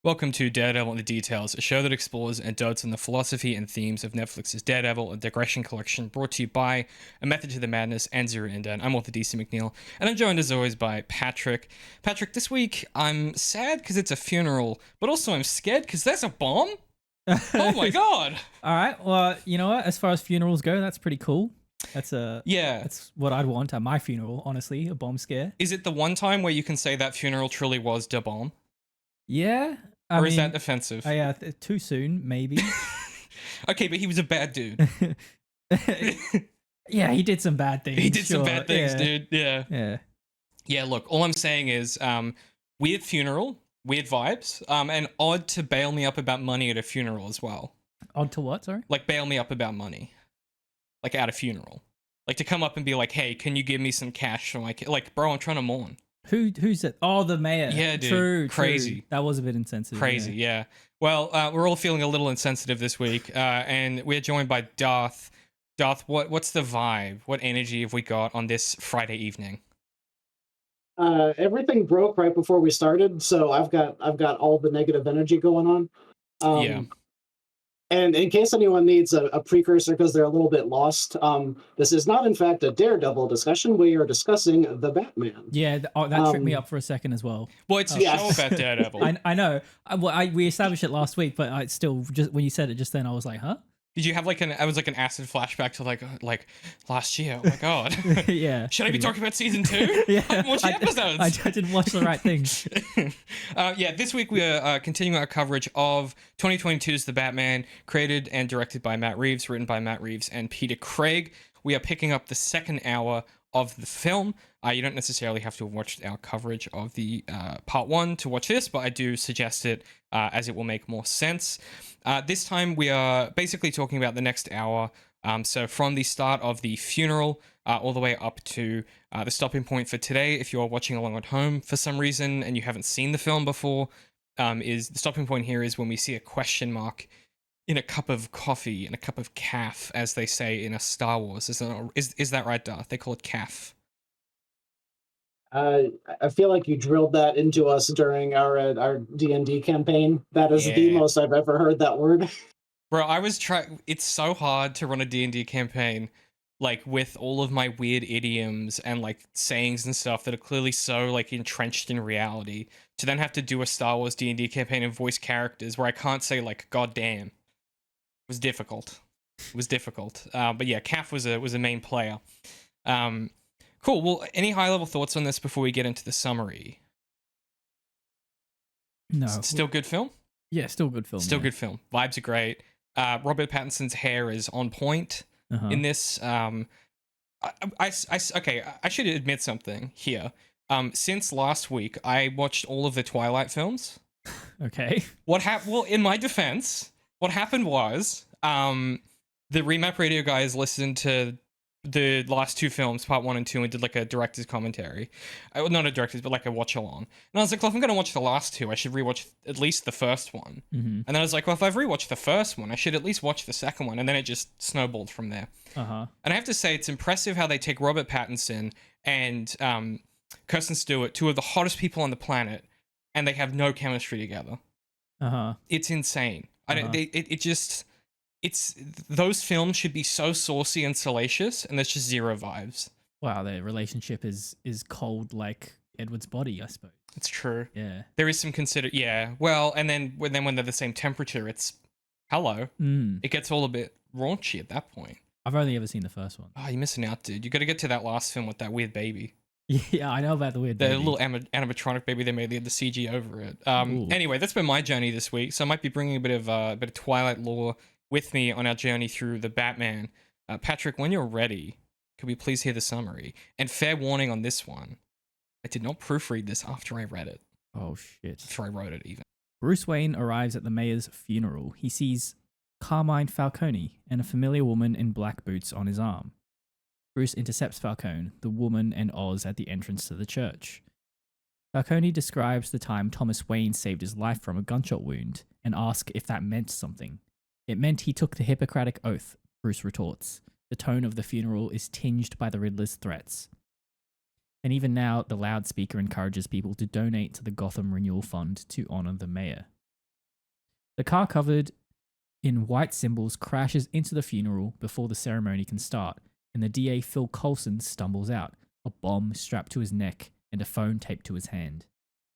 Welcome to Daredevil and the Details, a show that explores and dotes on the philosophy and themes of Netflix's Daredevil, a digression collection brought to you by A Method to the Madness and ZeroIndent. I'm author DC McNeil, and I'm joined as always by Patrick. Patrick, this week I'm sad because it's a funeral, but also I'm scared because there's a bomb. Oh my god! All right, well, you know what? As far as funerals go, that's pretty cool. That's what I'd want at my funeral, honestly, a bomb scare. Is it the one time where you can say that funeral truly was da bomb? Yeah. Or is that offensive? Yeah, too soon, maybe. Okay, but he was a bad dude. Yeah, he did some bad things. He did some bad things, dude. Yeah. Yeah, look, all I'm saying is weird funeral, weird vibes, and odd to bail me up about money at a funeral as well. Odd to what, sorry? Like, bail me up about money. Like, at a funeral. Like, to come up and be like, hey, can you give me some cash for my kid? Like, bro, I'm trying to mourn. Who's it? Oh, the mayor. Yeah, dude. True. Crazy. That was a bit insensitive. Crazy, yeah. Well, we're all feeling a little insensitive this week, and we're joined by Dath. Dath, what's the vibe? What energy have we got on this Friday evening? Everything broke right before we started, so I've got all the negative energy going on. Yeah. And in case anyone needs a precursor because they're a little bit lost, this is not in fact a Daredevil discussion. We are discussing the Batman. Yeah, that tripped me up for a second as well. Well, it's a show about Daredevil. I know. We established it last week, but I still, just when you said it just then, I was like, huh? Did you have an acid flashback to like last year? Oh my god. Yeah. Should I be talking about season 2? Yeah. I haven't watched the episodes. I didn't watch the right things. Yeah, this week we are continuing our coverage of 2022's The Batman, created and directed by Matt Reeves, written by Matt Reeves and Peter Craig. We are picking up the second hour of the film. You don't necessarily have to have watched our coverage of the part 1 to watch this, but I do suggest it as it will make more sense. This time we are basically talking about the next hour. So from the start of the funeral all the way up to the stopping point for today, if you're watching along at home for some reason and you haven't seen the film before, is the stopping point here is when we see a question mark in a cup of coffee, in a cup of caf, as they say in a Star Wars. Is that right, Darth? They call it caf. I feel like you drilled that into us during our D&D campaign. That is the most I've ever heard that word. Bro, it's so hard to run a D&D campaign, like, with all of my weird idioms and, like, sayings and stuff that are clearly so, like, entrenched in reality, to then have to do a Star Wars D&D campaign and voice characters where I can't say, like, goddamn. It was difficult. But yeah, Caf was a main player. Cool. Well, any high-level thoughts on this before we get into the summary? No. Still good film? Yeah, still good film. Good film. Vibes are great. Robert Pattinson's hair is on point in this. I should admit something here. Since last week, I watched all of the Twilight films. Okay. Well, in my defense, what happened was the Remap Radio guys listened to the last 2 films, part 1 and 2, and did like a director's commentary. Not a director's, but like a watch along. And I was like, well, if I'm going to watch the last 2, I should rewatch at least the first one. Mm-hmm. And then I was like, well, if I've rewatched the first one, I should at least watch the second one. And then it just snowballed from there. Uh-huh. And I have to say, it's impressive how they take Robert Pattinson and Kirsten Stewart, 2 of the hottest people on the planet, and they have no chemistry together. Uh-huh. It's insane. Those films should be so saucy and salacious, and there's just zero vibes. Wow, their relationship is cold like Edward's body, I suppose. It's true. Yeah. There is some well, and then when they're the same temperature, it's hello. It gets all a bit raunchy at that point. I've only ever seen the first one. Oh, you're missing out, dude. You got to get to that last film with that weird baby. Yeah, I know about the weird baby. The little animatronic baby they made. They had the CG over it. Anyway, that's been my journey this week. So I might be bringing a bit of Twilight lore with me on our journey through the Batman. Patrick, when you're ready, could we please hear the summary? And fair warning on this one, I did not proofread this after I read it. Oh, shit. After I wrote it, even. Bruce Wayne arrives at the mayor's funeral. He sees Carmine Falcone and a familiar woman in black boots on his arm. Bruce intercepts Falcone, the woman, and Oz at the entrance to the church. Falcone describes the time Thomas Wayne saved his life from a gunshot wound and asks if that meant something. It meant he took the Hippocratic Oath, Bruce retorts. The tone of the funeral is tinged by the Riddler's threats. And even now, the loudspeaker encourages people to donate to the Gotham Renewal Fund to honor the mayor. The car covered in white symbols crashes into the funeral before the ceremony can start, and the DA Phil Coulson stumbles out, a bomb strapped to his neck and a phone taped to his hand.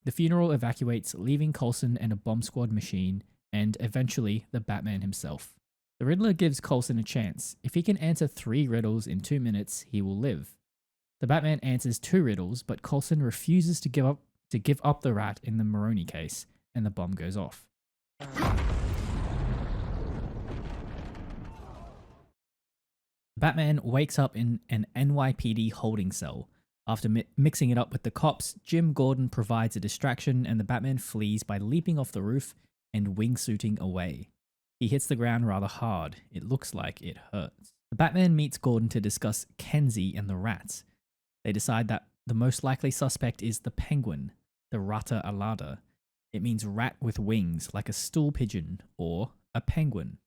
The funeral evacuates, leaving Coulson and a bomb squad machine, and eventually the Batman himself. The Riddler gives Coulson a chance. If he can answer 3 riddles in 2 minutes, he will live. The Batman answers 2 riddles, but Coulson refuses to give up the rat in the Maroni case, and the bomb goes off. Batman wakes up in an NYPD holding cell. After mixing it up with the cops, Jim Gordon provides a distraction and the Batman flees by leaping off the roof and wingsuiting away. He hits the ground rather hard. It looks like it hurts. The Batman meets Gordon to discuss Kenzie and the rats. They decide that the most likely suspect is the penguin, the rata alada. It means rat with wings, like a stool pigeon or a penguin.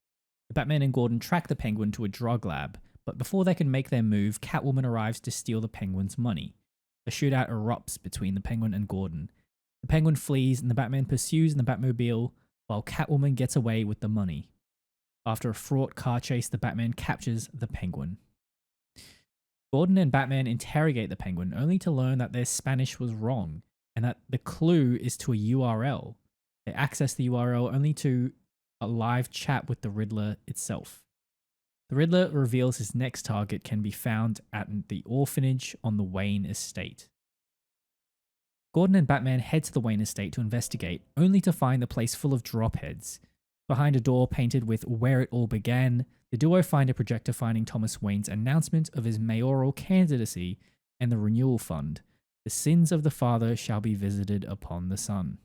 The Batman and Gordon track the penguin to a drug lab, but before they can make their move, Catwoman arrives to steal the penguin's money. A shootout erupts between the penguin and Gordon. The penguin flees and the Batman pursues in the Batmobile, while Catwoman gets away with the money. After a fraught car chase, the Batman captures the penguin. Gordon and Batman interrogate the penguin, only to learn that their Spanish was wrong, and that the clue is to a URL. They access the URL only to a live chat with the Riddler itself. The Riddler reveals his next target can be found at the Orphanage on the Wayne estate. Gordon and Batman head to the Wayne estate to investigate, only to find the place full of dropheads. Behind a door painted with "Where It All Began," the duo find a projector finding Thomas Wayne's announcement of his mayoral candidacy and the Renewal Fund. The sins of the father shall be visited upon the son.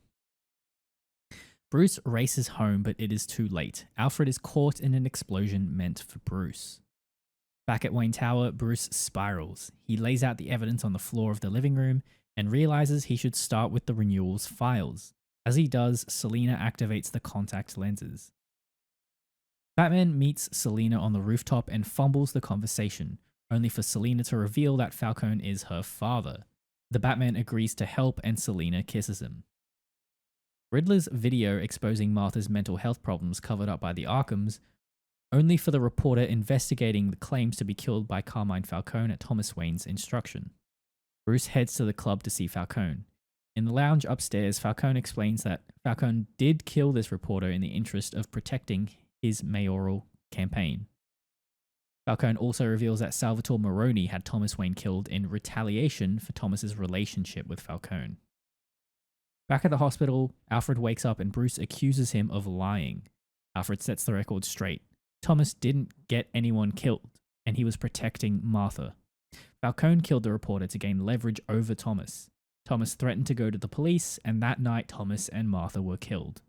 Bruce races home, but it is too late. Alfred is caught in an explosion meant for Bruce. Back at Wayne Tower, Bruce spirals. He lays out the evidence on the floor of the living room and realizes he should start with the Renewal's files. As he does, Selina activates the contact lenses. Batman meets Selina on the rooftop and fumbles the conversation, only for Selina to reveal that Falcone is her father. The Batman agrees to help and Selina kisses him. Riddler's video exposing Martha's mental health problems covered up by the Arkhams, only for the reporter investigating the claims to be killed by Carmine Falcone at Thomas Wayne's instruction. Bruce heads to the club to see Falcone. In the lounge upstairs, Falcone explains that Falcone did kill this reporter in the interest of protecting his mayoral campaign. Falcone also reveals that Salvatore Maroni had Thomas Wayne killed in retaliation for Thomas's relationship with Falcone. Back at the hospital, Alfred wakes up and Bruce accuses him of lying. Alfred sets the record straight. Thomas didn't get anyone killed, and he was protecting Martha. Falcone killed the reporter to gain leverage over Thomas. Thomas threatened to go to the police, and that night Thomas and Martha were killed.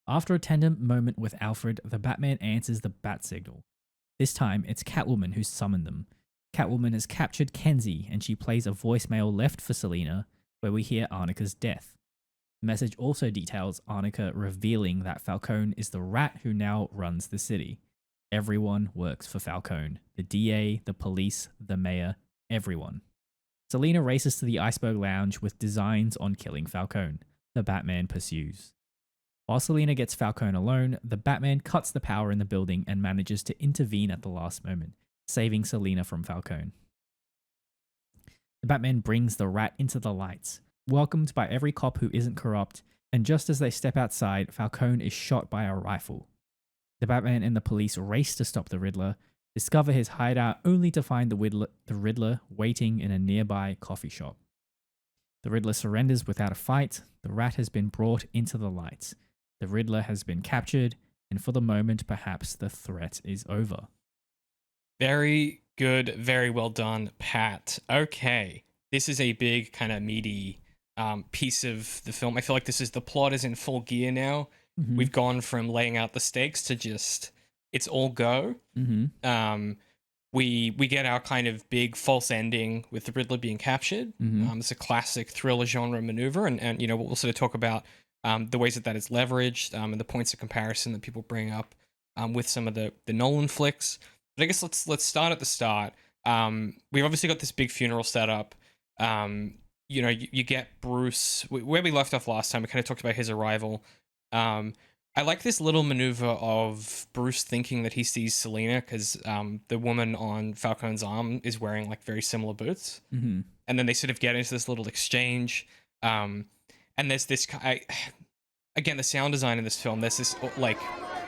After a tender moment with Alfred, the Batman answers the bat signal. This time, it's Catwoman who summoned them. Catwoman has captured Kenzie, and she plays a voicemail left for Selina, where we hear Anneka's death. The message also details Anneka revealing that Falcone is the rat who now runs the city. Everyone works for Falcone. The DA, the police, the mayor, everyone. Selina races to the Iceberg Lounge with designs on killing Falcone. The Batman pursues. While Selina gets Falcone alone, the Batman cuts the power in the building and manages to intervene at the last moment, saving Selina from Falcone. The Batman brings the rat into the lights, welcomed by every cop who isn't corrupt, and just as they step outside, Falcone is shot by a rifle. The Batman and the police race to stop the Riddler, discover his hideout only to find the Riddler waiting in a nearby coffee shop. The Riddler surrenders without a fight, the rat has been brought into the lights, the Riddler has been captured, and for the moment perhaps the threat is over. Very good, very well done, Pat. Okay, this is a big kind of meaty piece of the film. I feel like the plot is in full gear now. Mm-hmm. We've gone from laying out the stakes to just it's all go. Mm-hmm. We get our kind of big false ending with the Riddler being captured. Mm-hmm. It's a classic thriller genre maneuver, and you know we'll sort of talk about the ways that is leveraged and the points of comparison that people bring up with some of the Nolan flicks. But I guess let's start at the start. We've obviously got this big funeral setup. You get Bruce where we left off last time. We kind of talked about his arrival. I I like this little maneuver of Bruce thinking that he sees Selina because the woman on Falcone's arm is wearing like very similar boots. Mm-hmm. And then they sort of get into this little exchange. And there's this, again, the sound design in this film, there's this like,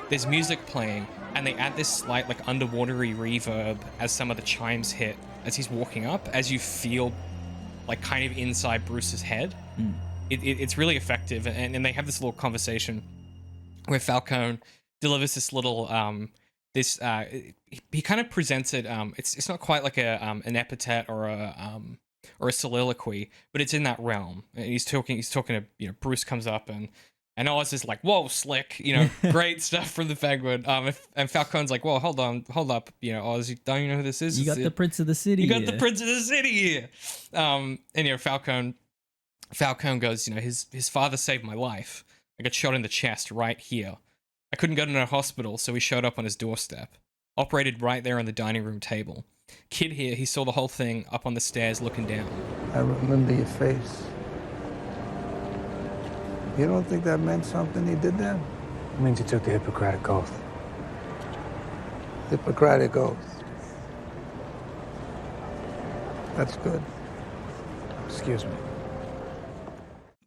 there's music playing and they add this slight like underwatery reverb as some of the chimes hit as he's walking up, as you feel like kind of inside Bruce's head. It's really effective. And they have this little conversation where Falcone delivers this little he kind of presents it, it's not quite like an epithet or a soliloquy, but it's in that realm. And he's talking to, you know, Bruce comes up and Oz is like, whoa, slick, you know, great stuff from the Penguin. And Falcone's like, whoa, hold up, you know, Oz, don't you know who this is? You got the Prince of the City. You got the Prince of the City here. And you know, Falcone goes, you know, his father saved my life. I got shot in the chest right here. I couldn't go to no hospital, so he showed up on his doorstep. Operated right there on the dining room table. Kid here, he saw the whole thing up on the stairs looking down. I remember your face. You don't think that meant something he did that? It means he took the Hippocratic Oath. Hippocratic Oath. That's good. Excuse me.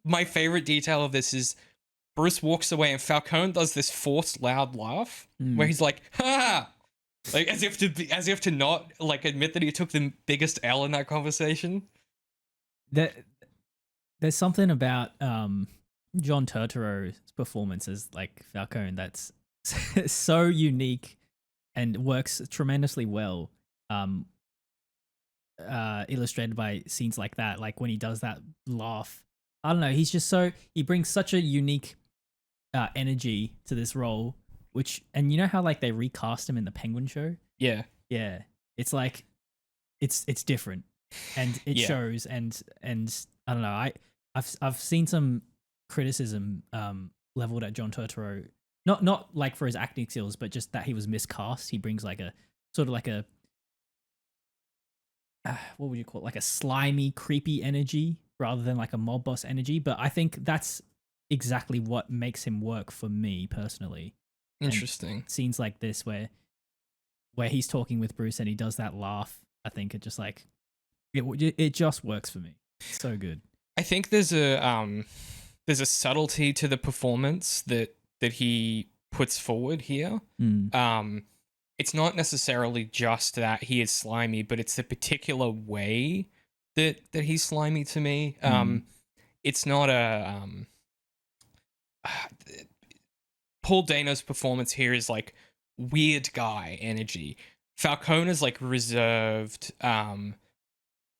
My favorite detail of this is Bruce walks away and Falcone does this forced loud laugh where he's like, ha! Like as if to not like admit that he took the biggest L in that conversation. There's something about John Turturro's performance as like Falcone that's so unique and works tremendously well. Illustrated by scenes like that, like when he does that laugh. I don't know. He's just he brings such a unique energy to this role, and you know how like they recast him in the Penguin show? Yeah. Yeah. It's like, it's different and it shows and I don't know. I've seen some criticism leveled at John Turturro, not like for his acting skills, but just that he was miscast. He brings like a sort of like a, what would you call it? Like a slimy, creepy energy rather than like a mob boss energy. But I think that's exactly what makes him work for me personally. Interesting. And scenes like this where he's talking with Bruce and he does that laugh, I think it just like it just works for me. It's so good. I think there's a subtlety to the performance that he puts forward here. It's not necessarily just that he is slimy, but it's the particular way that he's slimy to me. It's not a Paul Dano's performance here is like weird guy energy. Falcone is like reserved.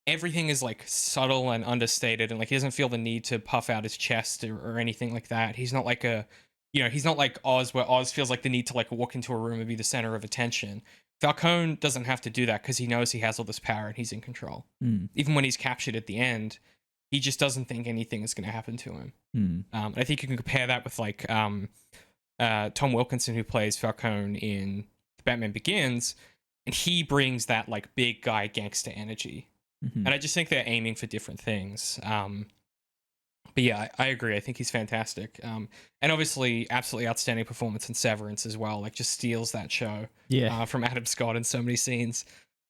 Everything is like subtle and understated, and like he doesn't feel the need to puff out his chest or anything like that. He's not like he's not like Oz, where Oz feels like the need to like walk into a room and be the center of attention. Falcone doesn't have to do that because he knows he has all this power and he's in control. Even when he's captured at the end, he just doesn't think anything is going to happen to him. I think you can compare that with like Tom Wilkinson, who plays Falcone in Batman Begins, and he brings that like big guy gangster energy. And I just think they're aiming for different things. But yeah, I agree. I think he's fantastic. And obviously, absolutely outstanding performance in Severance as well. Like, just steals that show. Yeah. From Adam Scott in so many scenes.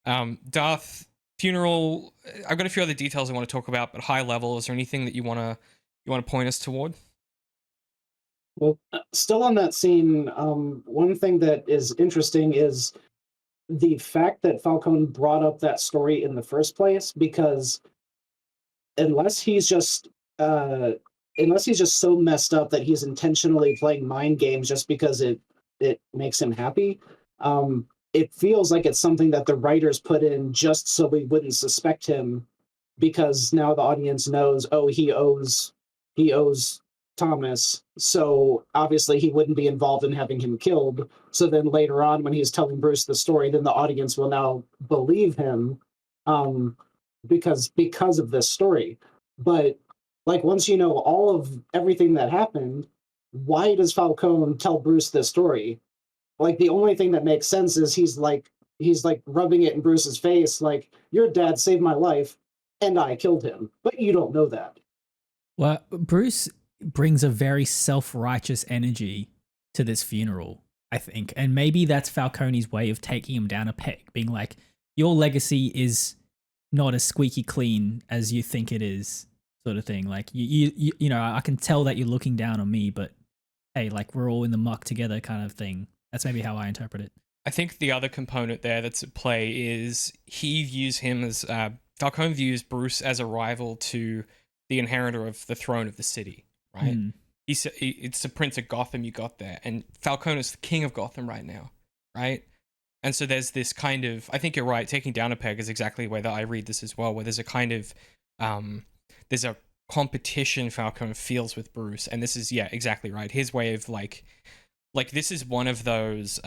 Dath, Funeral. I've got a few other details I want to talk about, but high level. Is there anything that you want to point us toward? Well, still on that scene, one thing that is interesting is the fact that Falcone brought up that story in the first place, because unless he's just so messed up that he's intentionally playing mind games just because it makes him happy, it feels like it's something that the writers put in just so we wouldn't suspect him, because now the audience knows, oh, he owes Thomas, so obviously he wouldn't be involved in having him killed. So then later on, when he's telling Bruce the story, then the audience will now believe him, because of this story. But like, once you know all of everything that happened, why does Falcone tell Bruce this story? Like, the only thing that makes sense is he's like rubbing it in Bruce's face, like, your dad saved my life and I killed him, but you don't know that. Well, Bruce brings a very self-righteous energy to this funeral, I think. And maybe that's Falcone's way of taking him down a peg, being like, your legacy is not as squeaky clean as you think it is, sort of thing. Like, you know, I can tell that you're looking down on me, but hey, like, we're all in the muck together kind of thing. That's maybe how I interpret it. I think the other component there that's at play is he views him as Falcone views Bruce as a rival to the inheritor of the throne of the city, right? It's the Prince of Gotham you got there, and Falcone is the king of Gotham right now, right? And so there's this kind of, I think you're right, taking down a peg is exactly the way that I read this as well, where there's a kind of, there's a competition Falcone feels with Bruce, and this is, yeah, exactly right. His way of like this is one of those,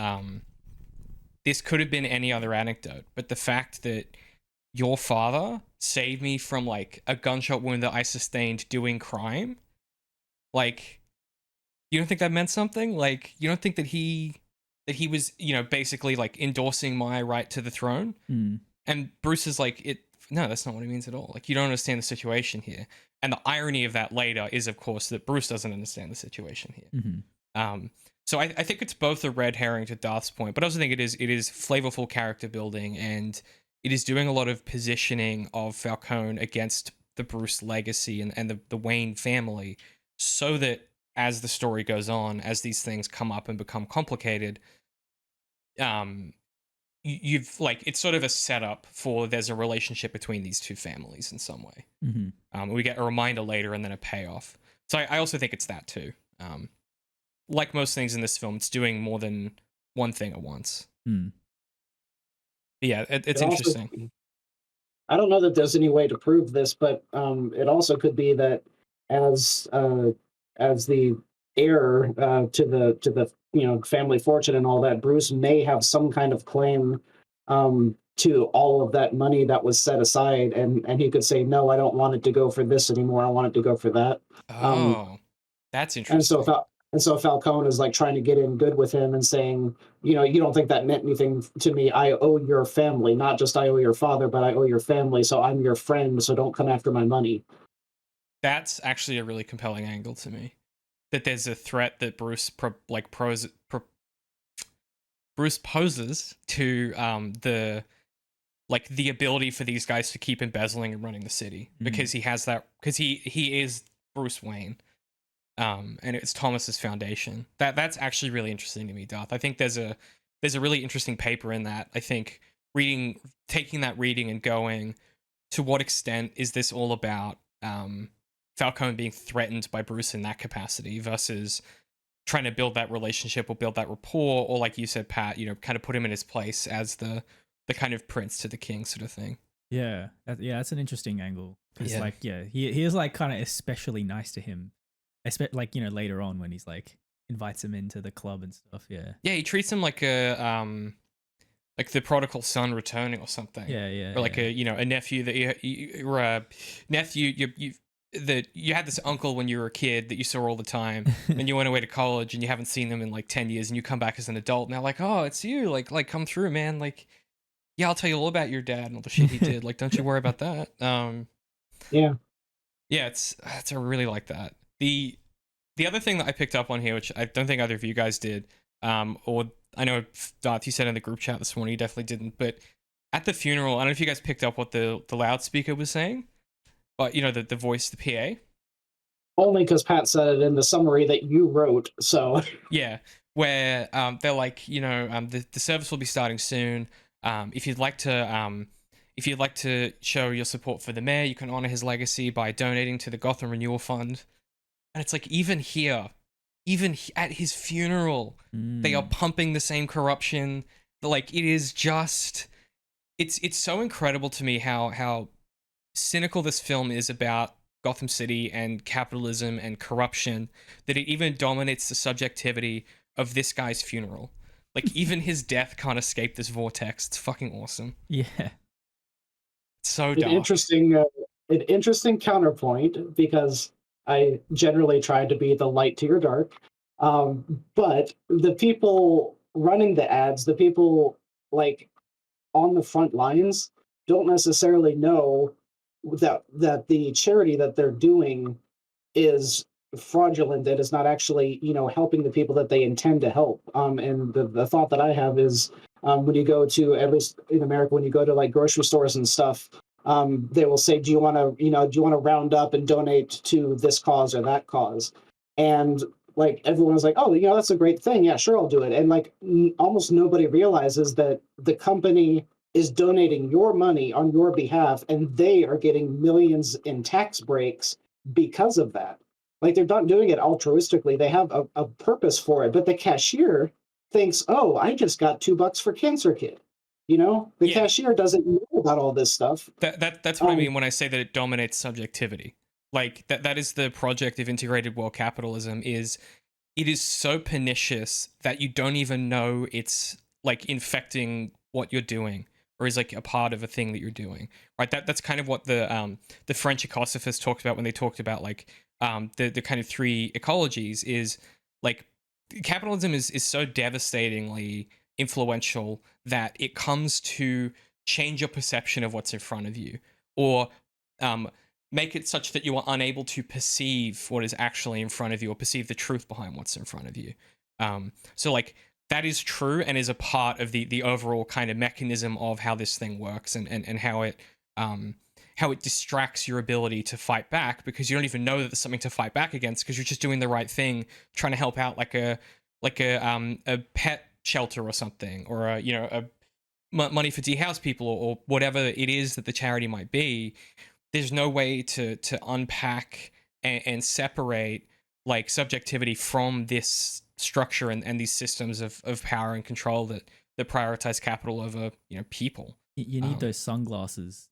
this could have been any other anecdote, but the fact that your father saved me from like a gunshot wound that I sustained doing crime, like, you don't think that meant something? Like, you don't think that he was, you know, basically like endorsing my right to the throne? And Bruce is like, no, that's not what it means at all. Like, you don't understand the situation here. And the irony of that later is, of course, that Bruce doesn't understand the situation here. So I think it's both a red herring to Dath's point, but I also think it is flavorful character building, and it is doing a lot of positioning of Falcone against the Bruce legacy and the Wayne family, so that as the story goes on, as these things come up and become complicated, you've like, it's sort of a setup for there's a relationship between these two families in some way. We get a reminder later and then a payoff. So I also think it's that too. Like most things in this film, it's doing more than one thing at once. Yeah, it's interesting. Also, I don't know that there's any way to prove this, but it also could be that as the heir to the you know, family fortune and all that, Bruce may have some kind of claim to all of that money that was set aside, and he could say, no, I don't want it to go for this anymore. I want it to go for that. That's interesting. And so Falcone is like trying to get in good with him and saying, you know, you don't think that meant anything to me. I owe your family, not just I owe your father, but I owe your family. So I'm your friend. So don't come after my money. That's actually a really compelling angle to me. That there's a threat that Bruce Bruce poses to the ability for these guys to keep embezzling and running the city, because he has that, because he is Bruce Wayne. And it's Thomas's foundation. That's actually really interesting to me, Dath. I think there's a really interesting paper in that. I think taking that reading and going, to what extent is this all about Falcone being threatened by Bruce in that capacity versus trying to build that relationship or build that rapport, or like you said, Pat, you know, kind of put him in his place as the kind of prince to the king sort of thing. Yeah, that's an interesting angle. Because he is like kind of especially nice to him. Like, you know, later on when he's like invites him into the club and stuff. Yeah, he treats him like a like the prodigal son returning or something. Or like a, you know, a nephew that you had this uncle when you were a kid that you saw all the time, and you went away to college and you haven't seen them in like 10 years, and you come back as an adult now, like, oh, it's you, like come through, man, like, yeah, I'll tell you all about your dad and all the shit he did, like, don't you worry about that. It's I really like that. The other thing that I picked up on here, which I don't think either of you guys did, or I know Dath, you said in the group chat this morning, you definitely didn't, but at the funeral, I don't know if you guys picked up what the loudspeaker was saying, but, you know, the voice, the PA. Only because Pat said it in the summary that you wrote, so. Yeah, where they're like, you know, the service will be starting soon. If you'd like to show your support for the mayor, you can honor his legacy by donating to the Gotham Renewal Fund. And it's like, even here, at his funeral, they are pumping the same corruption. Like, it is just, it's so incredible to me how cynical this film is about Gotham City and capitalism and corruption, that it even dominates the subjectivity of this guy's funeral. Like, even his death can't escape this vortex. It's fucking awesome. Yeah. It's so dark. An interesting counterpoint, because I generally try to be the light to your dark. But the people running the ads, the people like on the front lines, don't necessarily know that the charity that they're doing is fraudulent, that is not actually, helping the people that they intend to help. And the thought that I have is, when you go to, at least in America, when you go to like grocery stores and stuff, they will say, do you want to, do you want to round up and donate to this cause or that cause? And like everyone was like, oh, that's a great thing. Yeah, sure, I'll do it. And like almost nobody realizes that the company is donating your money on your behalf, and they are getting millions in tax breaks because of that. Like they're not doing it altruistically. They have a purpose for it. But the cashier thinks, oh, I just got $2 for Cancer Kid. The Yeah. cashier doesn't know about all this stuff. That's what I mean when I say that it dominates subjectivity. Like that is the project of integrated world capitalism. Is it is so pernicious that you don't even know it's like infecting what you're doing, or is like a part of a thing that you're doing, right? That's kind of what the French ecosophists talked about when they talked about like the kind of three ecologies. Is like capitalism is so devastatingly influential that it comes to change your perception of what's in front of you, or make it such that you are unable to perceive what is actually in front of you, or perceive the truth behind what's in front of you. So like that is true and is a part of the overall kind of mechanism of how this thing works, and how it distracts your ability to fight back, because you don't even know that there's something to fight back against, because you're just doing the right thing, trying to help out like a pet shelter or something, or a money for dehoused people, or whatever it is that the charity might be. There's no way to unpack and separate like subjectivity from this structure and these systems of power and control that prioritize capital over people. You need those sunglasses.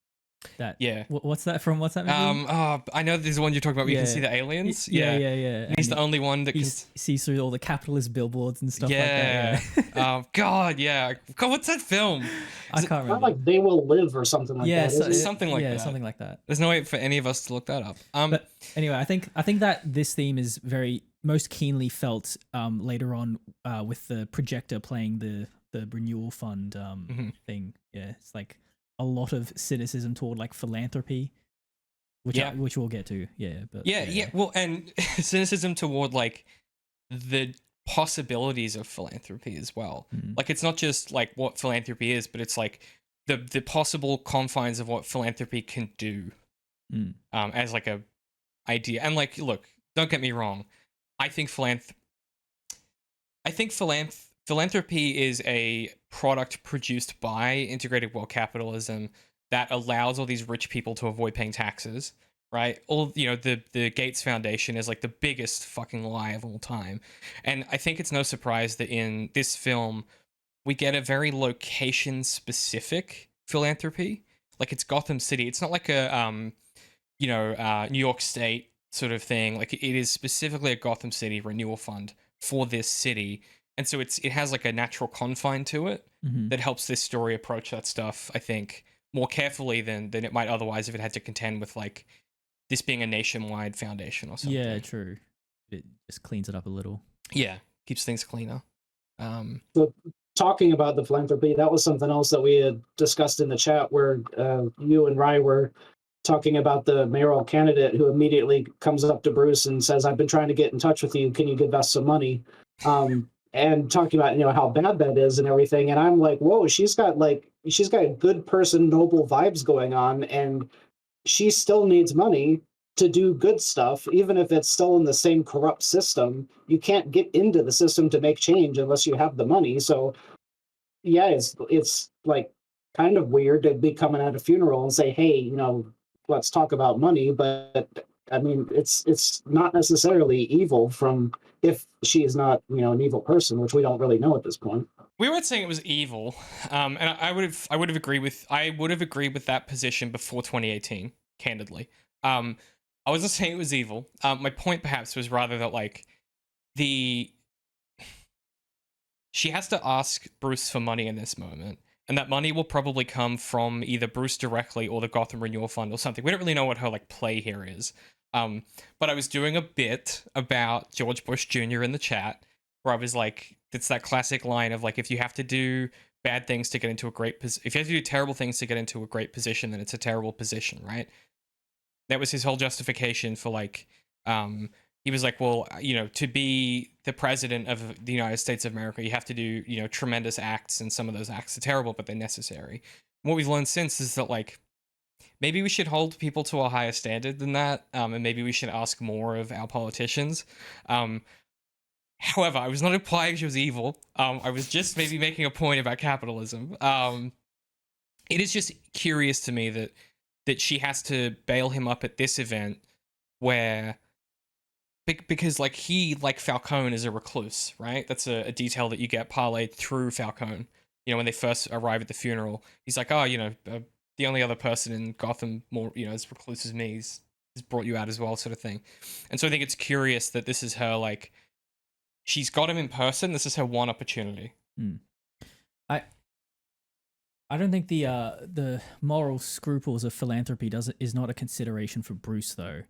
That yeah. What's that from? What's that movie? I know there's the one you're talking about. Where you can see the aliens. Yeah. And he's the only one that can sees through all the capitalist billboards and stuff like yeah. that. Oh God, yeah. God, what's that film? Not I can't remember. like They Will Live or something like that. Something like that. Yeah, something like that. There's no way for any of us to look that up. But anyway, I think that this theme is very most keenly felt later on with the projector playing the Renewal Fund thing. Yeah, it's like a lot of cynicism toward like philanthropy, which we'll get to. Yeah. Well, and cynicism toward like the possibilities of philanthropy as well. Like it's not just like what philanthropy is, but it's like the possible confines of what philanthropy can do as like a idea. And like, look, don't get me wrong, I think philanthropy is a product produced by integrated world capitalism that allows all these rich people to avoid paying taxes, right? The Gates Foundation is like the biggest fucking lie of all time. And I think it's no surprise that in this film, we get a very location-specific philanthropy. Like it's Gotham City. It's not like a, New York State sort of thing. Like it is specifically a Gotham City renewal fund for this city. And so it has like a natural confine to it that helps this story approach that stuff, I think, more carefully than it might otherwise if it had to contend with like this being a nationwide foundation or something. Yeah, true. It just cleans it up a little. Yeah, keeps things cleaner. So talking about the philanthropy, that was something else that we had discussed in the chat where you and Rye were talking about the mayoral candidate who immediately comes up to Bruce and says, I've been trying to get in touch with you. Can you give us some money? And talking about, how bad that is and everything. And I'm like, whoa, she's got good person, noble vibes going on. And she still needs money to do good stuff, even if it's still in the same corrupt system. You can't get into the system to make change unless you have the money. So yeah, it's like kind of weird to be coming at a funeral and say, hey, let's talk about money. But I mean, it's not necessarily evil if she is not, an evil person, which we don't really know at this point. We weren't saying it was evil, and I would have agreed with that position before 2018. Candidly, I wasn't saying it was evil. My point perhaps was rather that like she has to ask Bruce for money in this moment, and that money will probably come from either Bruce directly or the Gotham Renewal Fund or something. We don't really know what her like play here is. But I was doing a bit about George Bush Jr. in the chat where I was like, it's that classic line of like, if you have to do bad things to get into a great position, if you have to do terrible things to get into a great position, then it's a terrible position, right? That was his whole justification for like, he was like, well, to be the president of the United States of America, you have to do, tremendous acts, and some of those acts are terrible, but they're necessary. And what we've learned since is that, like, maybe we should hold people to a higher standard than that, and maybe we should ask more of our politicians. However, I was not implying she was evil. I was just maybe making a point about capitalism. It is just curious to me that she has to bail him up at this event where... Because, like, he, like Falcone, is a recluse, right? That's a detail that you get parlayed through Falcone. When they first arrive at the funeral, he's like, oh, the only other person in Gotham more, as recluse as me, he's brought you out as well, sort of thing. And so I think it's curious that this is her, like, she's got him in person. This is her one opportunity. I don't think the moral scruples of philanthropy is not a consideration for Bruce, though.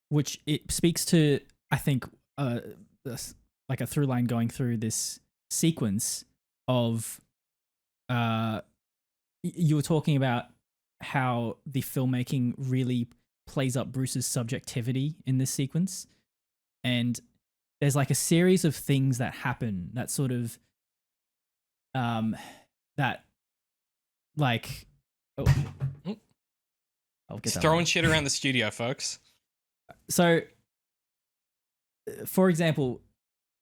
Which it speaks to, I think, like a through line going through this sequence of, you were talking about how the filmmaking really plays up Bruce's subjectivity in this sequence. And there's like a series of things that happen that sort of, that like, oh, I'll get Just that throwing one. shit around the studio, folks. So, for example,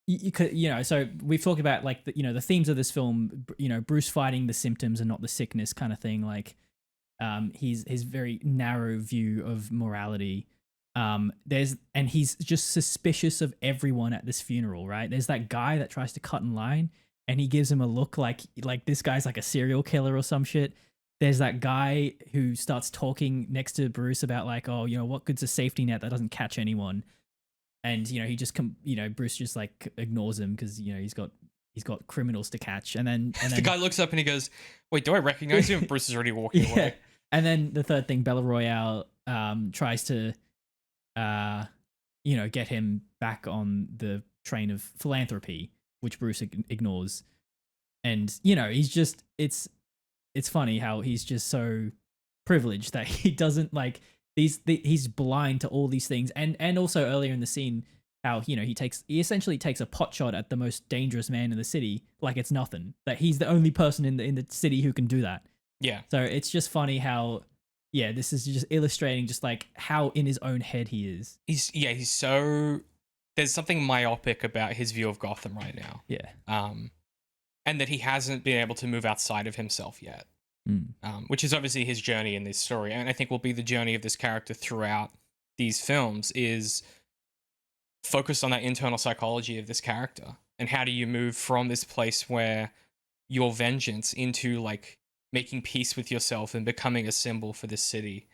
you could, so we've talked about like the themes of this film, Bruce fighting the symptoms and not the sickness kind of thing. Like, his very narrow view of morality. And he's just suspicious of everyone at this funeral, right? There's that guy that tries to cut in line and he gives him a look like this guy's like a serial killer or some shit. There's that guy who starts talking next to Bruce about like, oh, what good's a safety net that doesn't catch anyone? And, he just, Bruce just like ignores him because, he's got criminals to catch. And then the guy looks up and he goes, wait, do I recognize you? And Bruce is already walking away. And then the third thing, Bella Royale tries to, get him back on the train of philanthropy, which Bruce ignores. And, he's just, it's funny how he's just so privileged that he doesn't like he's blind to all these things. And also earlier in the scene, how, he essentially takes a pot shot at the most dangerous man in the city like it's nothing, that he's the only person in the city who can do that. Yeah. So it's just funny how, this is just illustrating just like how in his own head he is. He's so, there's something myopic about his view of Gotham right now. Yeah. And that he hasn't been able to move outside of himself yet, which is obviously his journey in this story. And I think will be the journey of this character throughout these films, is focused on that internal psychology of this character. And how do you move from this place where your vengeance into like making peace with yourself and becoming a symbol for this city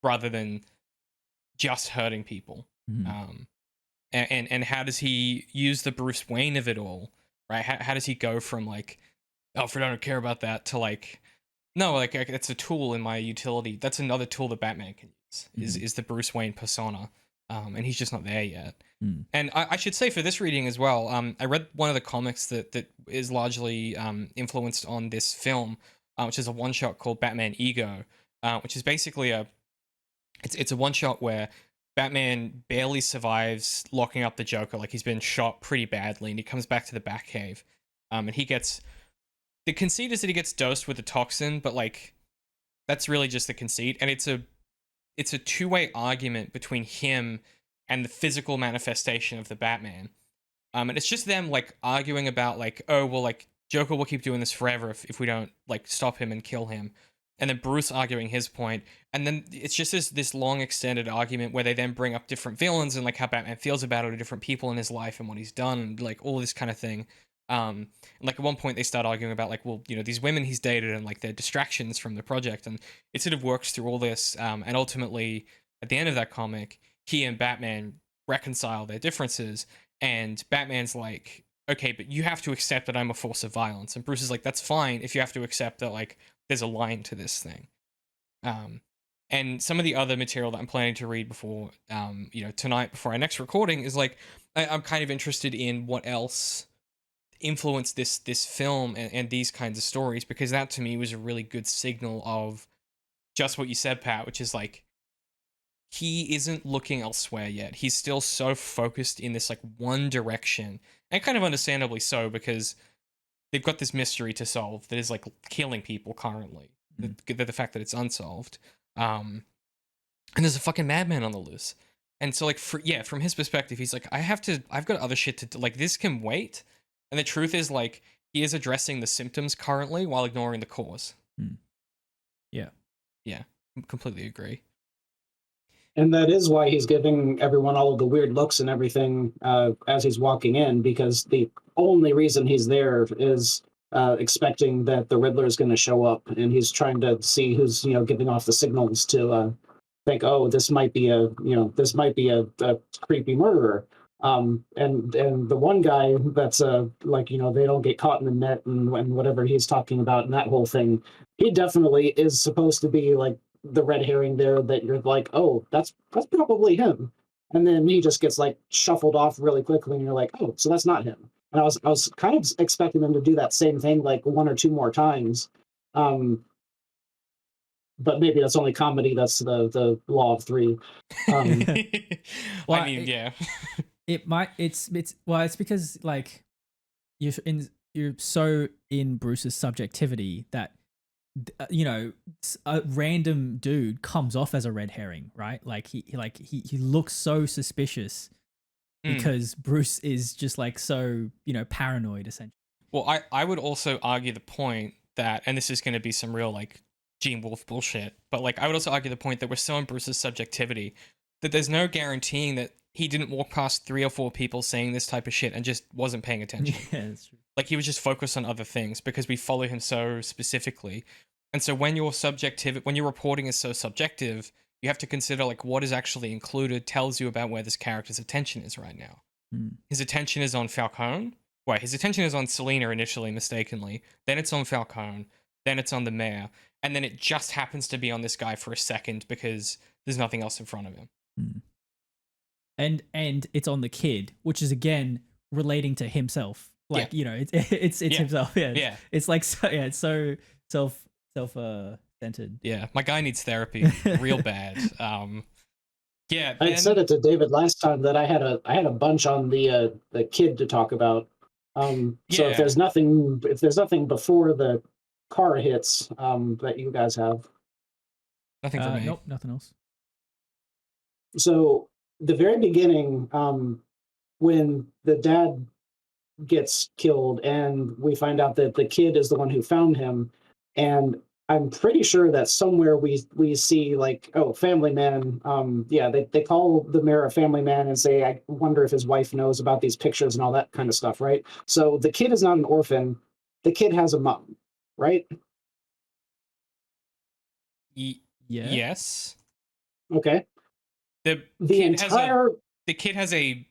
rather than just hurting people. And how does he use the Bruce Wayne of it all? Right? How does he go from like, Alfred, I don't care about that, to like, no, like it's a tool in my utility. That's another tool that Batman can use, is the Bruce Wayne persona. And he's just not there yet. And I should say for this reading as well, I read one of the comics that is largely influenced on this film, which is a one-shot called Batman Ego, which is basically it's a one-shot where Batman barely survives locking up the Joker. Like, he's been shot pretty badly, and he comes back to the Batcave. And he gets... The conceit is that he gets dosed with a toxin, but, like, that's really just the conceit. And it's a two-way argument between him and the physical manifestation of the Batman. And it's just them, like, arguing about, like, oh, well, like, Joker will keep doing this forever if we don't, like, stop him and kill him. And then Bruce arguing his point. And then it's just this long extended argument where they then bring up different villains and like how Batman feels about it, or different people in his life and what he's done, and like all this kind of thing. And like at one point they start arguing about like, well, these women he's dated and like their distractions from the project. And it sort of works through all this. And ultimately at the end of that comic, he and Batman reconcile their differences. And Batman's like, okay, but you have to accept that I'm a force of violence. And Bruce is like, that's fine if you have to accept that like there's a line to this thing. And some of the other material that I'm planning to read before, tonight before our next recording is like, I'm kind of interested in what else influenced this film and these kinds of stories, because that to me was a really good signal of just what you said, Pat, which is like, he isn't looking elsewhere yet. He's still so focused in this like one direction, and kind of understandably so, because they've got this mystery to solve that is like killing people currently. The fact that it's unsolved, and there's a fucking madman on the loose. And so like from his perspective, he's like, I've got other shit to do. Like, this can wait. And the truth is, like, he is addressing the symptoms currently while ignoring the cause. Yeah. Yeah, completely agree. And that is why he's giving everyone all of the weird looks and everything as he's walking in, because the only reason he's there is expecting that the Riddler is going to show up, and he's trying to see who's giving off the signals to think, oh, this might be a creepy murderer. And the one guy that's like they don't get caught in the net and whatever he's talking about and that whole thing, he definitely is supposed to be like the red herring there, that you're like, oh, that's probably him, and then he just gets like shuffled off really quickly, and you're like, oh, so that's not him. And I was kind of expecting them to do that same thing like one or two more times, but maybe that's only comedy. That's the law of three. Well, I mean, yeah. It's because like you're so in Bruce's subjectivity that a random dude comes off as a red herring, right? Like he looks so suspicious because Bruce is just like so paranoid essentially. Well, I would also argue the point that, and this is going to be some real like Gene Wolfe bullshit, but like I would also argue the point that we're so in Bruce's subjectivity that there's no guaranteeing that he didn't walk past 3 or 4 people saying this type of shit and just wasn't paying attention. Yeah, that's true. Like, he was just focused on other things because we follow him so specifically. And so when your reporting is so subjective, you have to consider like what is actually included tells you about where this character's attention is right now. His attention is on Falcone. Well, his attention is on Selina initially, mistakenly. Then it's on Falcone. Then it's on the mayor. And then it just happens to be on this guy for a second because there's nothing else in front of him. And it's on the kid, which is again relating to himself. Like it's himself. Yeah. It's like it's so self-centered. Yeah, my guy needs therapy real bad. Yeah, I said it to David last time that I had a bunch on the kid to talk about. So if there's nothing before the car hits that you guys have, nothing for me. Nope, nothing else. So the very beginning, when the dad gets killed and we find out that the kid is the one who found him, and I'm pretty sure that somewhere we see like, oh, family man. They call the mayor a family man and say, I wonder if his wife knows about these pictures and all that kind of stuff, right? So the kid is not an orphan. The kid has a mom, right? Yes. Okay. The kid has a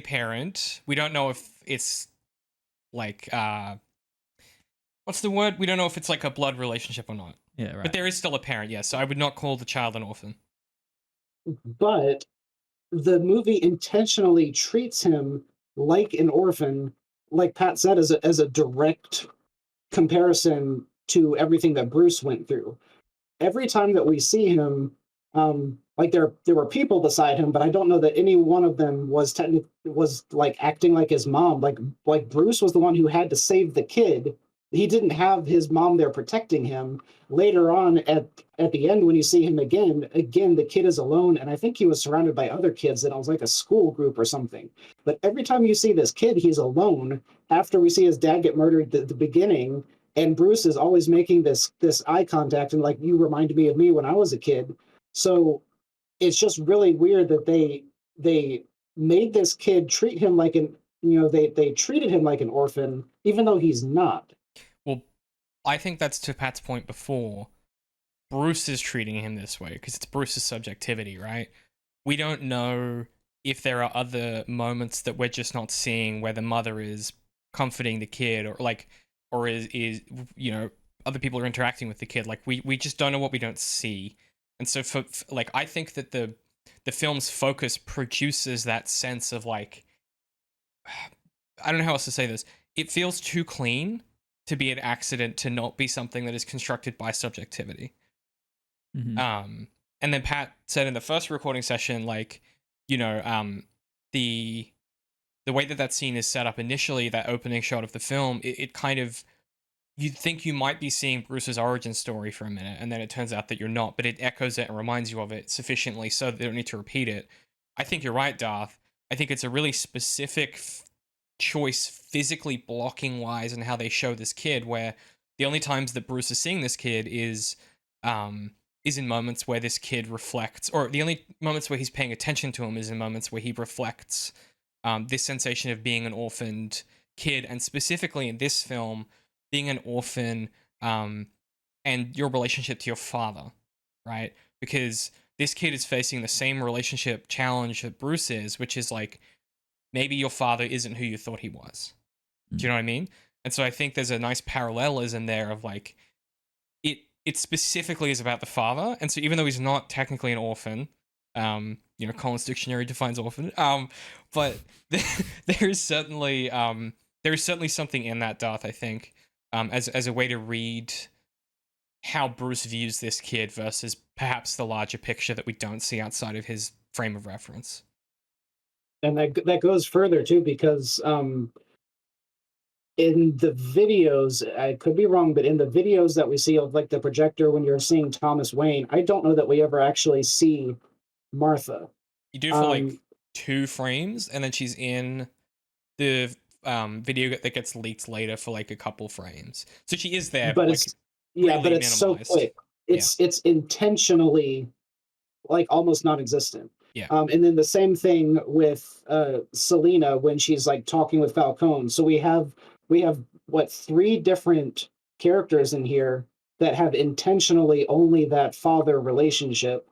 parent. We don't know if it's like what's the word? We don't know if it's like a blood relationship or not. Yeah, right. But there is still a parent, yes. So I would not call the child an orphan. But the movie intentionally treats him like an orphan, like Pat said, as a direct comparison to everything that Bruce went through. Every time that we see him, like there were people beside him, but I don't know that any one of them was like acting like his mom. Like Bruce was the one who had to save the kid. He didn't have his mom there protecting him. Later on, at the end, when you see him again, the kid is alone, and I think he was surrounded by other kids, and it was like a school group or something. But every time you see this kid, he's alone. After we see his dad get murdered at the beginning, and Bruce is always making this eye contact, and like, you reminded me of me when I was a kid. So it's just really weird that they made this kid treat him like they treated him like an orphan, even though he's not. Well, I think that's to Pat's point before. Bruce is treating him this way because it's Bruce's subjectivity, right? We don't know if there are other moments that we're just not seeing where the mother is comforting the kid, or is other people are interacting with the kid. Like we just don't know what we don't see. And so for like, I think that the film's focus produces that sense of like, I don't know how else to say this. It feels too clean to be an accident, to not be something that is constructed by subjectivity. Mhm. And then Pat said in the first recording session, like, you know, the way that scene is set up initially, that opening shot of the film, it kind of, you'd think you might be seeing Bruce's origin story for a minute, and then it turns out that you're not, but it echoes it and reminds you of it sufficiently so that they don't need to repeat it. I think you're right, Dath. I think it's a really specific choice physically blocking wise and how they show this kid, where the only times that Bruce is seeing this kid is in moments where this kid reflects, or the only moments where he's paying attention to him is in moments where he reflects this sensation of being an orphaned kid, and specifically in this film, being an orphan and your relationship to your father, right? Because this kid is facing the same relationship challenge that Bruce is, which is like, maybe your father isn't who you thought he was. Do you know what I mean? And so I think there's a nice parallelism there of like, it specifically is about the father. And so even though he's not technically an orphan, you know, Collins Dictionary defines orphan, but there is certainly something in that, Dath, I think, as a way to read how Bruce views this kid versus perhaps the larger picture that we don't see outside of his frame of reference. And that goes further too, because in the videos, I could be wrong, but in the videos that we see of like the projector when you're seeing Thomas Wayne, I don't know that we ever actually see Martha. You do for like 2 frames, and then she's in the video that gets leaked later for like a couple frames. So she is there, but like, it's really but it's minimalized. So quick. It's intentionally like almost non-existent. Yeah. And then the same thing with Selina when she's like talking with Falcone. So we have what 3 different characters in here that have intentionally only that father relationship,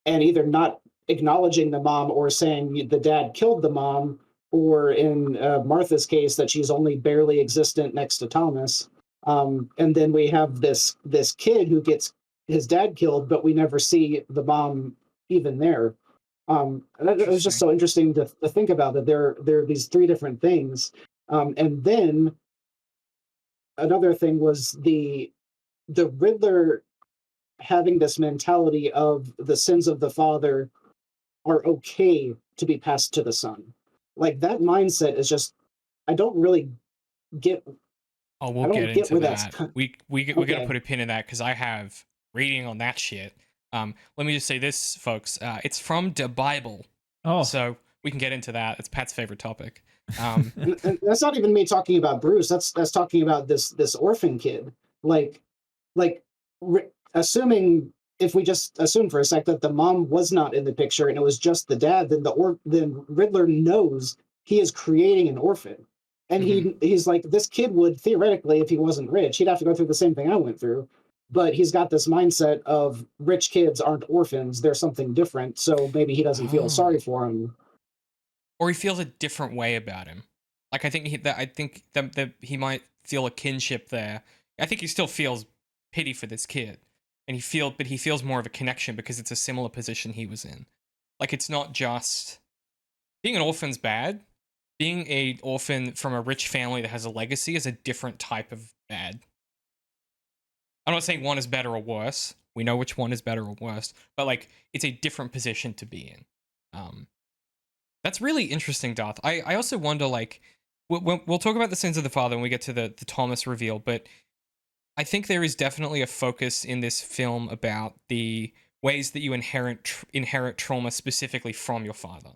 and either not acknowledging the mom or saying the dad killed the mom, or in Martha's case that she's only barely existent next to Thomas. And then we have this kid who gets his dad killed, but we never see the mom even there. It was just so interesting to think about that there are these 3 different things. And then another thing was the Riddler having this mentality of the sins of the father are okay to be passed to the son. Like that mindset is just, I don't really get. Oh, we'll get into that. We okay. gotta put a pin in that because I have reading on that shit. Let me just say this, folks. It's from the Bible. Oh, so we can get into that. It's Pat's favorite topic. And that's not even me talking about Bruce. That's talking about this orphan kid. Assuming, if we just assume for a sec that the mom was not in the picture and it was just the dad, then Riddler knows he is creating an orphan. And he's like, this kid would theoretically, if he wasn't rich, he'd have to go through the same thing I went through. But he's got this mindset of rich kids aren't orphans; they're something different. So maybe he doesn't feel sorry for him, or he feels a different way about him. Like I think that he might feel a kinship there. I think he still feels pity for this kid, and he feels more of a connection because it's a similar position he was in. Like it's not just being an orphan's bad. Being an orphan from a rich family that has a legacy is a different type of bad. I'm not saying one is better or worse. We know which one is better or worse, but like it's a different position to be in. That's really interesting, Dath. I also wonder, like, we'll talk about the sins of the father when we get to the Thomas reveal, but I think there is definitely a focus in this film about the ways that you inherit trauma specifically from your father.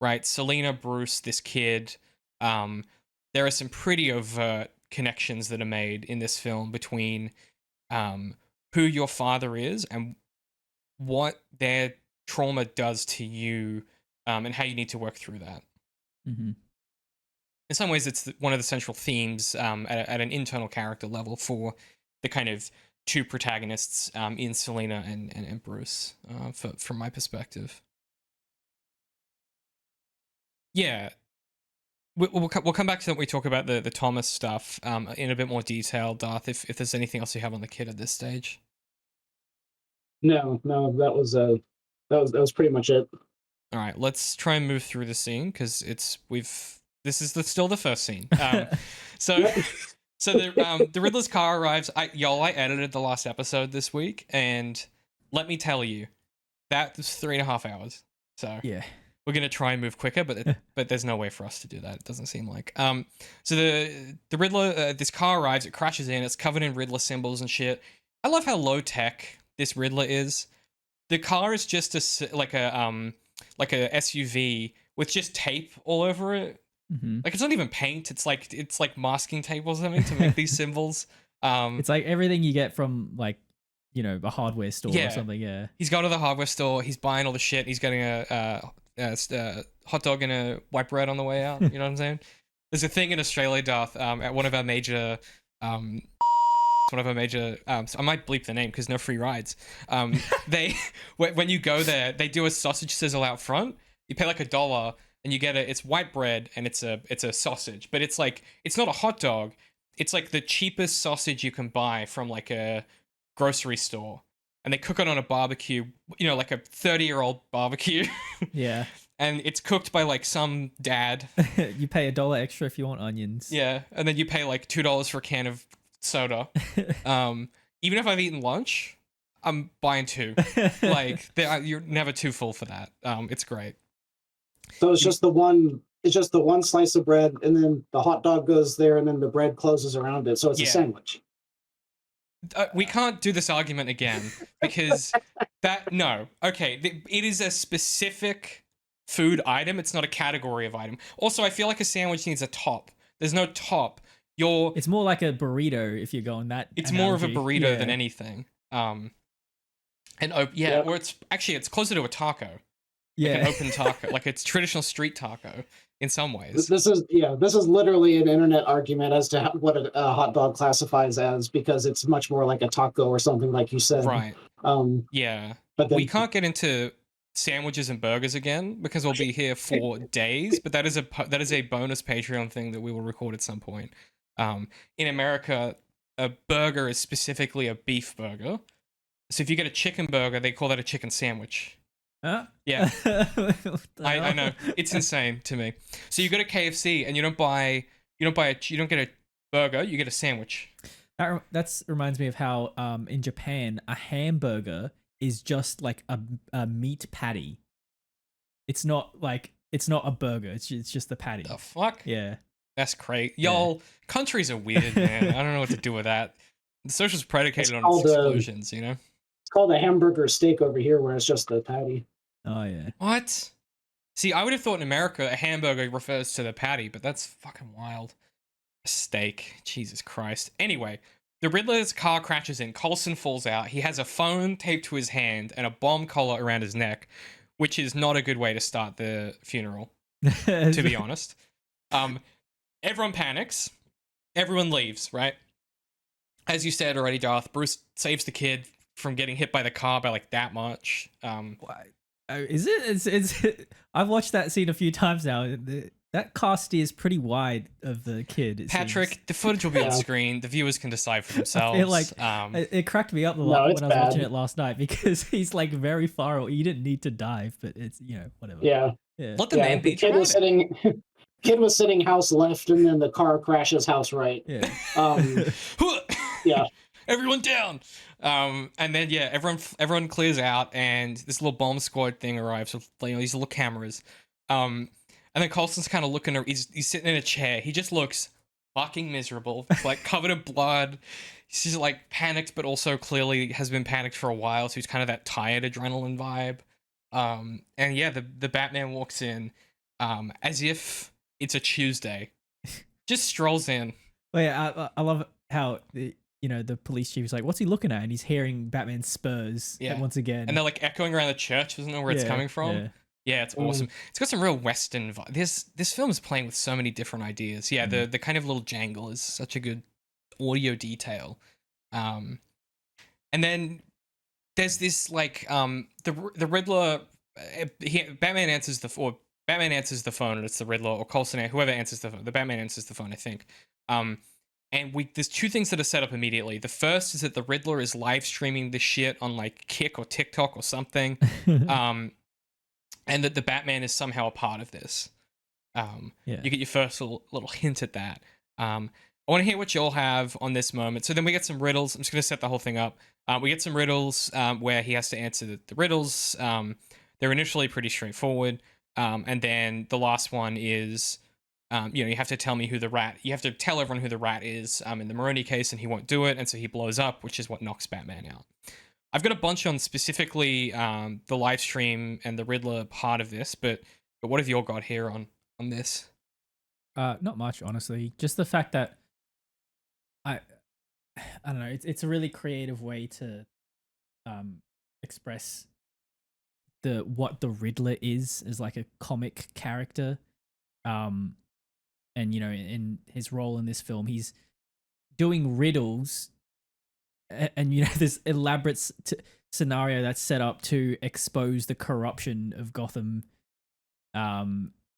Right, Selina, Bruce, this kid. There are some pretty overt connections that are made in this film between who your father is and what their trauma does to you, and how you need to work through that. Mm-hmm. In some ways, it's one of the central themes at an internal character level for the kind of 2 protagonists in Selina and Bruce, from my perspective. Yeah, we'll come back to that when we talk about the Thomas stuff in a bit more detail, Dath. If there's anything else you have on the kid at this stage. No, that was pretty much it. All right, let's try and move through the scene because this is still the first scene. So the Riddler's car arrives. I edited the last episode this week, and let me tell you, that was 3.5 hours. So Yeah. we're gonna try and move quicker, but there's no way for us to do that. It doesn't seem like. So the Riddler, this car arrives, it crashes in, it's covered in Riddler symbols and shit. I love how low tech this Riddler is. The car is just like a SUV with just tape all over it. Mm-hmm. Like, it's not even paint. It's like masking tape or something to make these symbols. It's like everything you get from like, a hardware store Yeah. or something. Yeah. He's gone to the hardware store. He's buying all the shit. He's getting a hot dog and a white bread on the way out. You know what I'm saying? There's a thing in Australia, Dath, at one of our major, I might bleep the name because no free rides. They, when you go there, they do a sausage sizzle out front. You pay like $1 and you get it's white bread and it's a sausage, but it's not a hot dog. It's like the cheapest sausage you can buy from like a grocery store. And they cook it on a barbecue, like a 30-year-old barbecue. Yeah. And it's cooked by like some dad. You pay $1 extra if you want onions. Yeah. And then you pay like $2 for a can of soda. Even if I've eaten lunch, I'm buying 2. Like, you're never too full for that. It's great. So it's just the one slice of bread, and then the hot dog goes there, and then the bread closes around it. So it's a sandwich. We can't do this argument again because it is a specific food item. It's not a category of item. Also, I feel like a sandwich needs a top. There's no top. It's more like a burrito if you're going that. It's analogy. more of a burrito than anything. Or it's closer to a taco. Yeah. Like an open taco, like it's traditional street taco in some ways. This is literally an internet argument as to what a hot dog classifies as, because it's much more like a taco or something, like you said. Right. Yeah. But then, we can't get into sandwiches and burgers again because we'll be here for days. But that is a bonus Patreon thing that we will record at some point. In America, a burger is specifically a beef burger. So if you get a chicken burger, they call that a chicken sandwich. Huh? Yeah. I know. It's insane to me. So you go to KFC and you don't get a burger, you get a sandwich. That reminds me of how in Japan a hamburger is just like a meat patty. It's not a burger. It's just the patty. The fuck? Yeah. That's crazy. Y'all, countries are weird, man. I don't know what to do with that. The social's predicated on its exclusions, It's called a hamburger steak over here, where it's just the patty. Oh, yeah. What? See, I would have thought in America a hamburger refers to the patty, but that's fucking wild. A steak. Jesus Christ. Anyway, the Riddler's car crashes in. Coulson falls out. He has a phone taped to his hand and a bomb collar around his neck, which is not a good way to start the funeral, to be honest. Everyone panics. Everyone leaves, right? As you said already, Dath, Bruce saves the kid from getting hit by the car by like that much. Is it? It's I've watched that scene a few times now. That car steers pretty wide of the kid. Patrick, seems. the footage will be on screen. The viewers can decide for themselves. I feel like it cracked me up a lot when I was watching it last night, because he's like very far away. You didn't need to dive, but it's whatever. Yeah. Let the man be. The kid was sitting house left, and then the car crashes house right. Yeah. Yeah. Everyone down. And then everyone clears out, and this little bomb squad thing arrives with these little cameras. And then Coulson's kind of looking. He's sitting in a chair. He just looks fucking miserable. It's like covered in blood. He's just like panicked, but also clearly has been panicked for a while. So he's kind of that tired adrenaline vibe. And yeah, the Batman walks in, as if it's a Tuesday. Just strolls in. Well, yeah, I love how the police chief is like, "What's he looking at?" And he's hearing Batman's spurs once again. And they're like echoing around the church. Doesn't know where it's coming from. Yeah, it's awesome. It's got some real Western vibe. This film is playing with so many different ideas. Yeah, the kind of little jangle is such a good audio detail. And then there's this like the Riddler. Batman answers the phone, and it's the Riddler, or Coulson, whoever answers the phone. The Batman answers the phone, I think. And there's two things that are set up immediately. The first is that the Riddler is live streaming this shit on like Kick or TikTok or something. And that the Batman is somehow a part of this. You get your first little hint at that. And I want to hear what you all have on this moment. So then we get some riddles. I'm just going to set the whole thing up. We get some riddles where he has to answer the riddles. They're initially pretty straightforward. And then the last one is, you have to tell me who the rat, you have to tell everyone who the rat is in the Maroni case, and he won't do it. And so he blows up, which is what knocks Batman out. I've got a bunch on specifically the live stream and the Riddler part of this, but what have you all got here on this? Not much, honestly. Just the fact that I don't know. It's a really creative way to express what the Riddler is as like a comic character. And in his role in this film, he's doing riddles, and this elaborate scenario that's set up to expose the corruption of Gotham.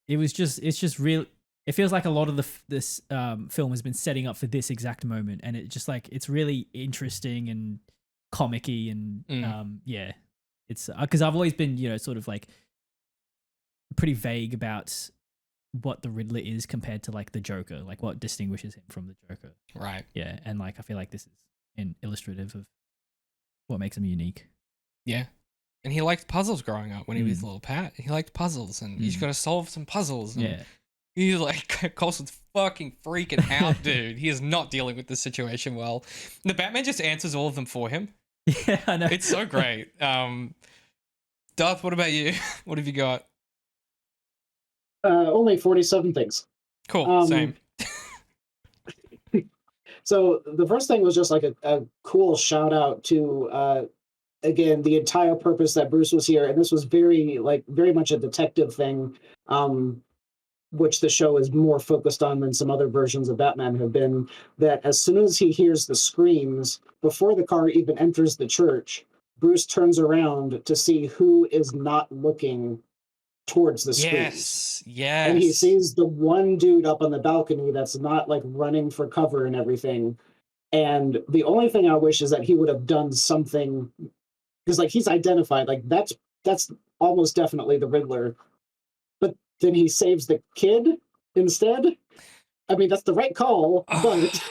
It's just real. It feels like a lot of this film has been setting up for this exact moment, and it's really interesting and comic-y, and it's because I've always been sort of like pretty vague about what the Riddler is compared to like the Joker, like what distinguishes him from the Joker. Right. Yeah, and like I feel like this is illustrative of what makes him unique. Yeah. And he liked puzzles growing up when he was a little Pat. He liked puzzles, and he's got to solve some puzzles. And he's like, Coulson's fucking freaking out, dude. He is not dealing with this situation well. The Batman just answers all of them for him. Yeah, I know. It's so great. Dath, what about you? What have you got? Only 47 things. Cool, same. So the first thing was just like a cool shout out to, again, the entire purpose that Bruce was here. And this was very much a detective thing, which the show is more focused on than some other versions of Batman have been, that as soon as he hears the screams, before the car even enters the church, Bruce turns around to see who is not looking towards the screams. Yes. And he sees the one dude up on the balcony that's not like running for cover and everything. And the only thing I wish is that he would have done something, because like he's identified, like that's almost definitely the Riddler. But then he saves the kid instead. I mean, that's the right call, but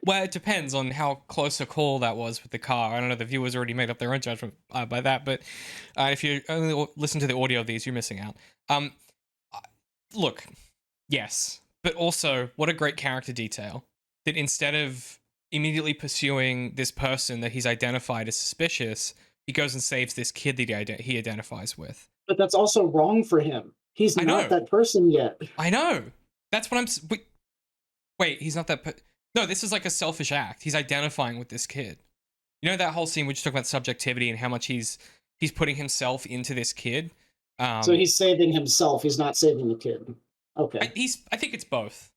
well, it depends on how close a call that was with the car. I don't know, the viewers already made up their own judgment by that, but if you only listen to the audio of these, you're missing out. Look, yes, but also what a great character detail that instead of immediately pursuing this person that he's identified as suspicious, he goes and saves this kid that he identifies with. But that's also wrong for him. He's not that person yet. I know. That's what I'm... Wait, he's not that... No, this is like a selfish act. He's identifying with this kid. You know that whole scene we just talked about subjectivity and how much he's putting himself into this kid? So he's saving himself. He's not saving the kid. Okay. I think it's both.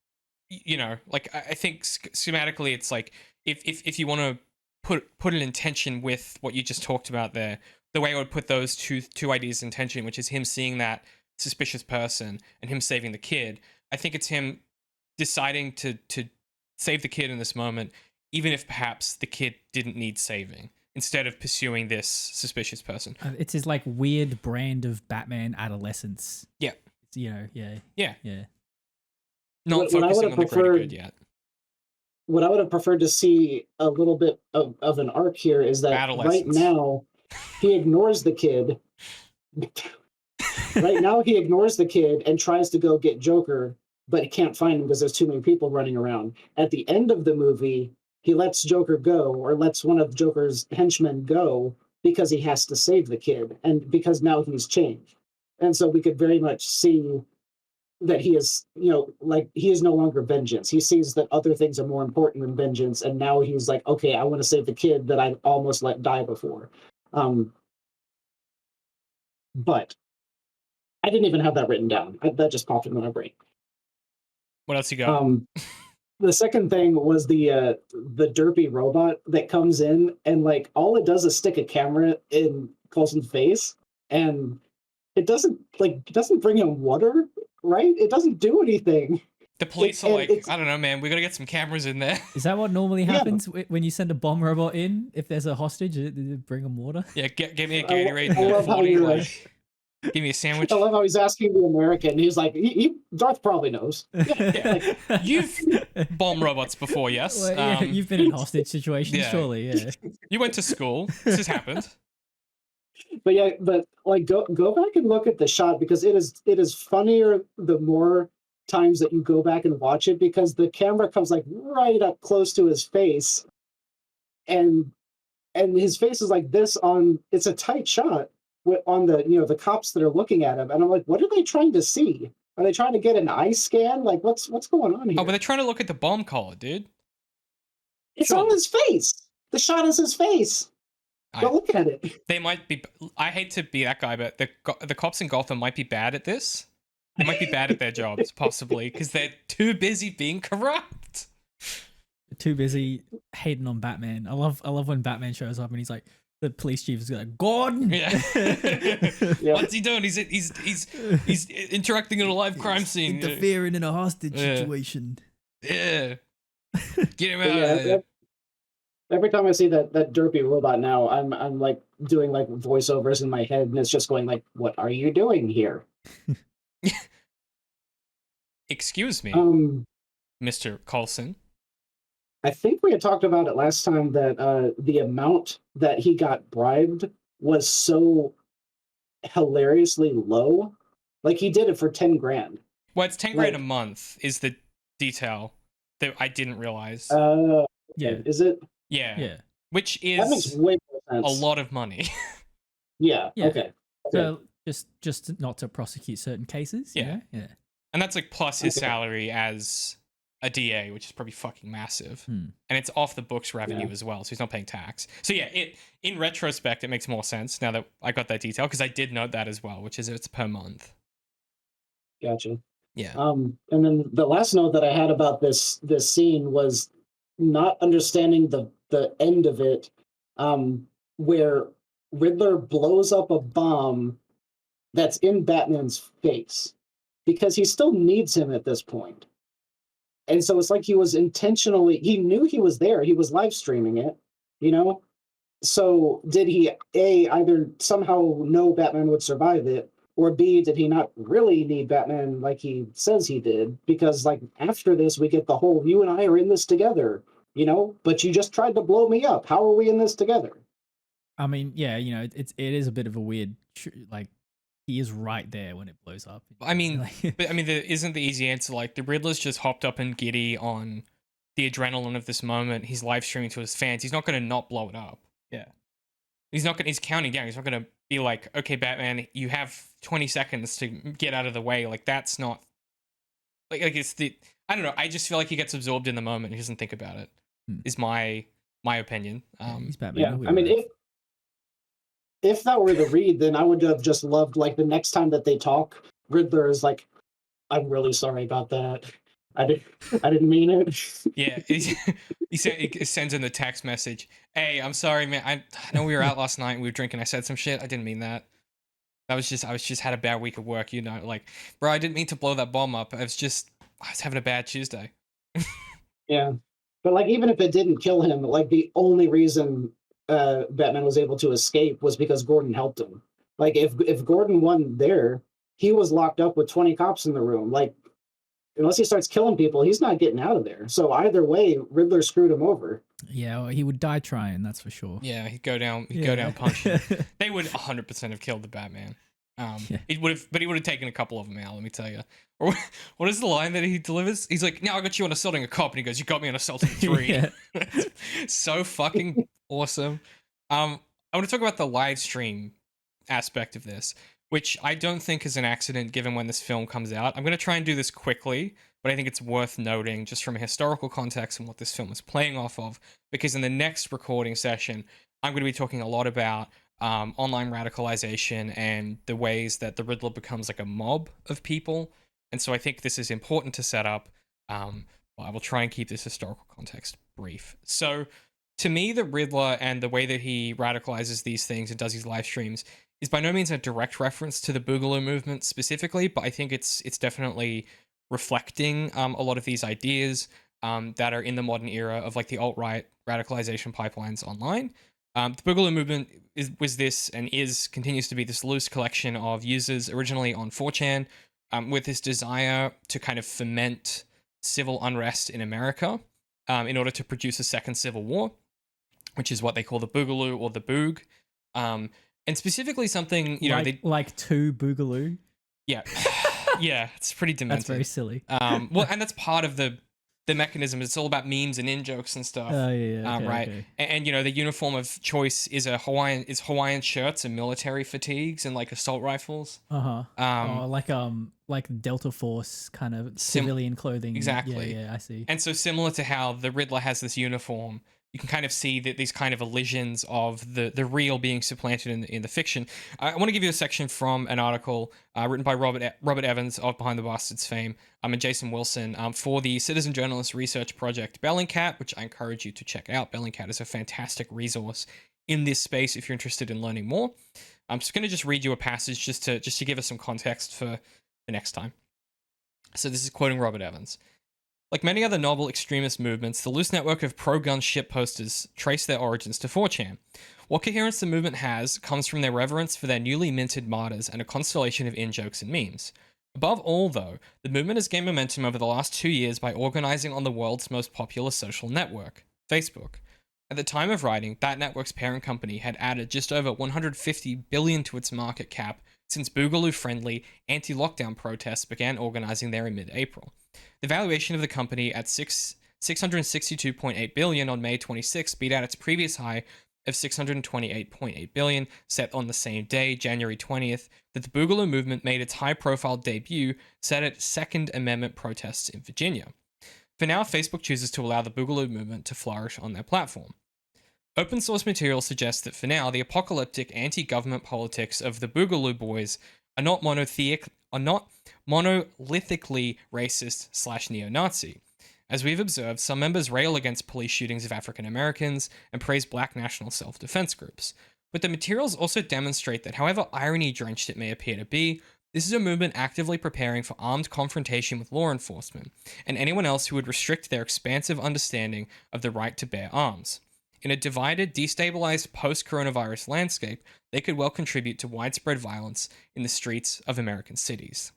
I think schematically it's like if you want to put an intention with what you just talked about there, the way I would put those two ideas in tension, which is him seeing that suspicious person and him saving the kid, I think it's him deciding to save the kid in this moment, even if perhaps the kid didn't need saving, instead of pursuing this suspicious person. It's his like weird brand of Batman adolescence. Yeah. Yeah. Not focusing on the greater good yet. What I would have preferred to see a little bit of an arc here is that right now he ignores the kid. Right now he ignores the kid and tries to go get Joker, but he can't find him because there's too many people running around. At the end of the movie, he lets Joker go, or lets one of Joker's henchmen go, because he has to save the kid, and because now he's changed. And so we could very much see that he is, he is no longer vengeance. He sees that other things are more important than vengeance, and now he's like, okay, I want to save the kid that I almost let die before. But I didn't even have that written down. That just popped into my brain. What else you got? The second thing was the derpy robot that comes in, and like all it does is stick a camera in Coulson's face, and it doesn't bring him water, right? It doesn't do anything. The police are like, I don't know, man, we gotta get some cameras in there. Is that what normally happens when you send a bomb robot in? If there's a hostage, bring them water? Yeah, get me a Gatorade and a 40. Give me a sandwich. I love how he's asking the American. He's like, Darth probably knows. Yeah. You've bombed robots before, yes? Well, yeah, you've been in hostage situations, yeah. surely, yeah. You went to school. This has happened. But yeah, but like go back and look at the shot, because it is funnier the more times that you go back and watch it, because the camera comes like right up close to his face, and his face is like this on. It's a tight shot on the the cops that are looking at him, and I'm like, what are they trying to see? Are they trying to get an eye scan? Like, what's going on here? Oh, but they're trying to look at the bomb collar, dude. It's on his face. The shot is his face. Go look at it. They might be. I hate to be that guy, but the cops in Gotham might be bad at this. They might be bad at their jobs, possibly, because they're too busy being corrupt. Too busy hating on Batman. I love when Batman shows up and he's like, the police chief is like, Gordon. Yeah. What's he doing? He's interacting in a live crime scene. Interfering in a hostage situation. Yeah. Get him out of there. Every time I see that derpy robot now, I'm like doing like voiceovers in my head, and it's just going like, "What are you doing here?" Excuse me, Mr. Coulson. I think we had talked about it last time that the amount that he got bribed was so hilariously low. Like, he did it for 10 grand. Well, it's 10 grand a month is the detail that I didn't realize. Yeah. Is it? Yeah. Which that makes is way more sense. a lot of money. Yeah. Okay. So just not to prosecute certain cases. Yeah. Yeah. And that's like plus his salary as a DA, which is probably fucking massive. And it's off the books revenue as well, so he's not paying tax. So yeah, in retrospect, it makes more sense now that I got that detail, because I did note that as well, which is it's per month. Gotcha. Yeah. And then the last note that I had about this scene was not understanding the end of it, where Riddler blows up a bomb that's in Batman's face, because he still needs him at this point. And so it's like he was intentionally, he knew he was there, he was live streaming it, So did he either somehow know Batman would survive it, or B, did he not really need Batman like he says he did? Because like after this, we get the whole, you and I are in this together, but you just tried to blow me up. How are we in this together? I mean, yeah, it is a bit of a weird, like, he is right there when it blows up. I mean, there isn't the easy answer. Like, the Riddler's just hopped up and giddy on the adrenaline of this moment. He's live streaming to his fans. He's not going to not blow it up. Yeah. He's counting down. He's not going to be like, okay, Batman, you have 20 seconds to get out of the way. Like, that's not like it's I don't know. I just feel like he gets absorbed in the moment. He doesn't think about it. Is my opinion. He's Batman. Yeah. I mean, if that were the read, then I would have just loved, like, the next time that they talk, Riddler is like, I'm really sorry about that. I didn't mean it. Yeah, he sends in the text message. Hey, I'm sorry, man. I know we were out last night and we were drinking. I said some shit. I didn't mean that. I was just had a bad week of work, like, bro, I didn't mean to blow that bomb up. I was having a bad Tuesday. Yeah. But like, even if it didn't kill him, like, the only reason Batman was able to escape was because Gordon helped him. Like, if Gordon won there, he was locked up with 20 cops in the room. Like, unless he starts killing people, he's not getting out of there. So either way, Riddler screwed him over. Yeah, well, he would die trying, that's for sure. Yeah, he'd go down punching. They would 100% have killed the Batman. He would have taken a couple of them out, let me tell you. Or what is the line that he delivers? He's like, "Now I got you on assaulting a cop," and he goes, "You got me on assaulting 3." So fucking awesome. I want to talk about the live stream aspect of this, which I don't think is an accident given when this film comes out. I'm going to try and do this quickly, but I think it's worth noting just from a historical context and what this film is playing off of, because in the next recording session, I'm going to be talking a lot about online radicalization and the ways that the Riddler becomes like a mob of people. And so I think this is important to set up. I will try and keep this historical context brief. So to me, the Riddler and the way that he radicalizes these things and does these live streams is by no means a direct reference to the Boogaloo movement specifically, but I think it's definitely reflecting a lot of these ideas that are in the modern era of like the alt-right radicalization pipelines online. The Boogaloo movement continues to be this loose collection of users originally on 4chan, with this desire to kind of foment civil unrest in America, in order to produce a second civil war, which is what they call the Boogaloo or the Boog. And specifically something, like two Boogaloo. Yeah. Yeah, it's pretty demented. That's very silly. Well, and that's part of the mechanism. It's all about memes and in-jokes and stuff. Right. Okay. And the uniform of choice is Hawaiian shirts and military fatigues and like assault rifles. Like Delta Force kind of civilian clothing. Exactly. Yeah, I see. And so similar to how the Riddler has this uniform, you can kind of see that these kind of elisions of the real being supplanted in the fiction. I want to give you a section from an article written by Robert Evans of Behind the Bastards fame, and Jason Wilson, for the citizen journalist research project Bellingcat, which I encourage you to check out. Bellingcat is a fantastic resource in this space if you're interested in learning more. I'm just going to read you a passage just to give us some context for the next time. So this is quoting Robert Evans. Like many other novel extremist movements, the loose network of pro-gun shitposters trace their origins to 4chan. What coherence the movement has comes from their reverence for their newly minted martyrs and a constellation of in-jokes and memes. Above all, though, the movement has gained momentum over the last 2 years by organizing on the world's most popular social network, Facebook. At the time of writing, that network's parent company had added just over $150 billion to its market cap since Boogaloo-friendly anti-lockdown protests began organizing there in mid-April. The valuation of the company at $662.8 billion on May 26 beat out its previous high of $628.8 billion, set on the same day, January 20th, that the Boogaloo movement made its high-profile debut, set at Second Amendment protests in Virginia. For now, Facebook chooses to allow the Boogaloo movement to flourish on their platform. Open source material suggests that for now, the apocalyptic anti-government politics of the Boogaloo boys are not monolithically racist / neo-Nazi. As we've observed, some members rail against police shootings of African Americans and praise black national self-defense groups. But the materials also demonstrate that however irony-drenched it may appear to be, this is a movement actively preparing for armed confrontation with law enforcement and anyone else who would restrict their expansive understanding of the right to bear arms. In a divided, destabilized post-coronavirus landscape, they could well contribute to widespread violence in the streets of American cities.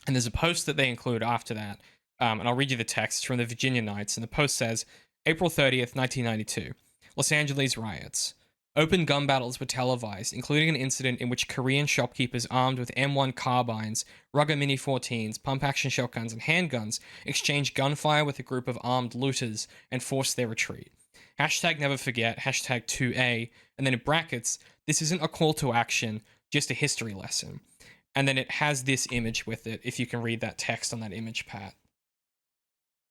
And there's a post that they include after that, and I'll read you the text from the Virginia Knights, and the post says, April 30th, 1992, Los Angeles riots. Open gun battles were televised, including an incident in which Korean shopkeepers armed with M1 carbines, Ruger Mini 14s, pump-action shotguns, and handguns exchanged gunfire with a group of armed looters and forced their retreat. Hashtag never forget, hashtag 2A, and then in brackets, this isn't a call to action, just a history lesson. And then it has this image with it, if you can read that text on that image, Pat.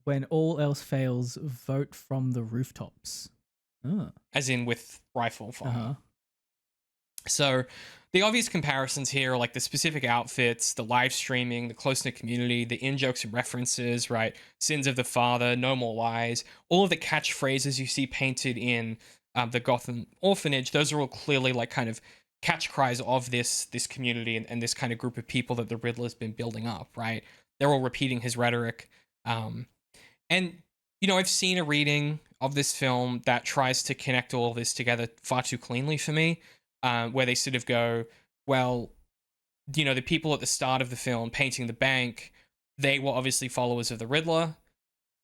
When all else fails, vote from the rooftops. As in with rifle fire. So the obvious comparisons here are like the specific outfits, the live streaming, the close-knit community, the in-jokes and references, right? Sins of the father, no more lies, all of the catchphrases you see painted in the Gotham Orphanage. Those are all clearly like kind of catch cries of this community and this kind of group of people that the Riddler's been building up, right? They're all repeating his rhetoric. And, I've seen a reading of this film that tries to connect all of this together far too cleanly for me, where they sort of go, well, the people at the start of the film painting the bank, they were obviously followers of the Riddler.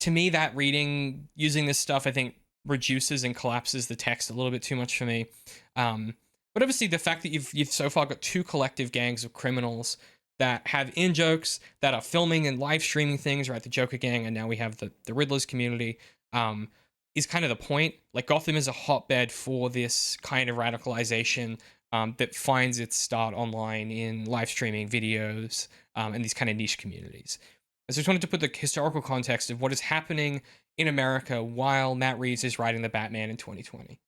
To me, that reading, using this stuff, I think reduces and collapses the text a little bit too much for me. But obviously the fact that you've so far got two collective gangs of criminals that have in-jokes, that are filming and live streaming things, right? The Joker gang, and now we have the Riddler's community, is kind of the point. Like, Gotham is a hotbed for this kind of radicalization that finds its start online in live streaming videos and these kind of niche communities. So I just wanted to put the historical context of what is happening in America while Matt Reeves is writing the Batman in 2020.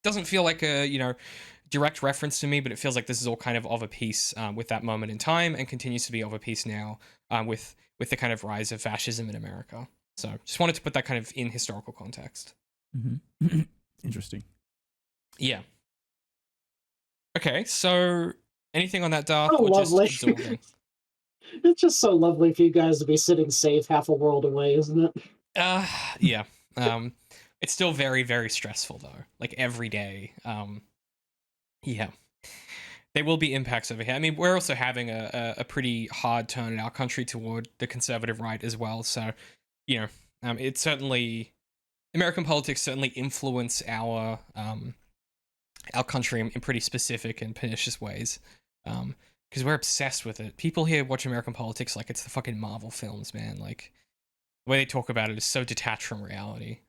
Doesn't feel like a, direct reference to me, but it feels like this is all kind of a piece with that moment in time and continues to be of a piece now with the kind of rise of fascism in America. So just wanted to put that kind of in historical context. Mm-hmm. Interesting. Yeah. Okay, so anything on that, Dath? Oh, or lovely. Just absorbing? It's just so lovely for you guys to be sitting safe half a world away, isn't it? Yeah. It's still very, very stressful though. Like every day. Yeah. There will be impacts over here. I mean, we're also having a pretty hard turn in our country toward the conservative right as well. So, you know, it's certainly American politics certainly influence our country in pretty specific and pernicious ways. Because we're obsessed with it. People here watch American politics like it's the fucking Marvel films, man. Like the way they talk about it is so detached from reality.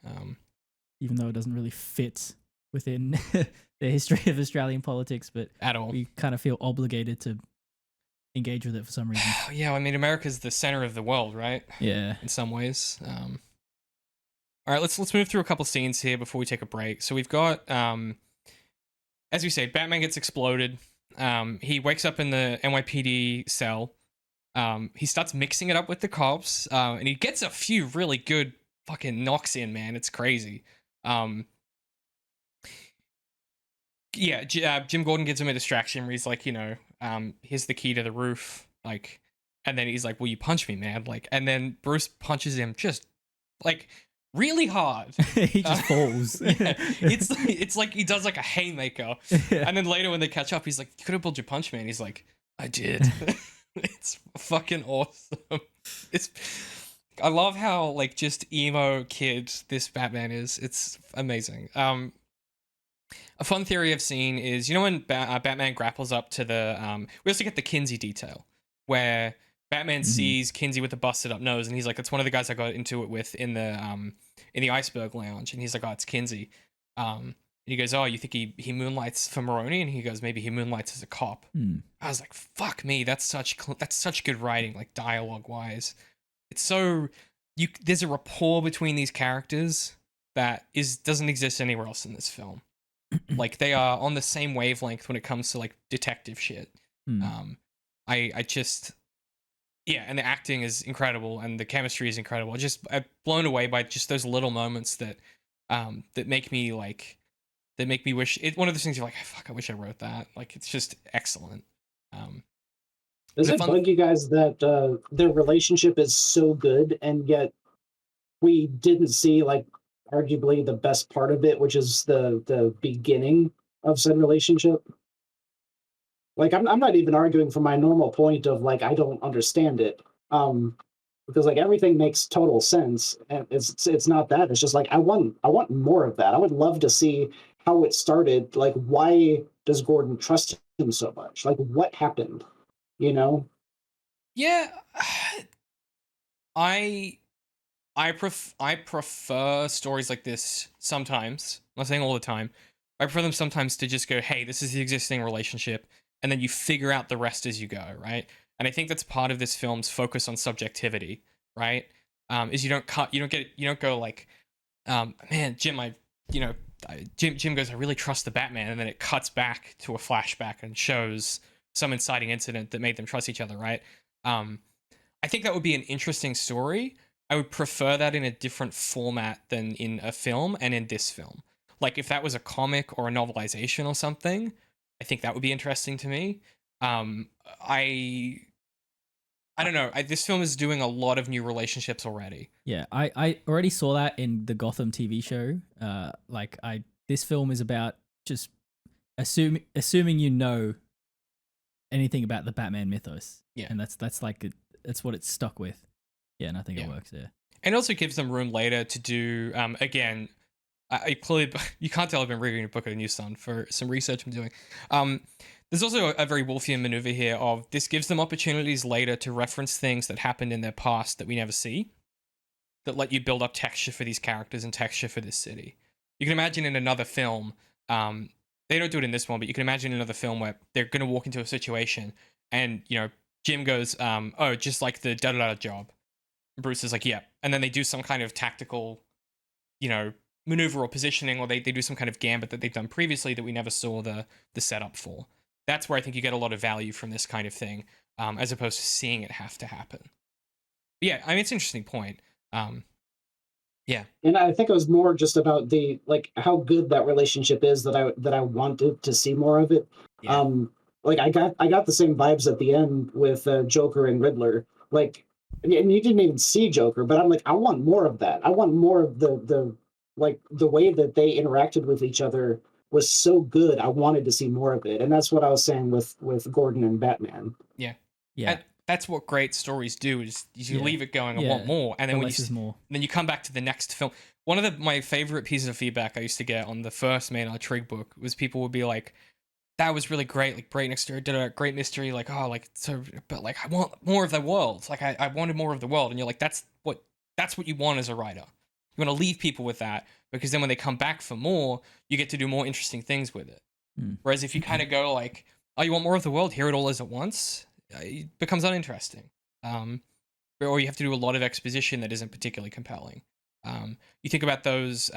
Even though it doesn't really fit within the history of Australian politics, but At all. we kind of feel obligated to engage with it for some reason. Yeah, I mean, America's the center of the world, right? Yeah. In some ways. All right, let's move through a couple scenes here before we take a break. So we've got, as we say, Batman gets exploded. He wakes up in the NYPD cell. He starts mixing it up with the cops, and he gets a few really good fucking knocks in, man. It's crazy. Yeah, Jim Gordon gives him a distraction where he's like, you know, here's the key to the roof, like, and then he's like, "Will you punch me, man?" Like, and then Bruce punches him just like really hard. He just falls. Yeah, it's like he does like a haymaker, Yeah. and then later when they catch up, he's like, "You could have pulled your punch, man." He's like, "I did." It's fucking awesome. I love how like just emo kid this Batman is. It's amazing. A fun theory I've seen is, you know, when Batman grapples up to the we also get the Kinsey detail where Batman sees Kinsey with the busted up nose, and he's like, "That's one of the guys I got into it with in the Iceberg Lounge," and he's like, "Oh, it's Kinsey." And he goes, "Oh, you think he moonlights for Maroni?" And he goes, "Maybe he moonlights as a cop." I was like, "Fuck me, that's such good writing, like dialogue wise. It's so there's a rapport between these characters that doesn't exist anywhere else in this film. Like they are on the same wavelength when it comes to like detective shit. I just yeah, and the acting is incredible and the chemistry is incredible. I'm blown away by just those little moments that make me wish it. One of those things you're like, fuck, I wish I wrote that. Like it's just excellent. Does it bug you guys that their relationship is so good and yet we didn't see like arguably the best part of it, which is the beginning of said relationship? Like I'm not even arguing from my normal point of like I don't understand it. Because like everything makes total sense and it's not that. It's just like I want more of that. I would love to see how it started. Like why does Gordon trust him so much? Like what happened? You know? Yeah. I prefer stories like this sometimes. I'm not saying all the time. I prefer them sometimes to just go, "Hey, this is the existing relationship," and then you figure out the rest as you go, right? And I think that's part of this film's focus on subjectivity, right? Is you don't go like, "Man, Jim, Jim goes, I really trust the Batman," and then it cuts back to a flashback and shows some inciting incident that made them trust each other, right? I think that would be an interesting story. I would prefer that in a different format than in a film and in this film. Like if that was a comic or a novelization or something, I think that would be interesting to me. I don't know. This film is doing a lot of new relationships already. Yeah, I already saw that in the Gotham TV show. This film is about just assuming you know anything about the Batman mythos. Yeah, and that's what it's stuck with. Yeah, and I think it works. Yeah, and it also gives them room later to do again. I clearly you can't tell I've been reading a book at a new Sun for some research I'm doing. There's also a very Wolfian maneuver here of this gives them opportunities later to reference things that happened in their past that we never see, that let you build up texture for these characters and texture for this city. You can imagine in another film, they don't do it in this one, but you can imagine another film where they're going to walk into a situation and, you know, Jim goes, "Oh, just like the da-da-da job." Bruce is like, "Yeah." And then they do some kind of tactical, you know, maneuver or positioning, or they do some kind of gambit that they've done previously that we never saw the setup for. That's where I think you get a lot of value from this kind of thing, as opposed to seeing it have to happen. But yeah, I mean, it's an interesting point. Yeah. And I think it was more just about the like how good that relationship is that I wanted to see more of it. Yeah. Like I got the same vibes at the end with Joker and Riddler. Like, and you didn't even see Joker, but I'm like, I want more of that. I want more of the like the way that they interacted with each other was so good. I wanted to see more of it, and that's what I was saying with Gordon and Batman. Yeah. Yeah. And that's what great stories do is you Yeah. leave it going, I Yeah. want more. And then The when less is more. then you come back to the next film. One of my favorite pieces of feedback I used to get on the first Maynard Trigg book was people would be like, that was really great, like great mystery, did a great mystery, like, oh, like, so, but like, I want more of the world. Like, I wanted more of the world. And you're like, that's what you want as a writer. You want to leave people with that, because then when they come back for more, you get to do more interesting things with it. Whereas if you kind of go like, oh, you want more of the world, here it all is at once, it becomes uninteresting. Or you have to do a lot of exposition that isn't particularly compelling. You think about those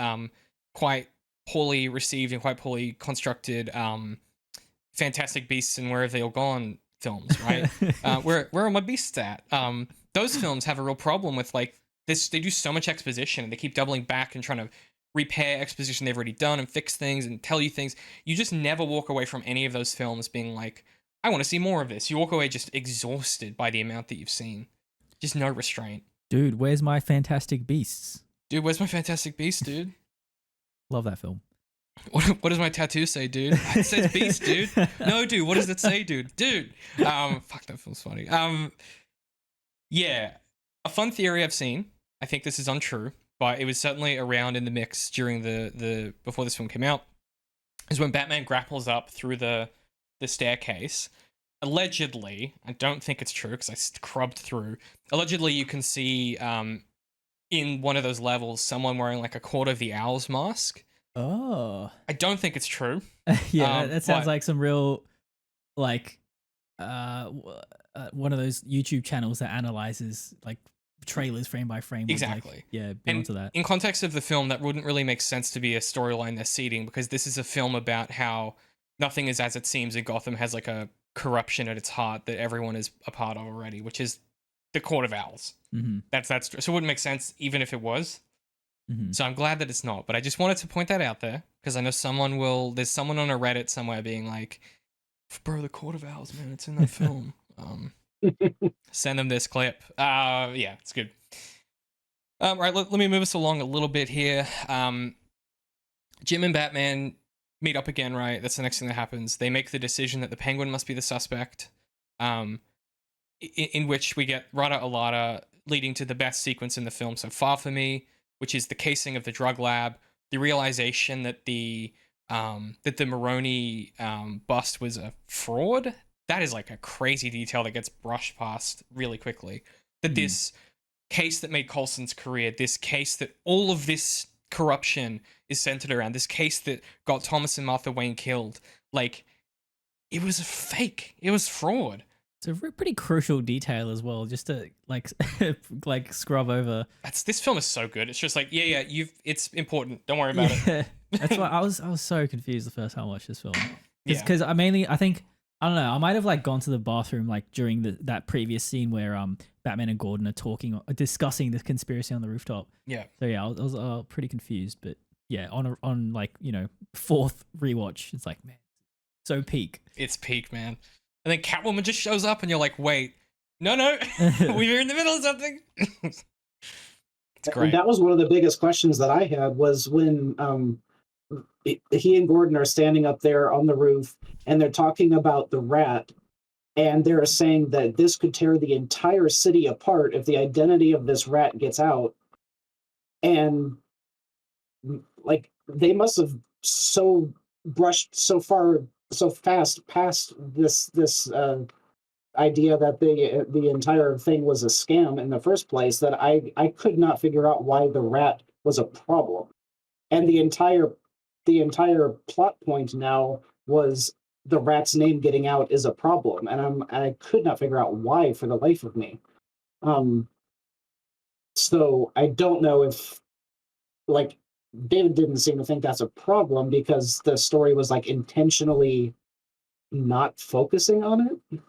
quite poorly received and quite poorly constructed Fantastic Beasts and Where Have They All Gone films, right? Where are my beasts at? Those films have a real problem with like this. They do so much exposition and they keep doubling back and trying to repair exposition they've already done and fix things and tell you things. You just never walk away from any of those films being like, I want to see more of this. You walk away just exhausted by the amount that you've seen. Just no restraint. Dude, where's my Fantastic Beasts? Dude, where's my Fantastic Beast, dude? Love that film. What does my tattoo say, dude? It says Beast, dude. No, dude, what does it say, dude? Dude. Fuck, that feels funny. Yeah. A fun theory I've seen, I think this is untrue, but it was certainly around in the mix during the before this film came out, is when Batman grapples up through the staircase. Allegedly, I don't think it's true because I scrubbed through. Allegedly, you can see in one of those levels someone wearing like a Court of the Owls mask. Oh. I don't think it's true. Yeah, that sounds but- like some real, like, one of those YouTube channels that analyzes like trailers frame by frame. Would, Exactly. Like, yeah, be And onto that. in context of the film, that wouldn't really make sense to be a storyline they're seeding, because this is a film about how nothing is as it seems and Gotham has like a corruption at its heart that everyone is a part of already, which is the Court of Owls. Mm-hmm. That's so it wouldn't make sense even if it was. Mm-hmm. So I'm glad that it's not, but I just wanted to point that out there because I know there's someone on a Reddit somewhere being like, bro, the Court of Owls, man, it's in that film. Send them this clip. Yeah, it's good. Right, let me move us along a little bit here. Jim and Batman meet up again, right? That's the next thing that happens. They make the decision that the Penguin must be the suspect, in which we get Rada Alada leading to the best sequence in the film so far for me, which is the casing of the drug lab, the realization that the Maroni bust was a fraud. That is like a crazy detail that gets brushed past really quickly. That this case that made Coulson's career, this case that all of this corruption is centered around, this case that got Thomas and Martha Wayne killed, like, it was a fake. It was fraud. It's a pretty crucial detail as well, just to like like scrub over. This film is so good. It's just like, yeah, it's important. Don't worry about it. That's why I was so confused the first time I watched this film. Yeah. Because I don't know, I might have like gone to the bathroom like during that previous scene where Batman and Gordon are discussing the conspiracy on the rooftop. Yeah. So yeah, I was pretty confused, but yeah, on like, you know, fourth rewatch, it's like, man, so peak. It's peak, man. And then Catwoman just shows up and you're like, wait, no, we were in the middle of something. It's great. And that was one of the biggest questions that I had was when he and Gordon are standing up there on the roof and they're talking about the rat, and they're saying that this could tear the entire city apart if the identity of this rat gets out. And like, they must have brushed so fast past this idea that the entire thing was a scam in the first place that I could not figure out why the rat was a problem. And the entire plot point now was the rat's name getting out is a problem, and I could not figure out why for the life of me. So I don't know if, like, David didn't seem to think that's a problem because the story was like intentionally not focusing on it.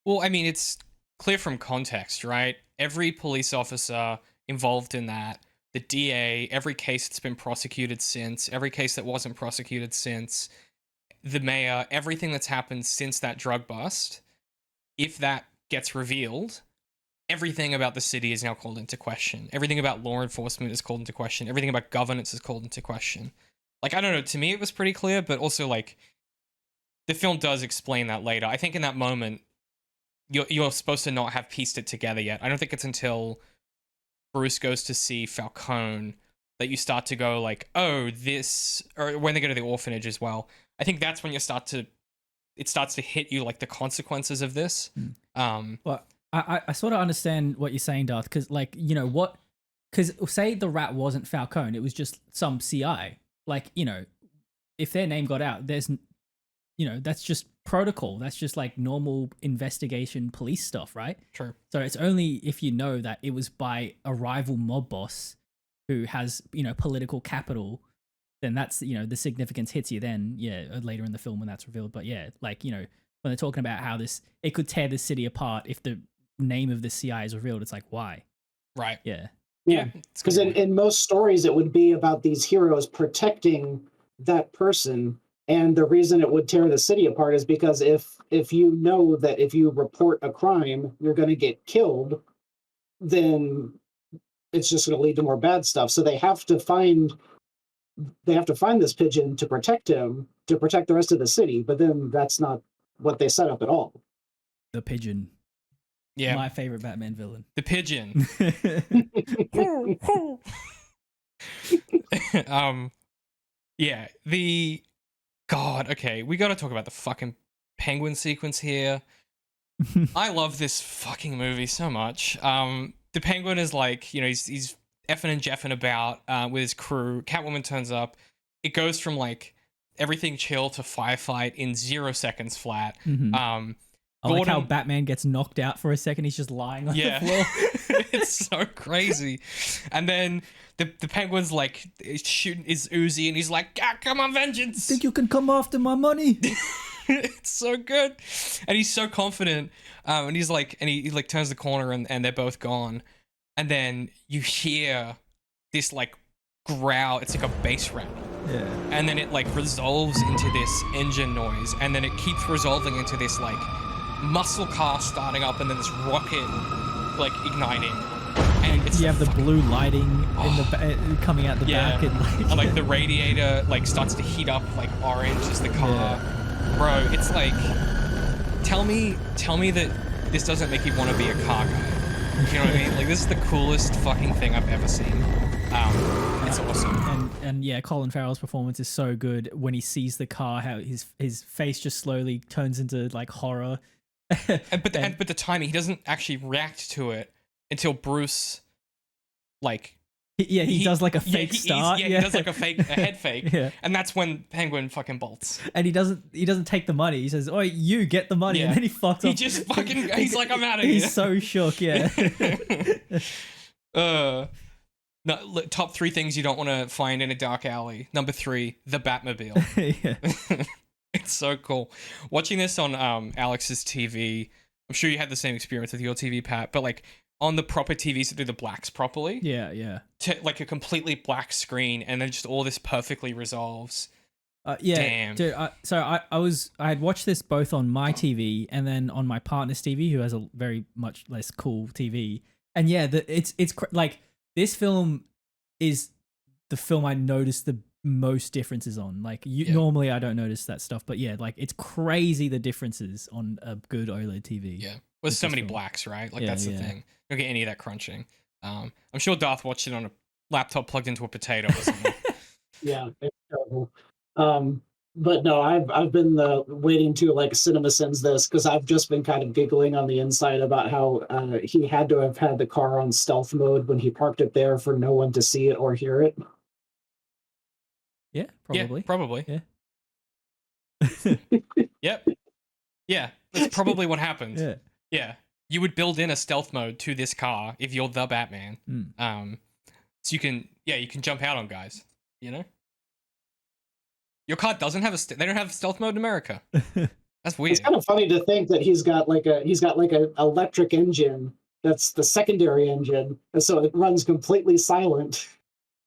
Well, I mean, it's clear from context, right? Every police officer involved in that, the DA, every case that's been prosecuted since, every case that wasn't prosecuted since, the mayor, everything that's happened since that drug bust, if that gets revealed, everything about the city is now called into question. Everything about law enforcement is called into question. Everything about governance is called into question. Like, I don't know, to me it was pretty clear, but also, like, the film does explain that later. I think in that moment, you're supposed to not have pieced it together yet. I don't think it's until Bruce goes to see Falcone that you start to go like, oh, this, or when they go to the orphanage as well. I think that's when it starts to hit you, like, the consequences of this. Well, I sort of understand what you're saying, Dath, because, like, you know what? Because say the rat wasn't Falcone, it was just some CI. Like, you know, if their name got out, there's, you know, that's just protocol. That's just like normal investigation police stuff, right? Sure. So it's only if you know that it was by a rival mob boss who has, you know, political capital, then that's, you know, the significance hits you then, yeah, later in the film when that's revealed. But yeah, like, you know, when they're talking about how it could tear the city apart if the name of the CI is revealed, it's like, why? Right. Yeah. Yeah, because in most stories it would be about these heroes protecting that person, and the reason it would tear the city apart is because if you know that if you report a crime you're going to get killed, then it's just going to lead to more bad stuff. So they have to find this pigeon to protect him, to protect the rest of the city, but then that's not what they set up at all. The pigeon. Yeah. My favorite Batman villain. The pigeon. Yeah, God, okay, we gotta talk about the fucking penguin sequence here. I love this fucking movie so much. The penguin is like, you know, he's effing and jeffing about with his crew. Catwoman turns up. It goes from like everything chill to firefight in 0 seconds flat. Mm-hmm. I like how Batman gets knocked out for a second. He's just lying on the floor. It's so crazy. And then the penguin's like shooting his Uzi, and he's like, "Ah, come on, vengeance! Think you can come after my money?" It's so good, and he's so confident. And he's like, and he like turns the corner, and they're both gone. And then you hear this like growl. It's like a bass rap. Yeah. And then it like resolves into this engine noise, and then it keeps resolving into this like muscle car starting up, and then this rocket like igniting, and it's you have the blue lighting in the coming out the back, and like the radiator like starts to heat up like orange as the car. Bro, it's like, tell me that this doesn't make you want to be a car guy. You know what I mean? Like, this is the coolest fucking thing I've ever seen. It's awesome. And yeah, Colin Farrell's performance is so good when he sees the car, how his face just slowly turns into like horror. But the timing, he doesn't actually react to it until Bruce, like, he does like a fake start. He does like a head fake, and that's when Penguin fucking bolts. And he doesn't take the money. He says, "Oh, you get the money," and then he fucks up. He just fucking, he's like, "I'm out of here." He's so shook, yeah. No, top 3 things you don't want to find in a dark alley. Number 3, the Batmobile. It's so cool. Watching this on Alex's TV, I'm sure you had the same experience with your TV, Pat, but like on the proper TVs that do the blacks properly. Yeah. To like a completely black screen, and then just all this perfectly resolves. Damn. Dude, so I had watched this both on my TV and then on my partner's TV, who has a very much less cool TV. And yeah, it's like, this film is the film I noticed the most differences on. Like, normally I don't notice that stuff, but yeah, like, it's crazy the differences on a good OLED TV. Yeah, with so many blacks, right? Like, that's the thing. You don't get any of that crunching. I'm sure Dath watched it on a laptop plugged into a potato or something. Yeah, it's terrible. But no, I've been waiting to like CinemaSins this, because I've just been kind of giggling on the inside about how he had to have had the car on stealth mode when he parked it there for no one to see it or hear it. Yeah, probably. Yeah, probably. Yeah. Yep. Yeah, that's probably what happened. Yeah. Yeah. You would build in a stealth mode to this car if you're the Batman. So you can jump out on guys, you know? Your car doesn't have they don't have stealth mode in America. That's weird. It's kind of funny to think that he's got like a electric engine that's the secondary engine, and so it runs completely silent.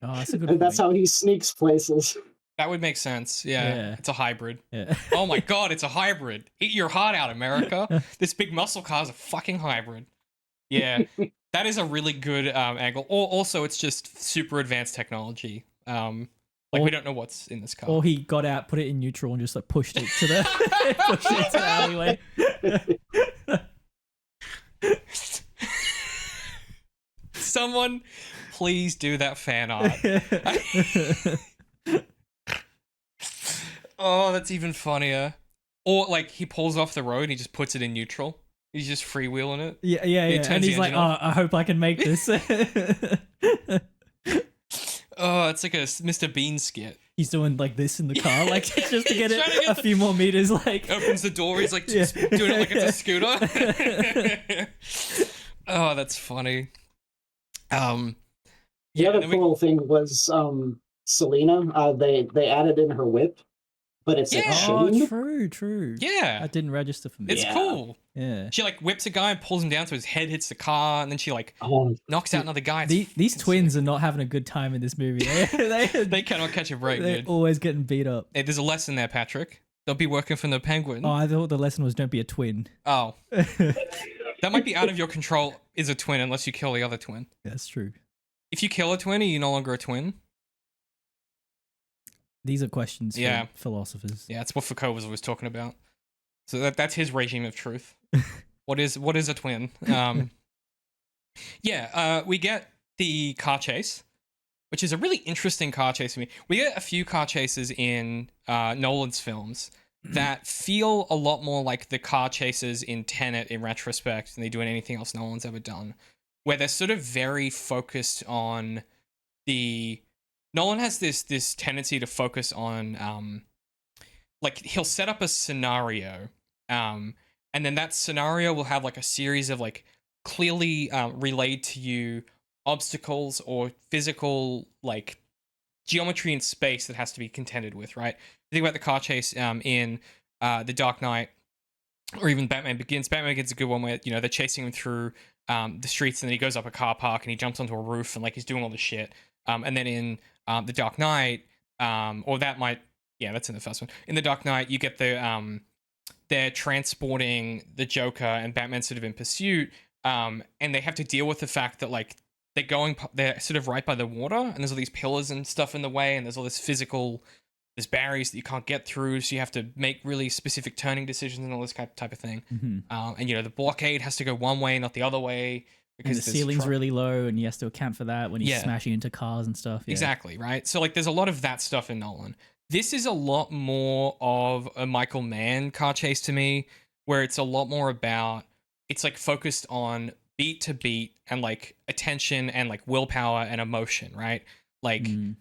Oh, that's a good And that's how he sneaks places. That would make sense. Yeah. It's a hybrid. Yeah. Oh my god, it's a hybrid. Eat your heart out, America. This big muscle car is a fucking hybrid. Yeah, that is a really good angle. Or also, it's just super advanced technology. Like, we don't know what's in this car. Or he got out, put it in neutral, and just like pushed it to the pushed it to the alleyway. Someone, please do that fan art. Oh, that's even funnier. Or like he pulls off the road and he just puts it in neutral. He's just freewheeling it. Yeah. turns And the he's like, engine "Oh, off. I hope I can make this." Oh, it's like a Mr. Bean skit. He's doing like this in the car, like just to get He's trying to it get a few more meters. Like Opens the door. He's like Yeah. doing it like it's a scooter. Oh, that's funny. The Yeah, other then we- cool thing was Selina. They added in her whip, but it's a Yeah. oh, chain. true. yeah, That didn't register for me. it's Yeah. cool. Yeah. She like whips a guy and pulls him down so his head hits the car, and then she like Oh, knocks out another guy. It's These fucking twins sick. are not having a good time in this movie. They cannot catch a break, They're dude. always getting beat up. Hey, there's a lesson there, Patrick. They'll be working for the Penguin. Oh, I thought the lesson was don't be a twin. Oh, that might be out of your control. Is a twin unless you kill the other twin. That's true. If you kill a twin, are you no longer a twin? These are questions for Yeah. philosophers. Yeah, that's what Foucault was always talking about. So that's his regime of truth. What is a twin? We get the car chase, which is a really interesting car chase for me. We get a few car chases in Nolan's films that feel a lot more like the car chases in Tenet in retrospect than they do in anything else Nolan's ever done, where they're sort of very focused on the... Nolan has this tendency to focus on like he'll set up a scenario, and then that scenario will have like a series of like clearly relayed to you obstacles or physical like geometry in space that has to be contended with, right? Think about the car chase in The Dark Knight, or even Batman Begins. Batman Begins is a good one where, you know, they're chasing him through the streets, and then he goes up a car park and he jumps onto a roof and like he's doing all this shit. And then in The Dark Knight, that's in the first one. In The Dark Knight, you get they're transporting the Joker and Batman's sort of in pursuit, and they have to deal with the fact that like they're sort of right by the water, and there's all these pillars and stuff in the way, and there's all there's barriers that you can't get through, so you have to make really specific turning decisions and all this type of thing. Mm-hmm. And you know the blockade has to go one way, not the other way, And the there's ceiling's truck- really low, and he has to account for that when he's Yeah. smashing into cars and stuff. Yeah. Exactly, right? So like there's a lot of that stuff in Nolan. This is a lot more of a Michael Mann car chase to me, where it's a lot more about, it's like focused on beat to beat and like attention and like willpower and emotion, right? Like Mm.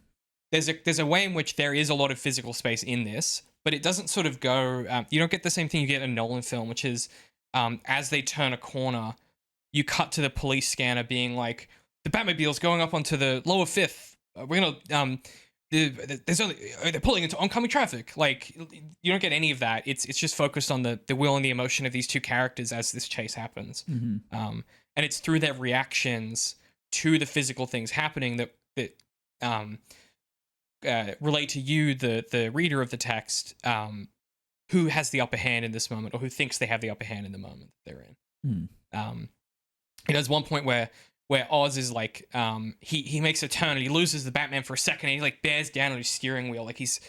there's a way in which there is a lot of physical space in this, but it doesn't sort of go, you don't get the same thing you get in a Nolan film, which is as they turn a corner, you cut to the police scanner being like, the Batmobile's going up onto the lower fifth. We're gonna they're pulling into oncoming traffic. Like you don't get any of that. It's just focused on the will and the emotion of these two characters as this chase happens. Mhm. And it's through their reactions to the physical things happening that relate to you, the reader of the text, who has the upper hand in this moment, or who thinks they have the upper hand in the moment that they're in. There's one point where Oz is like, he makes a turn and he loses the Batman for a second, and he like bears down on his steering wheel, like he's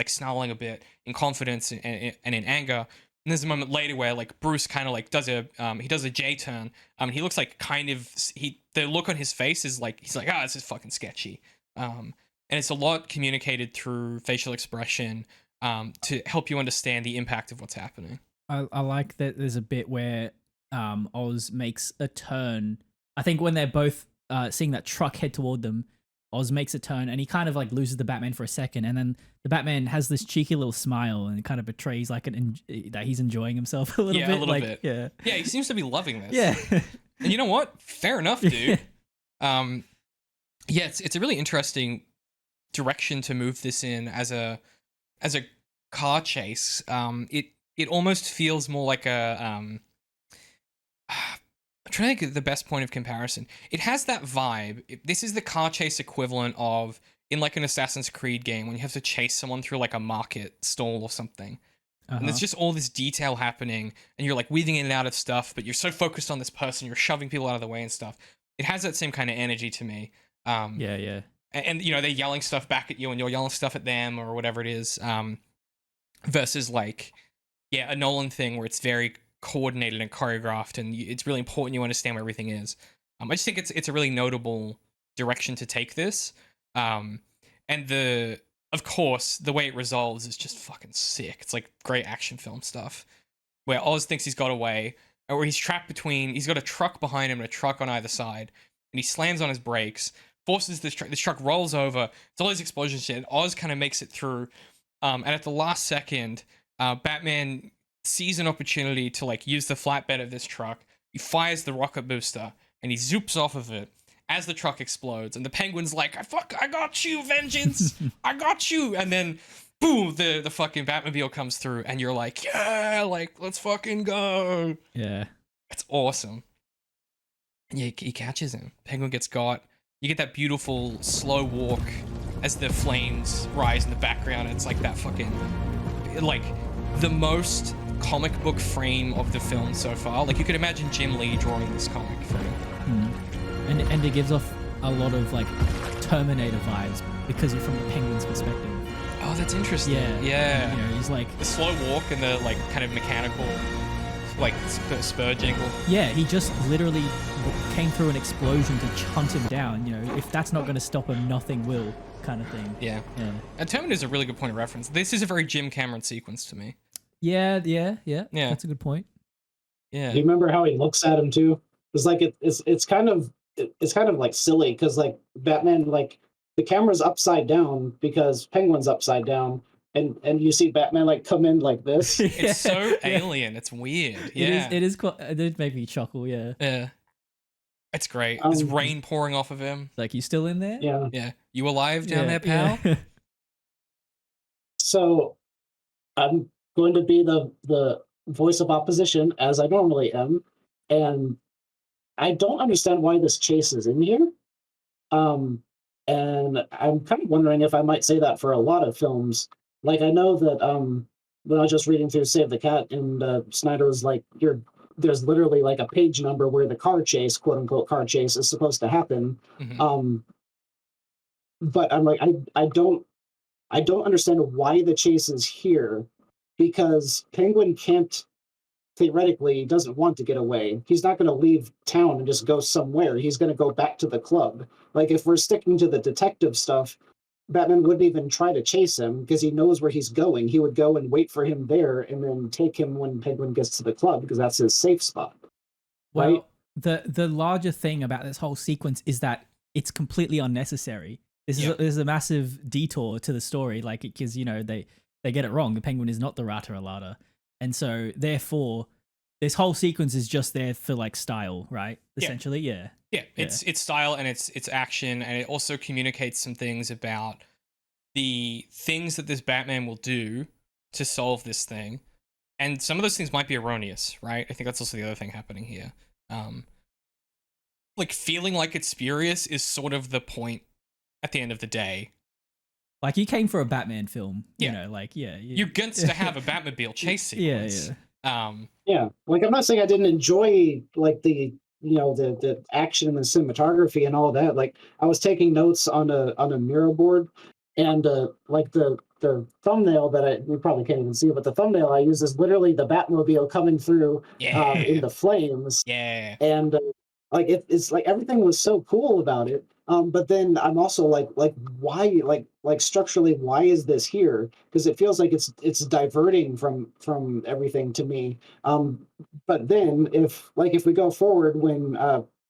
snarling a bit in confidence and in anger. And there's a moment later where like Bruce kind of like does a J turn. He looks like the look on his face is like, he's like, this is fucking sketchy. And it's a lot communicated through facial expression to help you understand the impact of what's happening. I like that there's a bit where Oz makes a turn. I think when they're both seeing that truck head toward them, Oz makes a turn and he kind of like loses the Batman for a second, and then the Batman has this cheeky little smile and it kind of betrays like that he's enjoying himself a little bit. A little bit. Yeah. Yeah, he seems to be loving this. Yeah. And you know what? Fair enough, dude. It's a really interesting direction to move this in as a car chase. It almost feels more like I'm trying to think of the best point of comparison. It has that vibe. This is the car chase equivalent of in like an Assassin's Creed game when you have to chase someone through like a market stall or something. And there's just all this detail happening, and you're like weaving in and out of stuff, but you're so focused on this person, you're shoving people out of the way and stuff. It has that same kind of energy to me. Yeah. And you know, they're yelling stuff back at you and you're yelling stuff at them or whatever it is. Versus like, a Nolan thing where it's very coordinated and choreographed, and it's really important you understand where everything is. I just think it's a really notable direction to take this. And of course, the way it resolves is just fucking sick. It's like great action film stuff where Oz thinks he's got away, or he's trapped between, he's got a truck behind him and a truck on either side, and he slams on his brakes, forces this truck rolls over, it's all these explosions shit, and Oz kind of makes it through. And at the last second, Batman sees an opportunity to like use the flatbed of this truck. He fires the rocket booster and he zoops off of it as the truck explodes. And the Penguin's like, I got you, Vengeance! I got you! And then, boom, the fucking Batmobile comes through and you're like, yeah, like, let's fucking go. Yeah. It's awesome. Yeah, he catches him. Penguin gets got. You get that beautiful slow walk as the flames rise in the background. It's like that fucking, like, the most comic book frame of the film so far. Like, you could imagine Jim Lee drawing this comic frame. And it gives off a lot of like Terminator vibes because you're from the Penguin's perspective. Oh, that's interesting. Yeah. You know, he's like the slow walk and the like kind of mechanical, like spur jingle. Yeah, he just literally came through an explosion to hunt him down. You know, if that's not going to stop him, nothing will, kind of thing. Yeah. And Terminator is a really good point of reference. This is a very Jim Cameron sequence to me. Yeah. That's a good point. Yeah. Do you remember how he looks at him too? It's like it's kind of like silly because like Batman, like the camera's upside down because Penguin's upside down, and you see Batman like come in like this. It's so alien. It's weird. Yeah, it is. It did make me chuckle. Yeah. It's great. There's rain pouring off of him. Like, you still in there? Yeah. You alive down there, pal? Yeah. So I'm going to be the voice of opposition as I normally am, and I don't understand why this chase is in here. And I'm kind of wondering if I might say that for a lot of films. Like, I know that when I was just reading through Save the Cat, and Snyder was like, there's literally like a page number where the car chase, quote unquote car chase, is supposed to happen. Mm-hmm. But I'm like, I don't understand why the chase is here, because Penguin can't, theoretically, doesn't want to get away. He's not going to leave town and just go somewhere. He's going to go back to the club. Like, if we're sticking to the detective stuff, Batman wouldn't even try to chase him because he knows where he's going. He would go and wait for him there and then take him when Penguin gets to the club because that's his safe spot. Right? Well, the larger thing about this whole sequence is that it's completely unnecessary. This is a massive detour to the story, like, because, you know, they get it wrong. The Penguin is not the Rata Alada. And so, therefore, this whole sequence is just there for, like, style, right? Essentially, yeah. It's style and it's action, and it also communicates some things about the things that this Batman will do to solve this thing. And some of those things might be erroneous, right? I think that's also the other thing happening here. Like, feeling like it's spurious is sort of the point at the end of the day. Like, you came for a Batman film, you know, like, You're going to have a Batmobile chase sequence. Like, I'm not saying I didn't enjoy, like, the action and the cinematography and all that. Like, I was taking notes on a Miro board, and like the thumbnail that we probably can't even see, but the thumbnail I use is literally the Batmobile coming through in the flames. And like it's like everything was so cool about it. But then I'm also like why, like structurally, why is this here? Because it feels like it's diverting from everything to me. But then if we go forward, when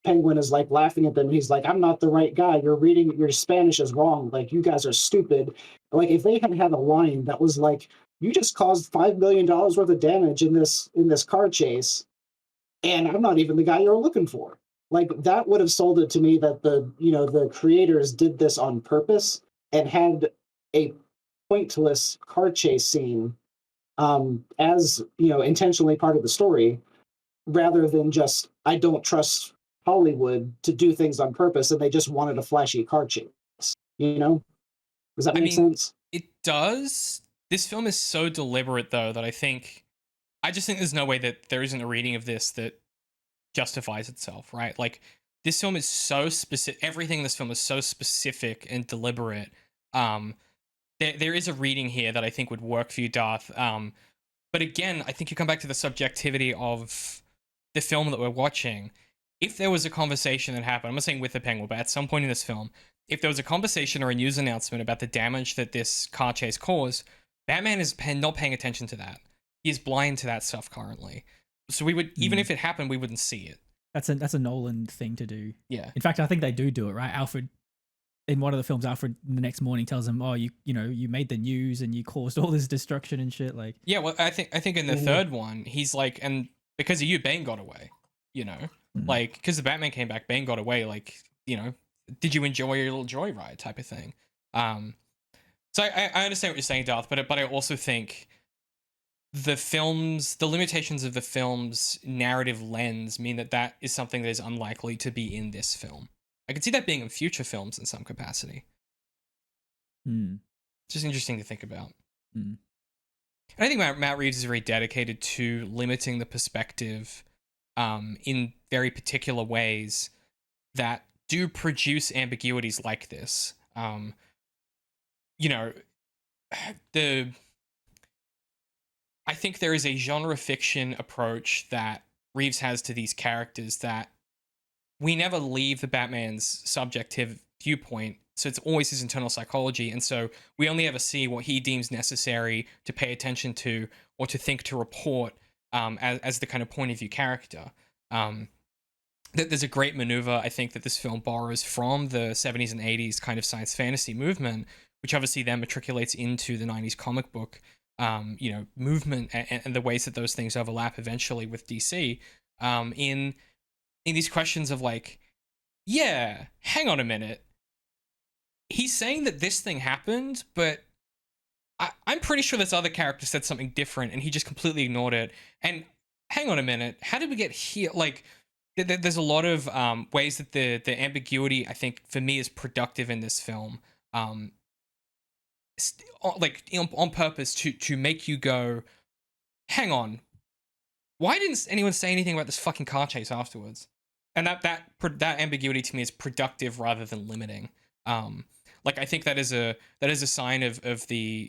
Penguin is like laughing at them, he's like, I'm not the right guy. Your Spanish is wrong. Like, you guys are stupid. Like, if they had a line that was like, you just caused $5 million worth of damage in this car chase, and I'm not even the guy you're looking for. Like, that would have sold it to me that the creators did this on purpose and had a pointless car chase scene as, intentionally part of the story, rather than just, I don't trust Hollywood to do things on purpose and they just wanted a flashy car chase. Does that make sense? It does, This film is so deliberate, though, that I just think there's no way that there isn't a reading of this that justifies itself, right? Like, this film is so specific. Everything in this film is so specific and deliberate. There is a reading here that I think would work for you, Dath. But again, I think you come back to the subjectivity of the film that we're watching. If there was a conversation that happened, I'm not saying with the Penguin, but at some point in this film, if there was a conversation or a news announcement about the damage that this car chase caused, Batman is not paying attention to that. He is blind to that stuff currently. So we would, even if it happened, we wouldn't see it. That's a Nolan thing to do. Yeah. In fact, I think they do it, right? Alfred, in one of the films, Alfred the next morning tells him, "Oh, you made the news and you caused all this destruction and shit." Like, yeah, well, I think in the third one, he's like, and because of you, Bane got away. Like, because the Batman came back, Bane got away. Like, did you enjoy your little joyride type of thing? So I understand what you're saying, Darth, but I also think the limitations of the film's narrative lens mean that is something that is unlikely to be in this film. I could see that being in future films in some capacity. Just interesting to think about. And I think Matt Reeves is very dedicated to limiting the perspective in very particular ways that do produce ambiguities like this. I think there is a genre fiction approach that Reeves has to these characters that we never leave the Batman's subjective viewpoint. So it's always his internal psychology. And so we only ever see what he deems necessary to pay attention to or to think to report as the kind of point of view character. There's a great maneuver, I think, that this film borrows from the 70s and 80s kind of science fantasy movement, which obviously then matriculates into the 90s comic book movement and the ways that those things overlap eventually with DC in these questions of like, yeah, hang on a minute. He's saying that this thing happened, but I'm pretty sure this other character said something different and he just completely ignored it. And hang on a minute, how did we get here? Like, there's a lot of ways that the ambiguity, I think, for me, is productive in this film. On purpose to make you go, hang on, why didn't anyone say anything about this fucking car chase afterwards? And that ambiguity to me is productive rather than limiting. I think that is a sign of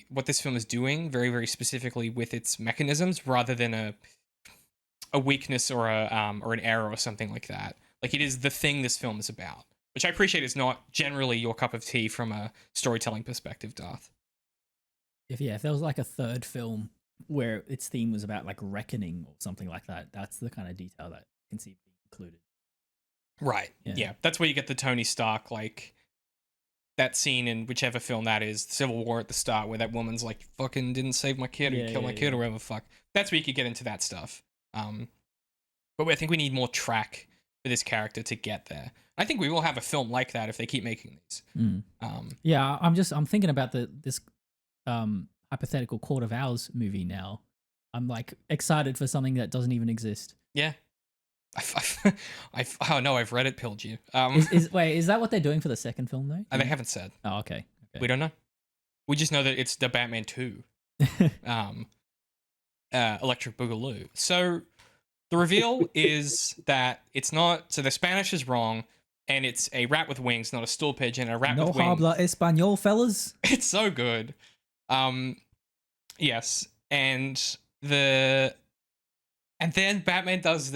what this film is doing very, very specifically with its mechanisms, rather than a weakness or an error or something like that. Like, it is the thing this film is about, which I appreciate is not generally your cup of tea from a storytelling perspective, Darth. If there was like a third film where its theme was about like reckoning or something like that, that's the kind of detail that I can see being included. Right. Yeah. That's where you get the Tony Stark, like, that scene in whichever film that is, Civil War at the start, where that woman's like, fucking didn't save my kid or kill my kid or whatever the fuck. That's where you could get into that stuff. But I think we need more track for this character to get there. I think we will have a film like that if they keep making these. I'm thinking about this hypothetical Court of Owls movie now. I'm like excited for something that doesn't even exist. Yeah. I've read it, pilled you. Is that what they're doing for the second film though? They haven't said. Oh, okay. We don't know. We just know that it's the Batman 2. Electric Boogaloo. So the reveal is that it's not. So the Spanish is wrong, and it's a rat with wings, not a stool pigeon. A rat with wings. No habla español, fellas. It's so good. Yes, and then Batman does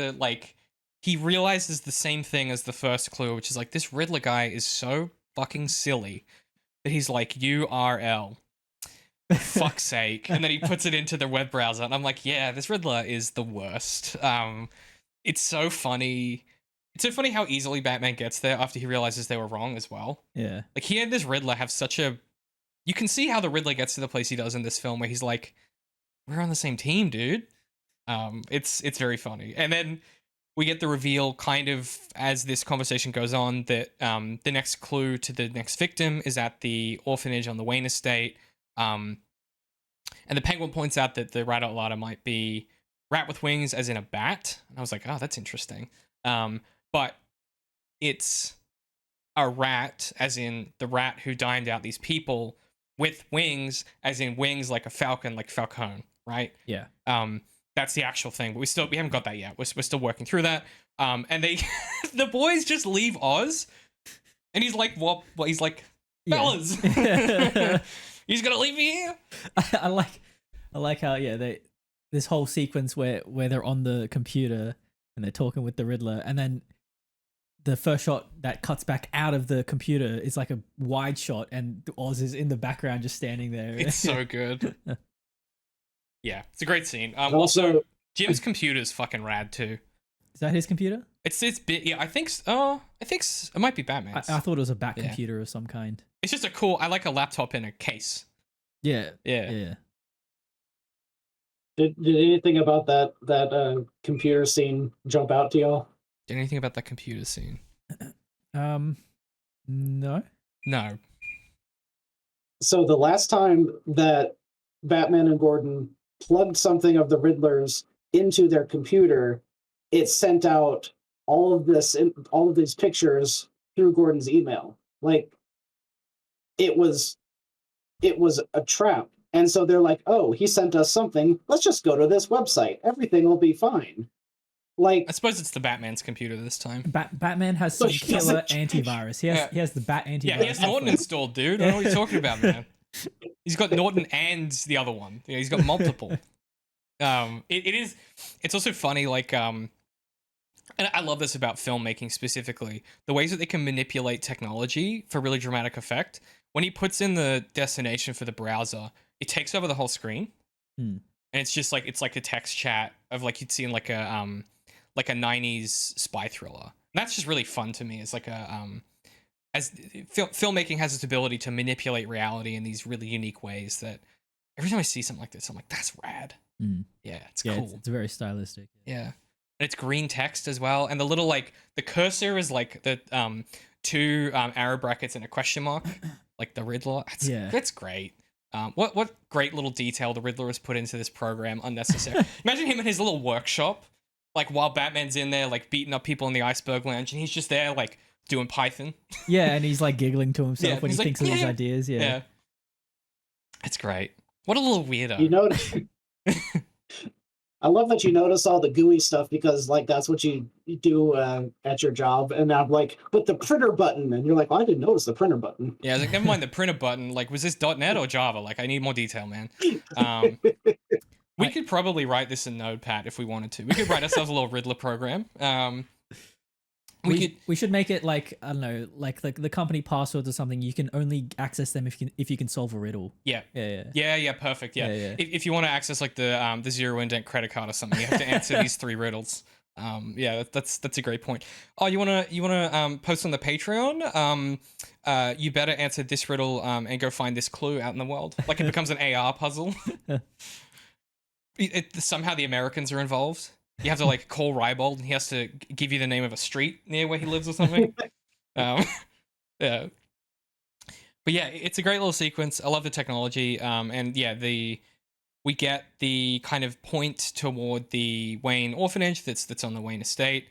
he realizes the same thing as the first clue, which is like, this Riddler guy is so fucking silly that he's like, URL. Fuck's sake. And then he puts it into the web browser, and I'm like, yeah, this Riddler is the worst. It's so funny. It's so funny how easily Batman gets there after he realizes they were wrong as well. Yeah. Like, he and this Riddler have such a... You can see how the Riddler gets to the place he does in this film, where he's like, we're on the same team, dude. It's very funny. And then we get the reveal kind of as this conversation goes on that the next clue to the next victim is at the orphanage on the Wayne estate. And the Penguin points out that the rat outlawed might be rat with wings, as in a bat. And I was like, oh, that's interesting. But it's a rat, as in the rat who dined out these people, with wings, as in wings like a falcon, like Falcone, right? Yeah. That's the actual thing, but we haven't got that yet. We're still working through that. And they the boys just leave Oz, and he's like, what? He's like, fellas, he's gonna leave me here. I like how this whole sequence where they're on the computer and they're talking with the Riddler, and then the first shot that cuts back out of the computer is like a wide shot, and Oz is in the background just standing there. It's so good. Yeah, it's a great scene. Also, Jim's computer is fucking rad too. Is that his computer? It's this bit. Yeah, I think. It might be Batman's. I thought it was a bat computer of some kind. It's just a cool. I like a laptop in a case. Yeah. Yeah. Did anything about that computer scene jump out to y'all? Did anything about that computer scene? No. No. So the last time that Batman and Gordon plugged something of the Riddler's into their computer, it sent out all of these pictures through Gordon's email. Like, it was a trap. And so they're like, oh, he sent us something. Let's just go to this website. Everything will be fine. Like, I suppose it's the Batman's computer this time. Batman has some killer antivirus. He has the Bat antivirus. Yeah, he has Norton installed, dude. I don't know what you're talking about, man. He's got Norton and the other one. Yeah, he's got multiple. It's also funny, like, and I love this about filmmaking specifically, the ways that they can manipulate technology for really dramatic effect. When he puts in the destination for the browser, it takes over the whole screen. And it's just like, it's like a text chat of like you'd see in like a 90s spy thriller. And that's just really fun to me. It's like as filmmaking has its ability to manipulate reality in these really unique ways that every time I see something like this, I'm like, that's rad. Yeah, it's cool. It's very stylistic. Yeah. And it's green text as well. And the little, like, the cursor is like the two arrow brackets and a question mark, like the Riddler. That's great. What great little detail the Riddler has put into this program, unnecessary. Imagine him in his little workshop, like while Batman's in there, like beating up people in the Iceberg Lounge, and he's just there, like doing Python. Yeah, and he's like giggling to himself when he thinks of his ideas. Yeah. It's great. What a little weirdo. You know, I love that you notice all the gooey stuff because, like, that's what you do at your job. And I'm like, but the printer button, and you're like, well, I didn't notice the printer button. Yeah, I was like, never mind the printer button. Like, was this .NET or Java? Like, I need more detail, man. We could probably write this in Notepad if we wanted to. We could write ourselves a little Riddler program. We should make it like, I don't know, like the company passwords or something. You can only access them if you can solve a riddle. Yeah, perfect. Yeah. If you want to access like the ZeroIndent credit card or something, you have to answer these 3 riddles. That's a great point. Oh, you wanna post on the Patreon? You better answer this riddle and go find this clue out in the world. Like it becomes an AR puzzle. Somehow the Americans are involved. You have to like call Rybold, and he has to give you the name of a street near where he lives or something. Yeah, but yeah, it's a great little sequence. I love the technology, and yeah, we get the kind of point toward the Wayne Orphanage that's on the Wayne estate,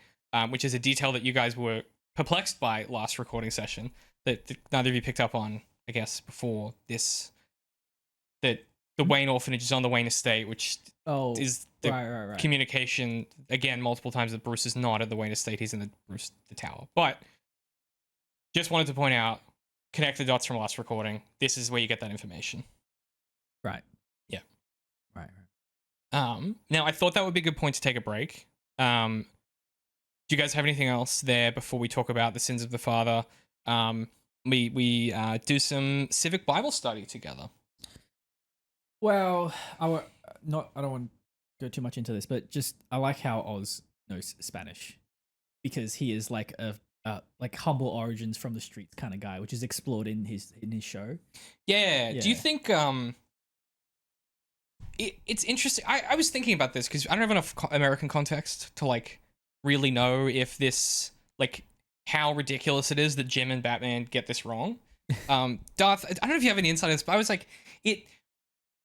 which is a detail that you guys were perplexed by last recording session that neither of you picked up on, I guess, before this. That the Wayne Orphanage is on the Wayne estate, which is the right. communication again multiple times that Bruce is not at the Wayne estate; he's in the tower. But just wanted to point out, connect the dots from last recording. This is where you get that information. Right. Yeah. Right. Now I thought that would be a good point to take a break. Do you guys have anything else there before we talk about the sins of the father? We do some civic Bible study together. Well, I don't want to go too much into this, but just I like how Oz knows Spanish because he is like a like humble origins from the streets kind of guy, which is explored in his show. Yeah. Do you think it's interesting? I was thinking about this because I don't have enough American context to like really know if this like how ridiculous it is that Jim and Batman get this wrong. Dath, I don't know if you have any insight on this, but I was like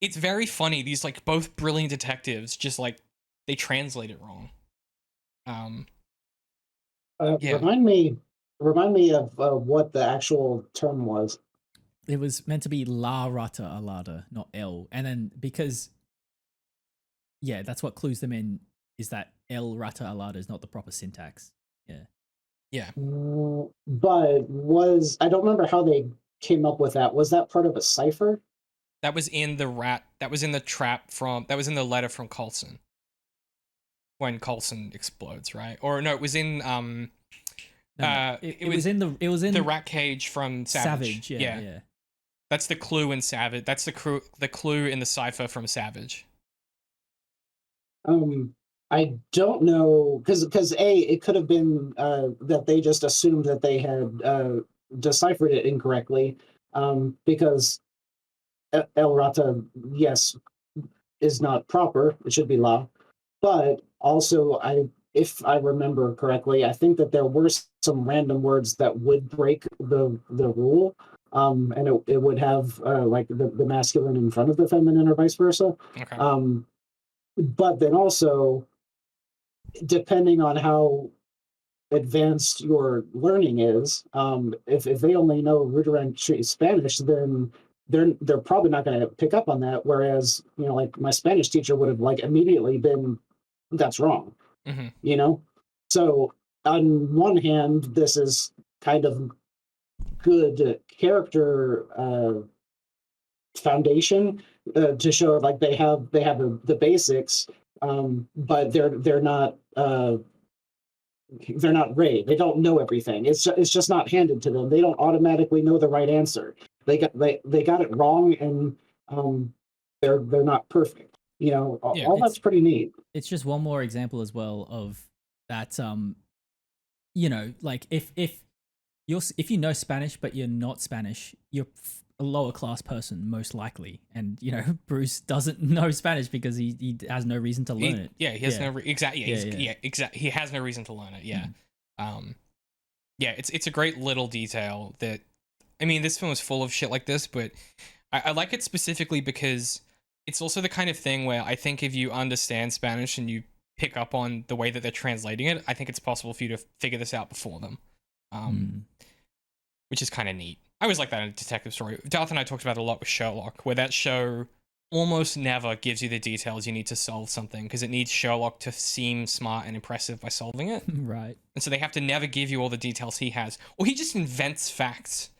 It's very funny. These like both brilliant detectives just like they translate it wrong. Remind me of what the actual term was. it was meant to be La Rata Alada, not L. And then because, yeah, that's what clues them in, is that El Rata Alada is not the proper syntax. Yeah. Yeah. But I don't remember how they came up with that. Was that part of a cipher? That was in the that was in the that was in the letter from Coulson. When Coulson explodes, right? Or no, it was in it was in the rat cage from Savage. Yeah. That's the clue in Savage. That's the clue in the cipher from Savage. I don't know, because it could have been that they just assumed that they had deciphered it incorrectly, because El Rata, yes, is not proper. It should be La. But also, if I remember correctly, I think that there were some random words that would break the rule, and it would have like the masculine in front of the feminine or vice versa. Okay. But then also, depending on how advanced your learning is, if they only know rudimentary Spanish, then they're probably not going to pick up on that. Whereas, like my Spanish teacher would have like immediately been, that's wrong. Mm-hmm. So on one hand, this is kind of good character foundation to show like they have the basics, but they're not Ray. They don't know everything. It's just not handed to them. They don't automatically know the right answer. They got it wrong, and they're not perfect. All that's pretty neat. It's just one more example as well of that. Like if you know Spanish but you're not Spanish, you're a lower class person most likely, and Bruce doesn't know Spanish because he has no reason to learn it. Yeah, he has no exactly. Yeah, exactly. He has no reason to learn it. Yeah, yeah. It's a great little detail that, I mean, this film is full of shit like this, but I like it specifically because it's also the kind of thing where I think if you understand Spanish and you pick up on the way that they're translating it, I think it's possible for you to figure this out before them, which is kind of neat. I always like that in a detective story. Dath and I talked about it a lot with Sherlock, where that show almost never gives you the details you need to solve something because it needs Sherlock to seem smart and impressive by solving it. Right. And so they have to never give you all the details he has. Or he just invents facts.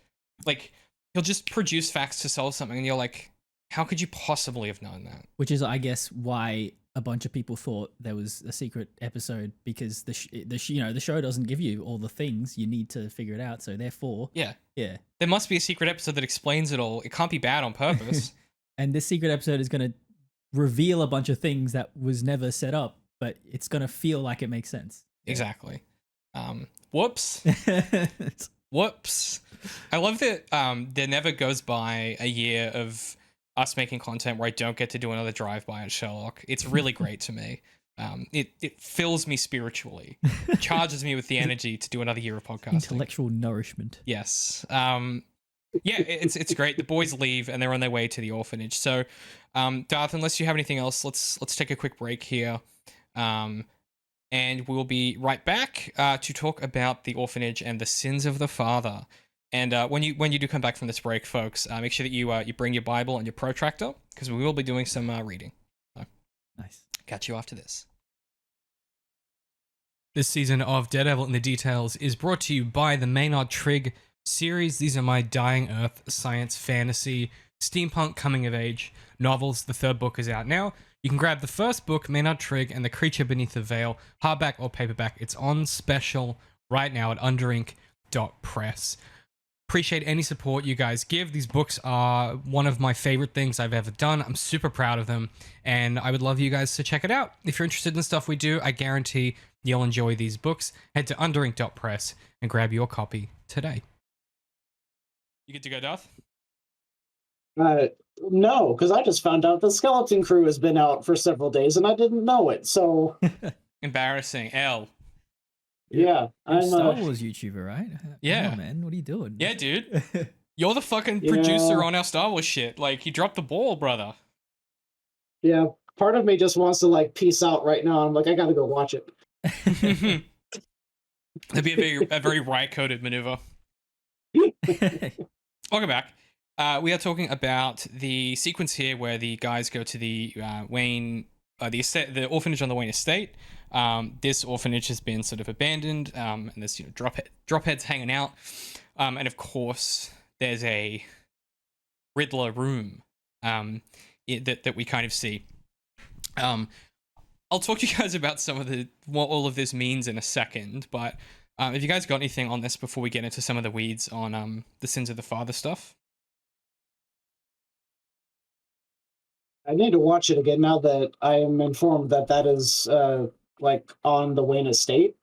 Like, he'll just produce facts to solve something, and you're like, how could you possibly have known that? Which is, I guess, why a bunch of people thought there was a secret episode, because the show doesn't give you all the things you need to figure it out. So therefore, yeah, there must be a secret episode that explains it all. It can't be bad on purpose. And this secret episode is going to reveal a bunch of things that was never set up, but it's going to feel like it makes sense. Exactly. Whoops. Whoops. I love that there never goes by a year of us making content where I don't get to do another drive-by at Sherlock. It's really great to me. It fills me spiritually, charges me with the energy to do another year of podcasting. Intellectual nourishment. Yes. Yeah, it's great. The boys leave and they're on their way to the orphanage. So, Dath, unless you have anything else, let's take a quick break here. And we'll be right back to talk about the orphanage and the sins of the father. And when you do come back from this break, folks, make sure that you bring your Bible and your protractor, because we will be doing some reading. So, nice. Catch you after this. This season of Daredevil in the Details is brought to you by the Maynard Trigg series. These are my Dying Earth science fantasy steampunk coming of age novels. The third book is out now. You can grab the first book, Maynard Trigg and the Creature Beneath the Veil, hardback or paperback. It's on special right now at underink.press. Appreciate any support you guys give. These books are one of my favorite things I've ever done. I'm super proud of them, and I would love you guys to check it out. If you're interested in the stuff we do, I guarantee you'll enjoy these books. Head to underink.press and grab your copy today. You good to go, Dath? No, because I just found out the Skeleton Crew has been out for several days, and I didn't know it, so... Embarrassing. L. Yeah, I'm a I'm Star Wars YouTuber, right? Yeah. Come on, man. What are you doing? Yeah, dude. You're the fucking producer on our Star Wars shit. Like, you dropped the ball, brother. Yeah, part of me just wants to, like, peace out right now. I'm like, I gotta go watch it. That'd be a very Riot-coded maneuver. Welcome back. We are talking about the sequence here where the guys go to the the orphanage on the Wayne estate. This orphanage has been sort of abandoned, and there's drop heads hanging out, and of course there's a Riddler room that we kind of see. I'll talk to you guys about some of what all of this means in a second, but have you guys got anything on this before we get into some of the weeds on the Sins of the Father stuff? I need to watch it again now that I am informed that that is like on the Wayne estate,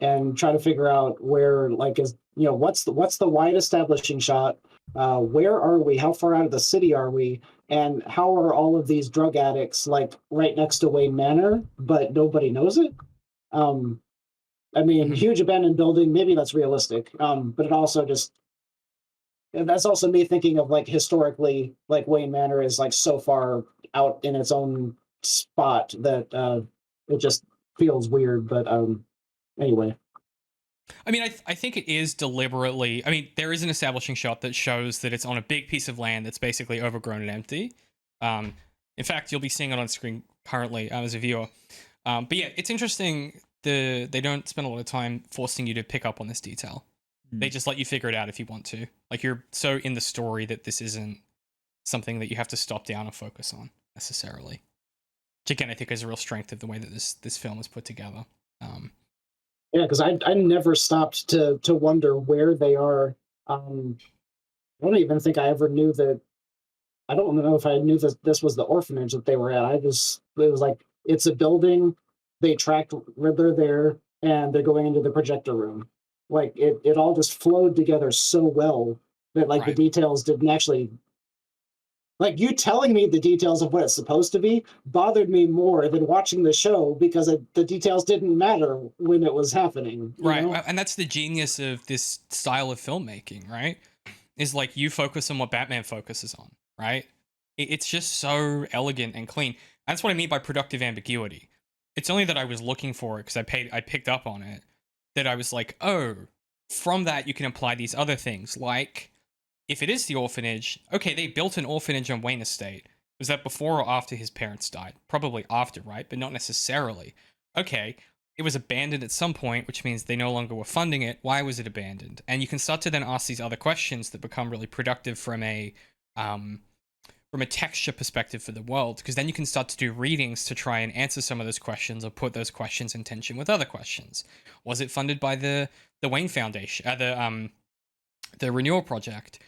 and try to figure out where, like, is what's the wide establishing shot? Where are we? How far out of the city are we? And how are all of these drug addicts like right next to Wayne Manor, but nobody knows it? I mean, huge abandoned building. Maybe that's realistic, but it also just that's also me thinking of like historically, like Wayne Manor is like so far out in its own spot that it just feels weird. But anyway. I mean, I think it is deliberately. I mean, there is an establishing shot that shows that it's on a big piece of land that's basically overgrown and empty. In fact, you'll be seeing it on screen currently as a viewer. But yeah, it's interesting. They don't spend a lot of time forcing you to pick up on this detail. They just let you figure it out if you want to. Like, you're so in the story that this isn't something that you have to stop down and focus on necessarily. Which again, I think is a real strength of the way that this film is put together. Yeah, because I never stopped to wonder where they are. I don't even think I ever knew that. I don't know if I knew that this was the orphanage that they were at. It was like, it's a building. They tracked Riddler there, and they're going into the projector room. Like, it all just flowed together so well that like the details didn't actually. Like, you telling me the details of what it's supposed to be bothered me more than watching the show, because the details didn't matter when it was happening. Right. Know? And that's the genius of this style of filmmaking, right? Is like, you focus on what Batman focuses on, right? It's just so elegant and clean. That's what I mean by productive ambiguity. It's only that I was looking for it because I picked up on it, that I was like, oh, from that you can imply these other things, like, if it is the orphanage, okay, they built an orphanage on Wayne Estate. Was that before or after his parents died? Probably after, right? But not necessarily. Okay, it was abandoned at some point, which means they no longer were funding it. Why was it abandoned? And you can start to then ask these other questions that become really productive from a texture perspective for the world, because then you can start to do readings to try and answer some of those questions or put those questions in tension with other questions. Was it funded by the Wayne Foundation, the Renewal Project?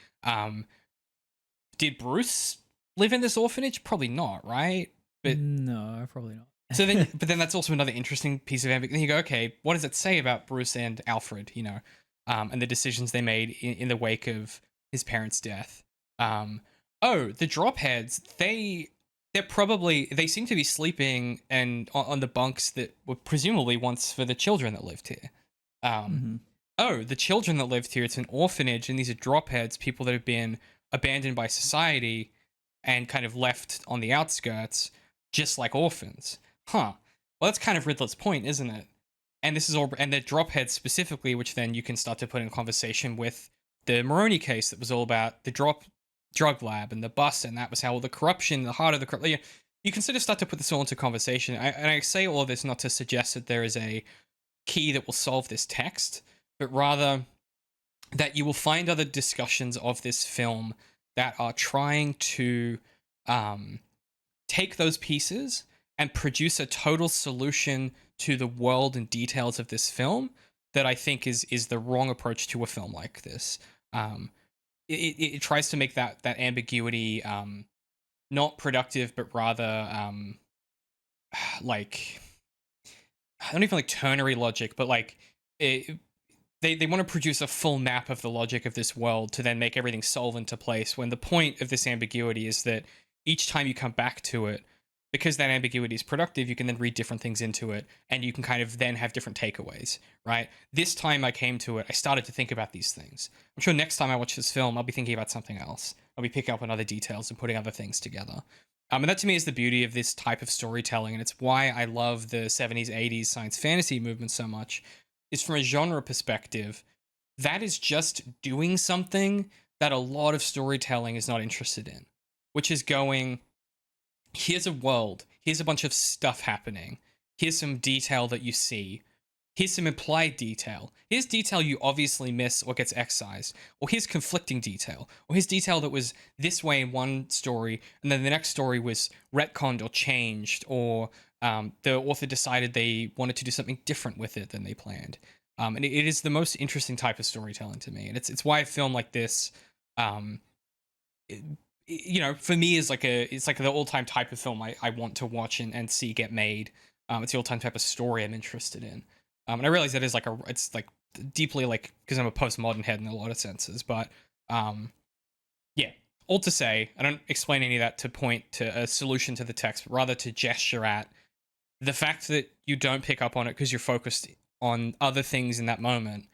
Did Bruce live in this orphanage? Probably not, right? But no, probably not. But then that's also another interesting piece of ambiguity. Then you go, okay, what does it say about Bruce and Alfred, and the decisions they made in the wake of his parents' death? The dropheads, they seem to be sleeping and on the bunks that were presumably once for the children that lived here. The children that lived here, it's an orphanage, and these are dropheads, people that have been abandoned by society and kind of left on the outskirts, just like orphans. Well, that's kind of Riddler's point, isn't it? And this is all, and the dropheads specifically, which then you can start to put in conversation with the Maroney case that was all about the drug lab and the bus, and that was how all the corruption, the heart of the corruption. You can sort of start to put this all into conversation. And I say all of this not to suggest that there is a key that will solve this text, but rather that you will find other discussions of this film that are trying to take those pieces and produce a total solution to the world and details of this film that I think is the wrong approach to a film like this. It tries to make that ambiguity not productive, but rather like, I don't even like ternary logic, but like they want to produce a full map of the logic of this world to then make everything solve into place, when the point of this ambiguity is that each time you come back to it, because that ambiguity is productive, you can then read different things into it, and you can kind of then have different takeaways, right? This time I came to it, I started to think about these things. I'm sure next time I watch this film, I'll be thinking about something else. I'll be picking up on other details and putting other things together. And that to me is the beauty of this type of storytelling, and it's why I love the 70s, 80s science fantasy movement so much, is from a genre perspective, that is just doing something that a lot of storytelling is not interested in, which is going, here's a world, here's a bunch of stuff happening, here's some detail that you see, here's some implied detail, here's detail you obviously miss or gets excised, or here's conflicting detail, or here's detail that was this way in one story, and then the next story was retconned or changed, or the author decided they wanted to do something different with it than they planned. And it is the most interesting type of storytelling to me, and it's why a film like this, for me is it's like the all-time type of film I want to watch and see get made. It's the all-time type of story I'm interested in. And I realize that is it's like deeply like, because I'm a postmodern head in a lot of senses, but yeah, all to say, I don't explain any of that to point to a solution to the text, but rather to gesture at the fact that you don't pick up on it because you're focused on other things in that moment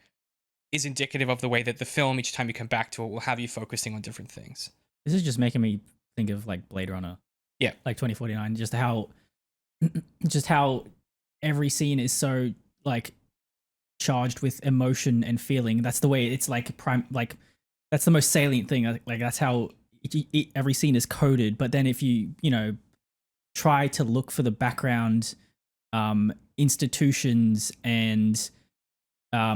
is indicative of the way that the film, each time you come back to it, will have you focusing on different things. This is just making me think of like Blade Runner. Yeah. Like 2049, just how every scene is so like charged with emotion and feeling. That's the way it's like that's the most salient thing. Like that's how every scene is coded. But then if you try to look for the background institutions and I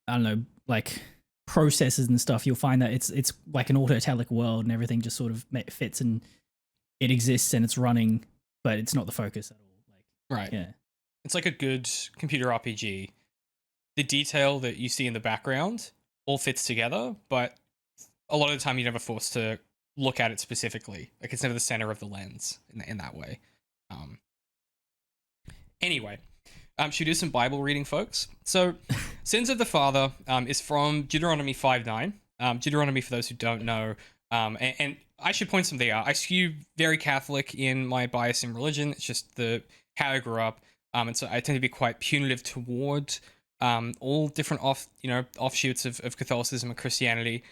don't know, like processes and stuff, you'll find that it's like an autotelic world and everything just sort of fits and it exists and it's running, but it's not the focus at all. Like, right. Yeah. It's like a good computer RPG. The detail that you see in the background all fits together, but a lot of the time you're never forced to look at it specifically. Like it's never the center of the lens in that way. Anyway, should we do some Bible reading, folks? So, Sins of the Father is from Deuteronomy 5:9. Deuteronomy, for those who don't know, and I should point something out. I skew very Catholic in my bias in religion. It's just how I grew up, and so I tend to be quite punitive toward all different offshoots of Catholicism and Christianity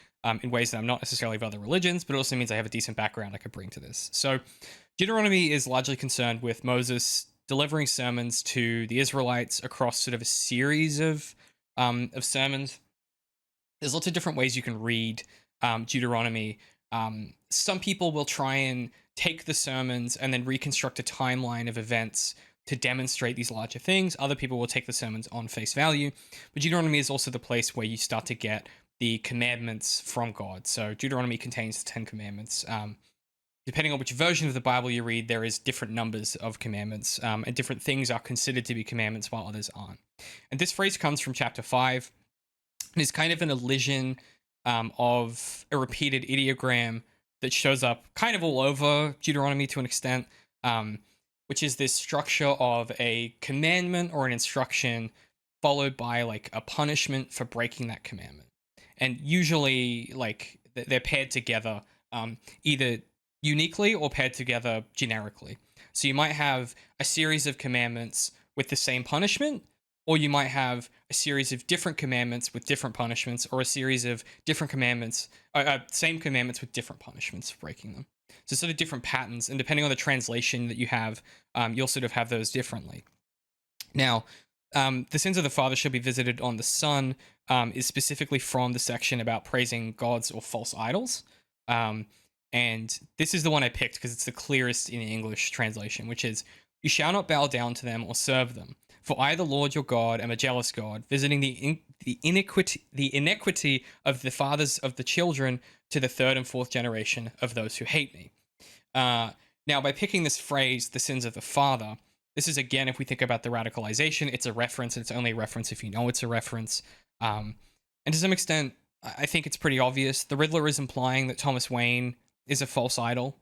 in ways that I'm not necessarily of other religions, but it also means I have a decent background I could bring to this. So, Deuteronomy is largely concerned with Moses delivering sermons to the Israelites across sort of a series of sermons. There's lots of different ways you can read Deuteronomy. Some people will try and take the sermons and then reconstruct a timeline of events to demonstrate these larger things. Other people will take the sermons on face value. But Deuteronomy is also the place where you start to get the commandments from God. So Deuteronomy contains the 10 commandments. Depending on which version of the Bible you read, there is different numbers of commandments, and different things are considered to be commandments while others aren't. And this phrase comes from chapter 5, and is kind of an elision of a repeated ideogram that shows up kind of all over Deuteronomy to an extent, which is this structure of a commandment or an instruction followed by like a punishment for breaking that commandment. And usually like they're paired together, either uniquely or paired together generically. So you might have a series of commandments with the same punishment, or you might have a series of different commandments with different punishments, or a series of different commandments, same commandments with different punishments for breaking them. So sort of different patterns, and depending on the translation that you have, you'll sort of have those differently. Now, the sins of the father shall be visited on the son is specifically from the section about praising gods or false idols. And this is the one I picked because it's the clearest in the English translation, which is, "You shall not bow down to them or serve them. For I, the Lord your God, am a jealous God, visiting the iniquity of the fathers of the children to the third and fourth generation of those who hate me." Now, by picking this phrase, "the sins of the father," this is, again, if we think about the radicalization, it's a reference, and it's only a reference if you know it's a reference. And to some extent, I think it's pretty obvious. The Riddler is implying that Thomas Wayne is a false idol.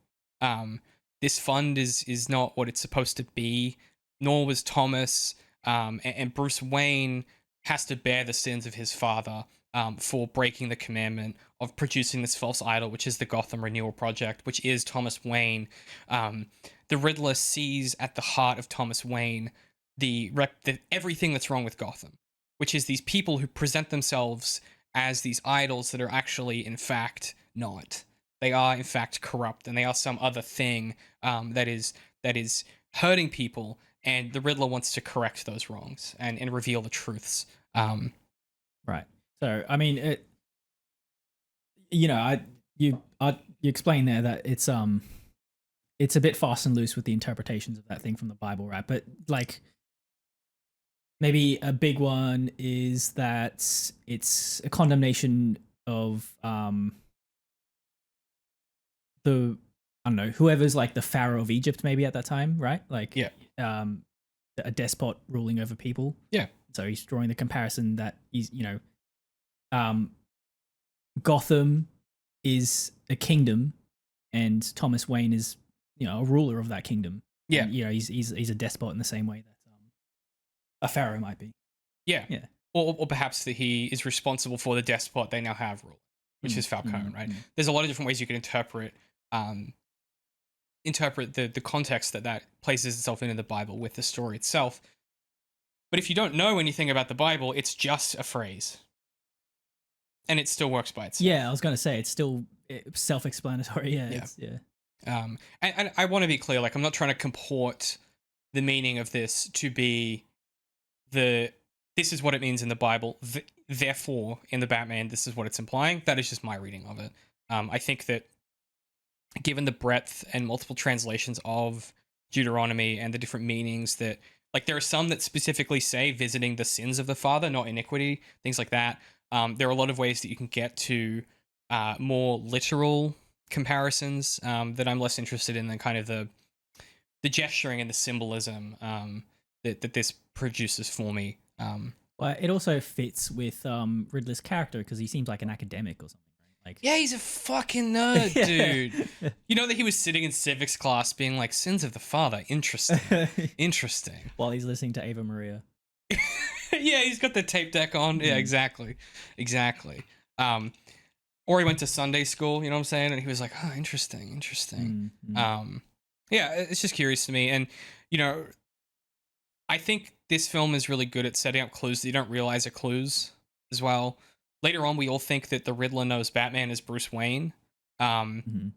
This fund is not what it's supposed to be, nor was Thomas. And Bruce Wayne has to bear the sins of his father for breaking the commandment of producing this false idol, which is the Gotham Renewal Project, which is Thomas Wayne. The Riddler sees at the heart of Thomas Wayne everything that's wrong with Gotham, which is these people who present themselves as these idols that are actually, in fact, not. They are, in fact, corrupt, and they are some other thing that is hurting people, and the Riddler wants to correct those wrongs and reveal the truths. Right. So, I mean, you know, you explained there that it's a bit fast and loose with the interpretations of that thing from the Bible, right? But like, maybe a big one is that it's a condemnation of the, I don't know, whoever's like the Pharaoh of Egypt maybe at that time, right? Like, Yeah. A despot ruling over people. Yeah. So he's drawing the comparison that he's, Gotham is a kingdom, and Thomas Wayne is, a ruler of that kingdom. Yeah. And, he's a despot in the same way that a pharaoh might be. Yeah. Yeah. Or perhaps that he is responsible for the despot they now have rule, which is Falcone, right? There's a lot of different ways you can interpret the context that places itself into the Bible with the story itself. But if you don't know anything about the Bible, it's just a phrase. And it still works by itself. Yeah, I was going to say, it's still self-explanatory. Yeah. And I want to be clear, like, I'm not trying to comport the meaning of this to be this is what it means in the Bible, therefore, in the Batman, this is what it's implying. That is just my reading of it. I think that given the breadth and multiple translations of Deuteronomy and the different meanings that, like, there are some that specifically say visiting the sins of the father, not iniquity, things like that. There are a lot of ways that you can get to more literal comparisons that I'm less interested in than kind of the gesturing and the symbolism that this produces for me. Well, it also fits with Riddler's character because he seems like an academic or something. Like, yeah, he's a fucking nerd, dude. You know that he was sitting in civics class being like, sins of the father, interesting. Interesting. While he's listening to Ava Maria. Yeah, he's got the tape deck on. Yeah, exactly. Or he went to Sunday school, you know what I'm saying? And he was like, oh, interesting. Yeah, it's just curious to me. And, I think this film is really good at setting up clues that you don't realize are clues as well. Later on, we all think that the Riddler knows Batman is Bruce Wayne. And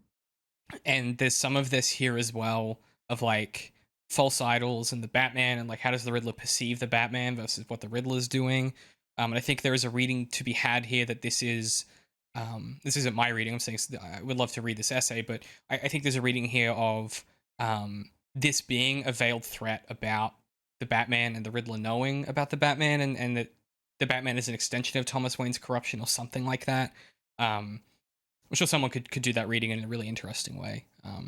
there's some of this here as well of like false idols and the Batman and like how does the Riddler perceive the Batman versus what the Riddler is doing. And I think there is a reading to be had here that this isn't my reading. I'm saying I would love to read this essay, but I think there's a reading here of this being a veiled threat about the Batman and the Riddler knowing about the Batman and that the Batman is an extension of Thomas Wayne's corruption or something like that. I'm sure someone could do that reading in a really interesting way. But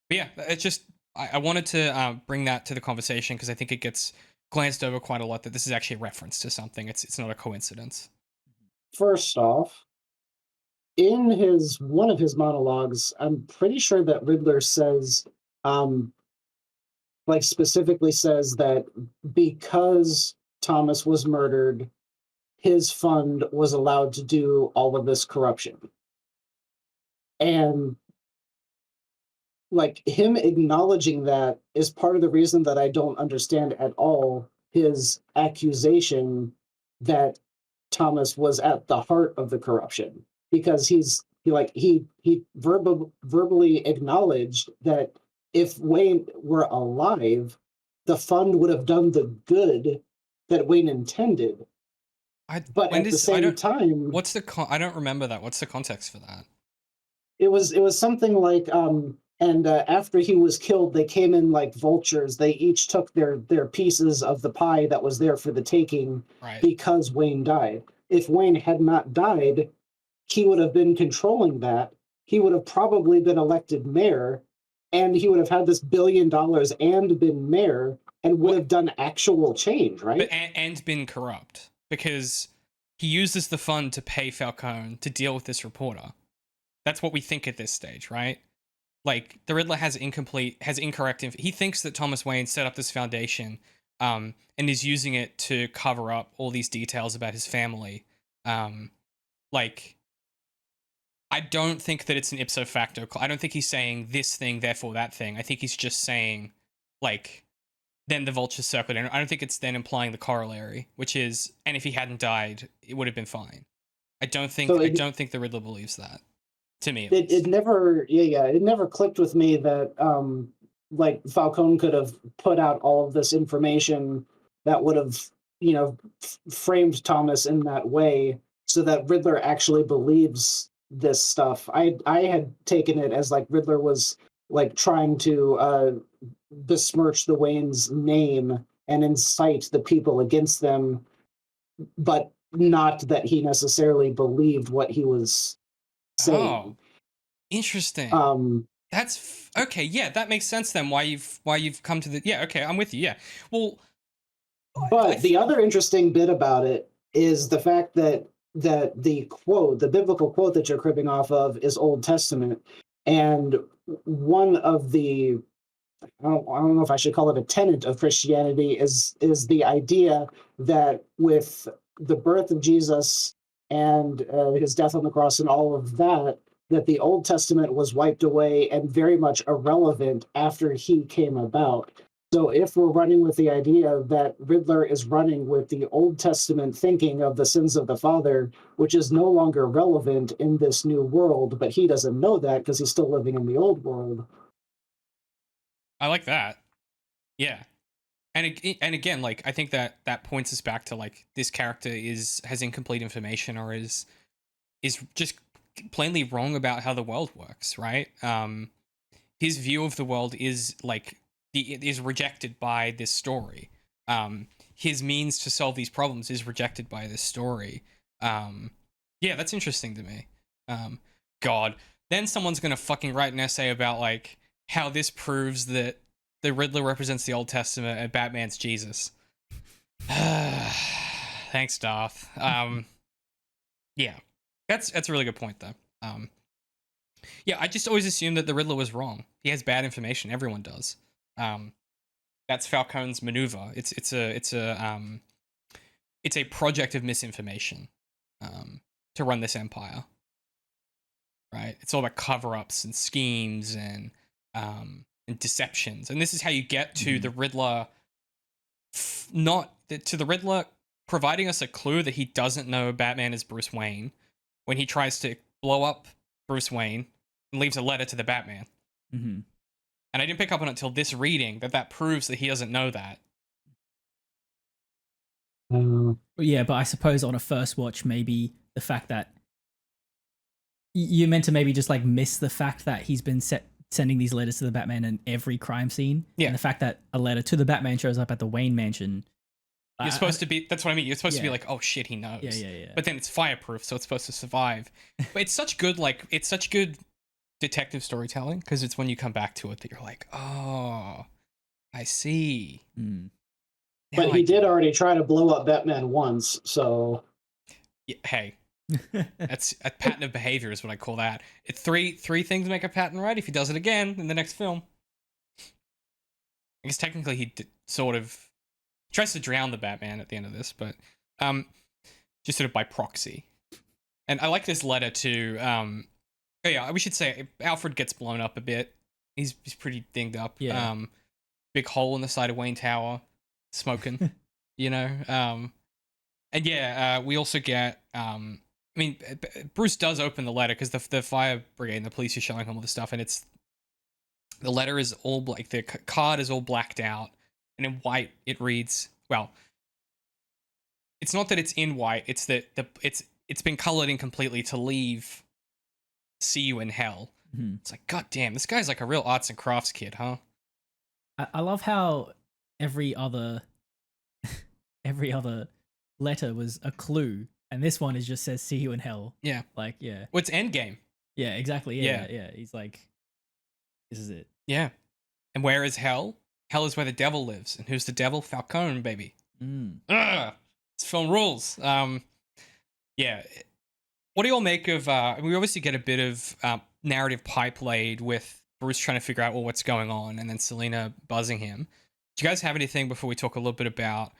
yeah, it's just, I wanted to bring that to the conversation because I think it gets glanced over quite a lot that this is actually a reference to something. It's not a coincidence. First off, in one of his monologues, I'm pretty sure that Riddler says, specifically says that because Thomas was murdered, his fund was allowed to do all of this corruption. And like him acknowledging that is part of the reason that I don't understand at all his accusation that Thomas was at the heart of the corruption, because he verbally acknowledged that if Wayne were alive, the fund would have done the good that Wayne intended. But at the same time, I don't remember that. What's the context for that? It was something like after he was killed, they came in like vultures. They each took their pieces of the pie that was there for the taking, right, because Wayne died. If Wayne had not died, he would have been controlling that. He would have probably been elected mayor, and he would have had this $1 billion and been mayor and would have done actual change, right? But, and been corrupt, because he uses the fund to pay Falcone to deal with this reporter. That's what we think at this stage, right? Like, the Riddler has incorrect he thinks that Thomas Wayne set up this foundation and is using it to cover up all these details about his family. I don't think that it's an ipso facto. I don't think he's saying this thing, therefore that thing. I think he's just saying, like, then the vultures circled in. I don't think it's then implying the corollary, which is, and if he hadn't died, it would have been fine. I don't think the Riddler believes that. To me, it never clicked with me that Falcone could have put out all of this information that would have framed Thomas in that way, so that Riddler actually believes this stuff. I had taken it as like Riddler was like trying to besmirch the Waynes' name and incite the people against them, but not that he necessarily believed what he was saying. Oh, interesting. Okay. Yeah, that makes sense then. Why you've come to the okay. I'm with you. Yeah. Well, but the other interesting bit about it is the fact that the biblical quote that you're cribbing off of is Old Testament, and one of the I don't know if I should call it a tenet of Christianity is the idea that with the birth of Jesus and his death on the cross and all of that, that the Old Testament was wiped away and very much irrelevant after he came about. So if we're running with the idea that Riddler is running with the Old Testament thinking of the sins of the father, which is no longer relevant in this new world, but he doesn't know that because he's still living in the old world. I like that. Yeah. And again, like I think that points us back to like this character has incomplete information or is just plainly wrong about how the world works, right? His view of the world is like is rejected by this story. His means to solve these problems is rejected by this story. Yeah, that's interesting to me. God, then someone's gonna fucking write an essay about like how this proves that the Riddler represents the Old Testament and Batman's Jesus. Thanks, Dath. Yeah, that's a really good point though. Yeah, I just always assumed that the Riddler was wrong. He has bad information. Everyone does. That's Falcone's maneuver. It's a project of misinformation to run this empire. Right? It's all about cover-ups and schemes and deceptions. And this is how you get to the Riddler the Riddler providing us a clue that he doesn't know Batman is Bruce Wayne when he tries to blow up Bruce Wayne and leaves a letter to the Batman. Mm-hmm. And I didn't pick up on it until this reading that proves that he doesn't know that. Yeah, but I suppose on a first watch, maybe the fact that you're meant to maybe just like miss the fact that he's been sending these letters to the Batman in every crime scene. Yeah. And the fact that a letter to the Batman shows up at the Wayne mansion. You're supposed to be, that's what I mean. You're supposed to be like, oh shit, he knows. Yeah. But then it's fireproof, so it's supposed to survive. But it's such good detective storytelling because it's when you come back to it that you're like, oh, I see. But he did already try to blow up Batman once, so. Yeah, hey, that's a pattern of behavior is what I call that. It's three things make a pattern, right? If he does it again in the next film, I guess technically he tries to drown the Batman at the end of this, but just sort of by proxy. And I like this letter to we should say Alfred gets blown up a bit. He's pretty dinged up. Yeah. Big hole in the side of Wayne Tower, smoking. You know. And yeah, we also get. I mean, Bruce does open the letter because the fire brigade and the police are showing him all the stuff, and the letter is all like the card is all blacked out, and in white it reads. Well, it's not that it's in white; it's that it's been colored in completely to leave. See you in hell. Mm-hmm. It's like, god damn, this guy's like a real arts and crafts kid, huh? I love how every other letter was a clue, and this one is just says "see you in hell." Yeah, like yeah. Well, it's Endgame. Yeah, exactly. Yeah. He's like, this is it. Yeah, and where is hell? Hell is where the devil lives, and who's the devil? Falcone, baby. Ugh, this film rules. Yeah. What do you all make of? We obviously get a bit of narrative pipe laid with Bruce trying to figure out what's going on, and then Selina buzzing him. Do you guys have anything before we talk a little bit about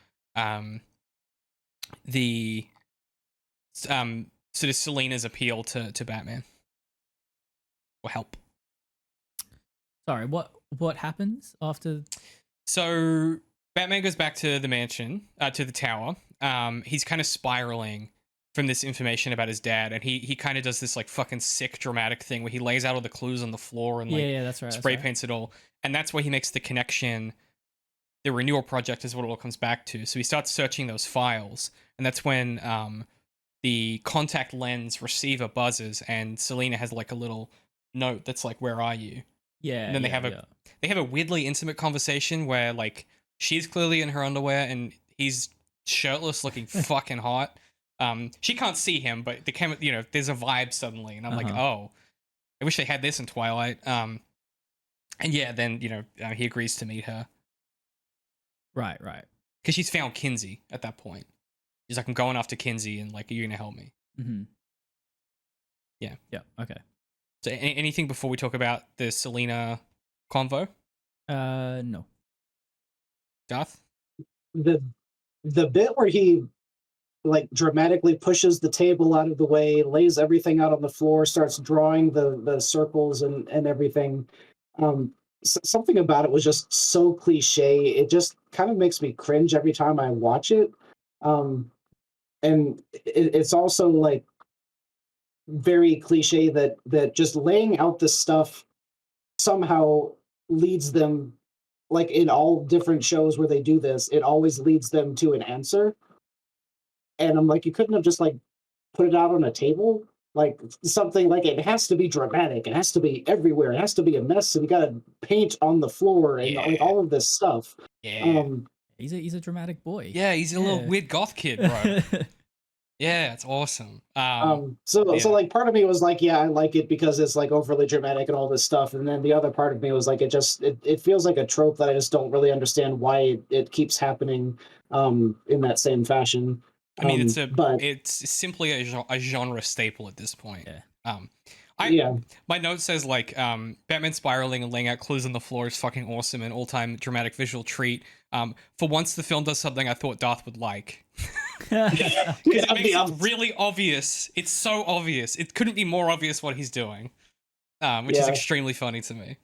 the sort of Selina's appeal to Batman or help? Sorry, what happens after? So Batman goes back to the mansion, to the tower. He's kind of spiraling from this information about his dad, and he kind of does this like fucking sick dramatic thing where he lays out all the clues on the floor and like that's right, spray paints it all, and that's where he makes the connection. The Renewal project is what it all comes back to. So he starts searching those files, and that's when the contact lens receiver buzzes, and Selina has like a little note that's like, "Where are you?" Yeah. And then they yeah, have a weirdly intimate conversation where like she's clearly in her underwear and he's shirtless, looking fucking hot. She can't see him, but the camera, there's a vibe suddenly, and I'm like, oh, I wish they had this in Twilight. And yeah, then he agrees to meet her Right. because she's found Kinsey at that point. She's like, I'm going after Kinsey, and like, are you gonna help me? Mm-hmm. Yeah. Yeah. Okay. So anything before we talk about the Selina convo? No. Dath? The bit where he like dramatically pushes the table out of the way, lays everything out on the floor, starts drawing the circles and everything. Something about it was just so cliche. It just kind of makes me cringe every time I watch it. And it's also like very cliche that just laying out this stuff somehow leads them, like in all different shows where they do this, it always leads them to an answer. And I'm like, you couldn't have just like put it out on a table, like something like it has to be dramatic, it has to be everywhere, it has to be a mess, and you got to paint on the floor and like all of this stuff. Yeah. He's a dramatic boy. Yeah, he's a little weird goth kid, bro. Yeah, it's awesome. So like part of me was like, yeah, I like it because it's like overly dramatic and all this stuff, and then the other part of me was like, it feels like a trope that I just don't really understand why it keeps happening in that same fashion. I mean, it's simply a genre staple at this point. Yeah. My note says like Batman spiraling and laying out clues on the floor is fucking awesome and all-time dramatic visual treat. For once the film does something I thought Dath would like. Because it makes it really obvious. It's so obvious. It couldn't be more obvious what he's doing, which is extremely funny to me.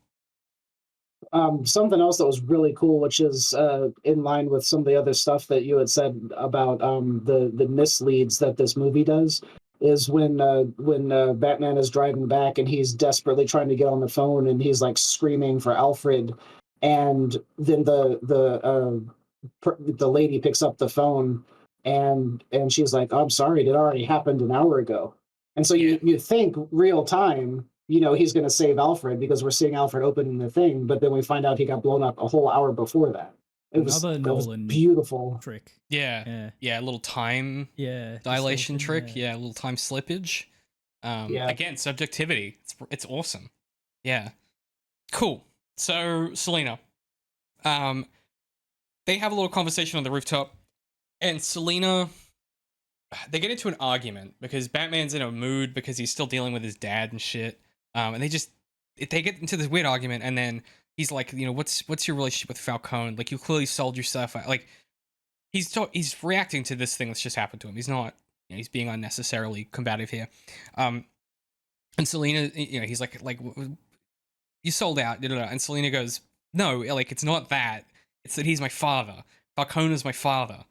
Something else that was really cool, which is in line with some of the other stuff that you had said about the misleads that this movie does, is when Batman is driving back and he's desperately trying to get on the phone and he's like screaming for Alfred, and then the lady picks up the phone and she's like, "I'm sorry, it already happened an hour ago." And so you think real time, he's going to save Alfred because we're seeing Alfred opening the thing, but then we find out he got blown up a whole hour before that. It was beautiful trick. Yeah, a little time dilation trick. Yeah, a little time slippage. Again, subjectivity. It's awesome. Yeah, cool. So Selina, they have a little conversation on the rooftop, and Selina, they get into an argument because Batman's in a mood because he's still dealing with his dad and shit. And they get into this weird argument, and then he's like, what's your relationship with Falcone? Like, you clearly sold yourself. Like, he's reacting to this thing that's just happened to him. He's not, he's being unnecessarily combative here. And Selina, he's like, you sold out, and Selina goes, no, like, it's not that. It's that he's my father. Falcone is my father.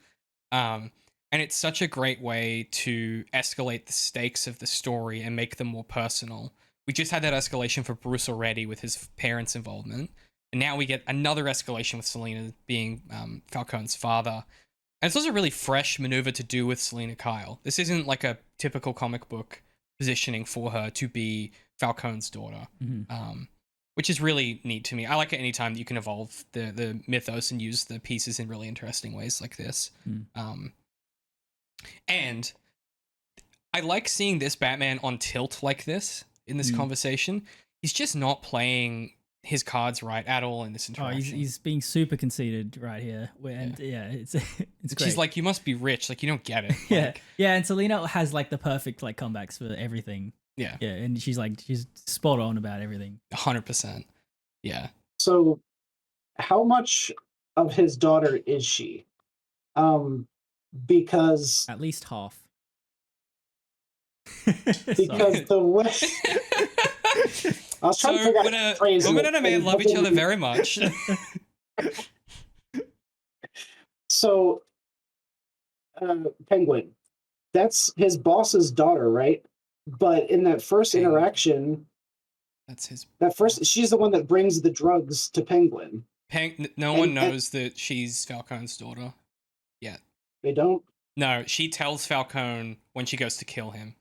And it's such a great way to escalate the stakes of the story and make them more personal. We just had that escalation for Bruce already with his parents' involvement. And now we get another escalation with Selina being Falcone's father. And it's also a really fresh maneuver to do with Selina Kyle. This isn't like a typical comic book positioning for her to be Falcone's daughter, which is really neat to me. I like it anytime that you can evolve the mythos and use the pieces in really interesting ways like this. And I like seeing this Batman on tilt like this in this conversation. He's just not playing his cards right at all in this interaction. He's being super conceited right here. It's great. She's like, you must be rich. Like, you don't get it. And Selina has like the perfect like comebacks for everything. Yeah, and she's spot on about everything. 100%. Yeah. So, how much of his daughter is she? Because at least half. Because the way I was trying to figure out the phrase. Woman and a man love each other very much. So, Penguin, that's his boss's daughter, right? But in that first interaction, she's the one that brings the drugs to Penguin. No one knows that she's Falcone's daughter yet. They don't? No, she tells Falcone when she goes to kill him.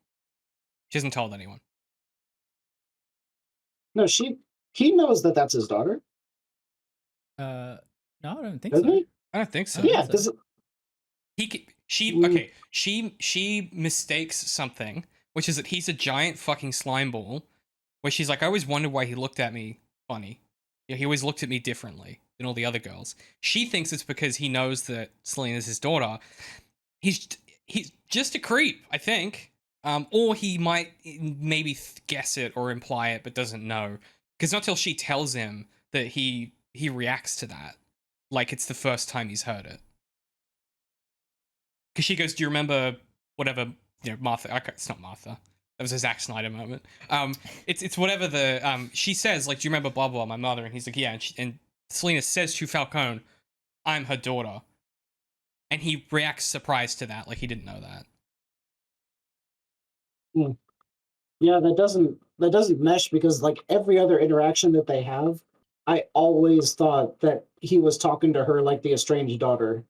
She hasn't told anyone. No, he knows that that's his daughter, No, I don't think doesn't so. he? I don't think so. I don't Yeah, think so. because She mistakes something, which is that he's a giant fucking slime ball. Where she's like, I always wondered why he looked at me funny. Yeah, he always looked at me differently than all the other girls. She thinks it's because he knows that Selina's his daughter. He's just a creep, I think. Or he might maybe guess it or imply it, but doesn't know. Because not till she tells him that he reacts to that, like it's the first time he's heard it. Because she goes, "Do you remember whatever Martha?" Okay, it's not Martha. That was a Zack Snyder moment. It's whatever the she says, like, "Do you remember blah blah, my mother?" And he's like, "Yeah." And Selina says to Falcone, "I'm her daughter," and he reacts surprised to that, like he didn't know that. yeah, that doesn't mesh because like every other interaction that they have, I always thought that he was talking to her like the estranged daughter.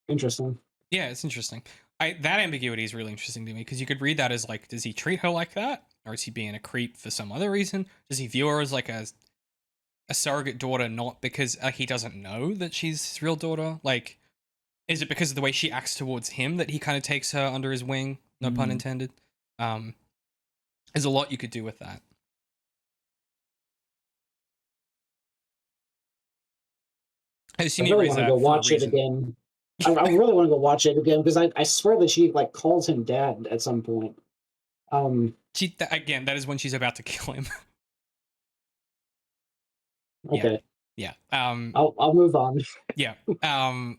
Interesting. Yeah, it's interesting. That ambiguity is really interesting to me because you could read that as like, does he treat her like that, or is he being a creep for some other reason? Does he view her as like a surrogate daughter, not because he doesn't know that she's his real daughter? Like, is it because of the way she acts towards him that he kind of takes her under his wing? No pun intended. There's a lot you could do with that. I assume I you really raise want to that go for a watch it reason. again. I really want to go watch it again because I swear that she like calls him dad at some point. Again, that is when she's about to kill him. Okay. Yeah. I'll move on. Yeah. And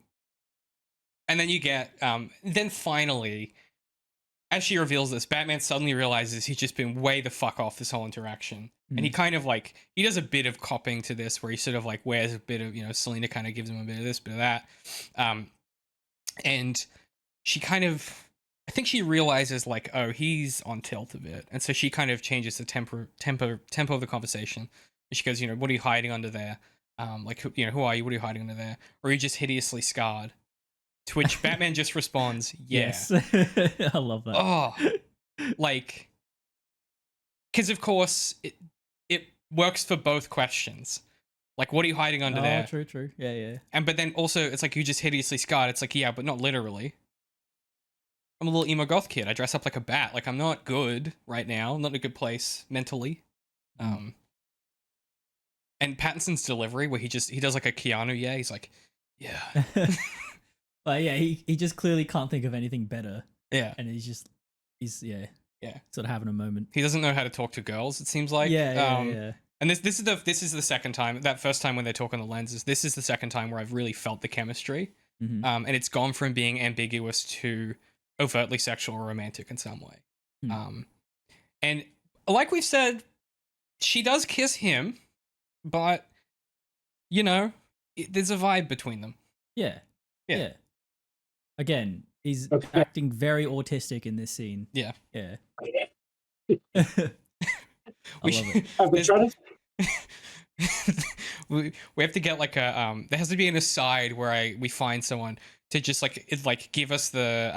then you get then finally, as she reveals this, Batman suddenly realizes he's just been way the fuck off this whole interaction. And he kind of like, he does a bit of copping to this where he sort of like wears a bit of, Selina kind of gives him a bit of this, bit of that. And she kind of, I think she realizes like, oh, he's on tilt a bit. And so she kind of changes the tempo of the conversation. And she goes, what are you hiding under there? Like, who are you? What are you hiding under there? Or are you just hideously scarred? To which Batman just responds, yeah. Yes. I love that. Oh, like, because of course it works for both questions. Like, what are you hiding under there? True. Yeah. But then also it's like, you just hideously scarred. It's like, yeah, but not literally. I'm a little emo goth kid. I dress up like a bat. Like, I'm not good right now. I'm not in a good place mentally. And Pattinson's delivery where he does like a Keanu, yeah. He's like, yeah. But yeah, he just clearly can't think of anything better. Yeah. And he's Yeah. sort of having a moment. He doesn't know how to talk to girls, it seems like. Yeah. And this is the second time, that first time when they talk on the lenses, this is the second time where I've really felt the chemistry. Mm-hmm. And it's gone from being ambiguous to overtly sexual or romantic in some way. And like we've said, she does kiss him, but there's a vibe between them. Yeah. Again, he's Okay. acting very autistic in this scene. Yeah. Yeah. We I love it. I've been trying to. we have to get like a there has to be an aside where we find someone to just like give us the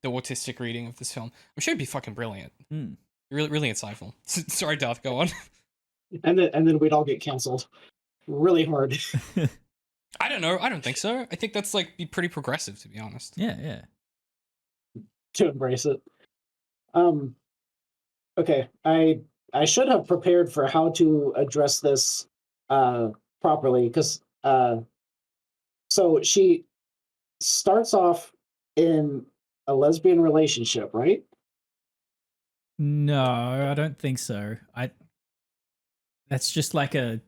autistic reading of this film. I'm sure it'd be fucking brilliant. Really, really insightful. Sorry, Dath, go on. And then we'd all get canceled really hard. I don't know. I don't think so. I think that's like be pretty progressive, to be honest. Yeah. To embrace it. Okay, I should have prepared for how to address this properly because so she starts off in a lesbian relationship, right? No, I don't think so. That's just like a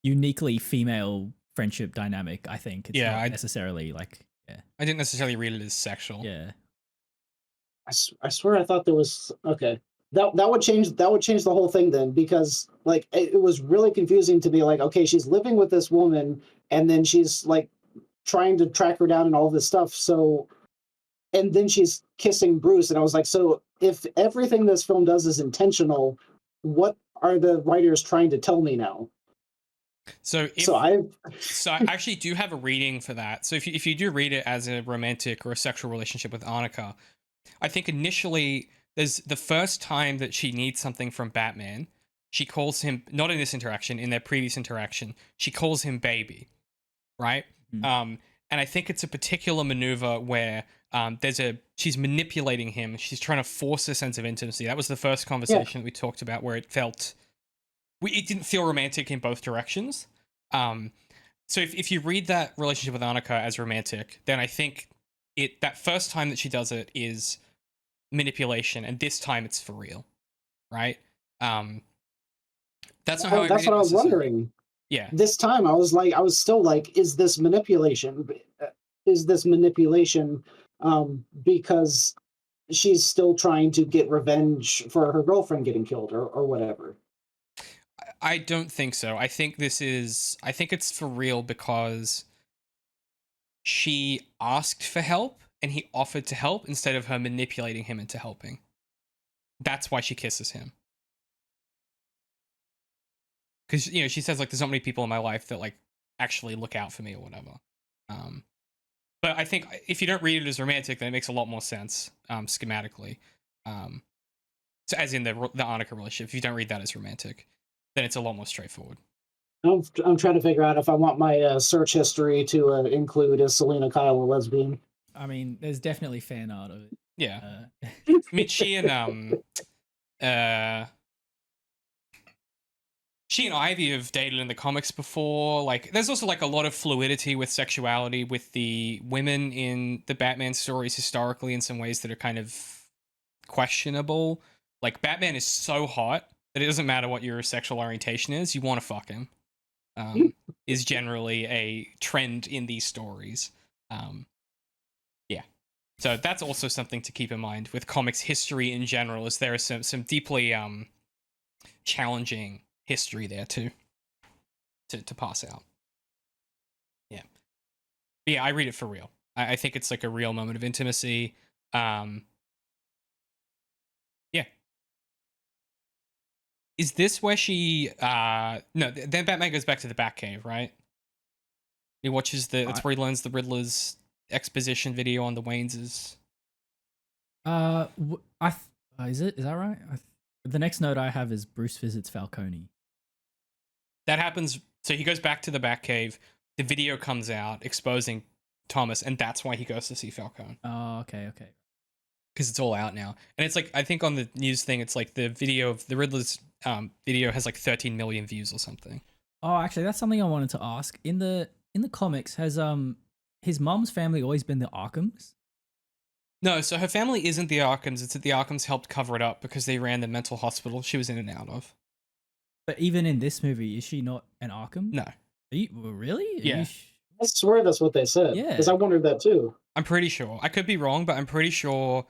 uniquely female friendship dynamic, I think. It's not necessarily like, yeah. I didn't necessarily read it as sexual. Yeah. I swear I thought there was okay. That would change the whole thing then because like it was really confusing to be like, okay, she's living with this woman and then she's like trying to track her down and all this stuff. So and then she's kissing Bruce and I was like, so if everything this film does is intentional, what are the writers trying to tell me now? So So I actually do have a reading for that. So if you do read it as a romantic or a sexual relationship with Anneka, I think initially there's the first time that she needs something from Batman, she calls him, not in this interaction, in their previous interaction, she calls him baby, right? Mm. And I think it's a particular maneuver where she's manipulating him. She's trying to force a sense of intimacy. That was the first conversation that we talked about where it didn't feel romantic in both directions. So if you read that relationship with Anneka as romantic, then I think that first time that she does it is manipulation, and this time it's for real, right? That's not how that's what I was wondering. Yeah. This time I was still like, is this manipulation? Is this manipulation because she's still trying to get revenge for her girlfriend getting killed or whatever? I don't think so. I think it's for real because she asked for help and he offered to help instead of her manipulating him into helping. That's why she kisses him. Because, she says, like, there's not many people in my life that, like, actually look out for me or whatever. But I think if you don't read it as romantic, then it makes a lot more sense schematically. So as in the Anneka relationship, if you don't read that as romantic, then it's a lot more straightforward. I'm trying to figure out if I want my search history to include is Selina Kyle a lesbian. I mean, there's definitely fan art of it. Yeah. I mean, she and Ivy have dated in the comics before. Like, there's also like a lot of fluidity with sexuality with the women in the Batman stories historically in some ways that are kind of questionable. Like, Batman is so hot that it doesn't matter what your sexual orientation is, you want to fuck him. Is generally a trend in these stories. Yeah. So that's also something to keep in mind with comics history in general, is there is some deeply challenging history there too to pass out. Yeah. But yeah, I read it for real. I think it's like a real moment of intimacy. Yeah. Is this where she no, then Batman goes back to the Batcave, right? He watches that's where he learns the Riddler's exposition video on the Wayneses. Is that right? The next note I have is Bruce visits Falcone. That happens. So he goes back to the Batcave. The video comes out exposing Thomas, and that's why he goes to see Falcone. Oh, okay. Because it's all out now, and it's like, I think on the news thing, it's like the video of the Riddler's video has like 13 million views or something. Oh, actually, that's something I wanted to ask. In the comics, has his mom's family always been the Arkhams? No, so her family isn't the Arkhams. It's that the Arkhams helped cover it up because they ran the mental hospital she was in and out of. But even in this movie, is she not an Arkham? No. Are you really? Yeah. I swear that's what they said. Yeah. Because I wondered that too. I'm pretty sure. I could be wrong, but I'm pretty sure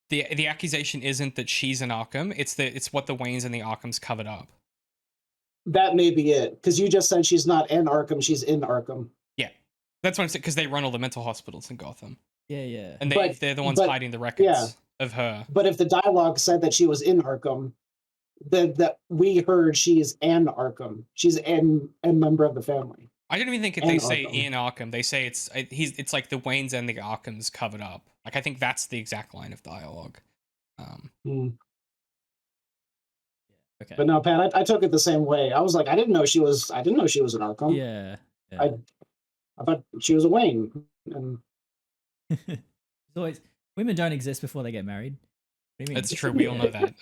the accusation isn't that she's an Arkham. It's what the Waynes and the Arkhams covered up. That may be it. Because you just said she's not an Arkham, she's in Arkham. Yeah. That's what I'm saying, because they run all the mental hospitals in Gotham. Yeah. And they're the ones hiding the records of her. But if the dialogue said that she was in Arkham, that we heard she's an Arkham. She's a member of the family. I don't even think they say in Arkham. They say it's like the Waynes and the Arkhams covered up. Like, I think that's the exact line of dialogue. Okay. But no, Pat, I took it the same way. I was like, I didn't know she was an Arkham. Yeah. I thought she was a Wayne. And It's always, women don't exist before they get married. What do you mean? That's true. We all know that.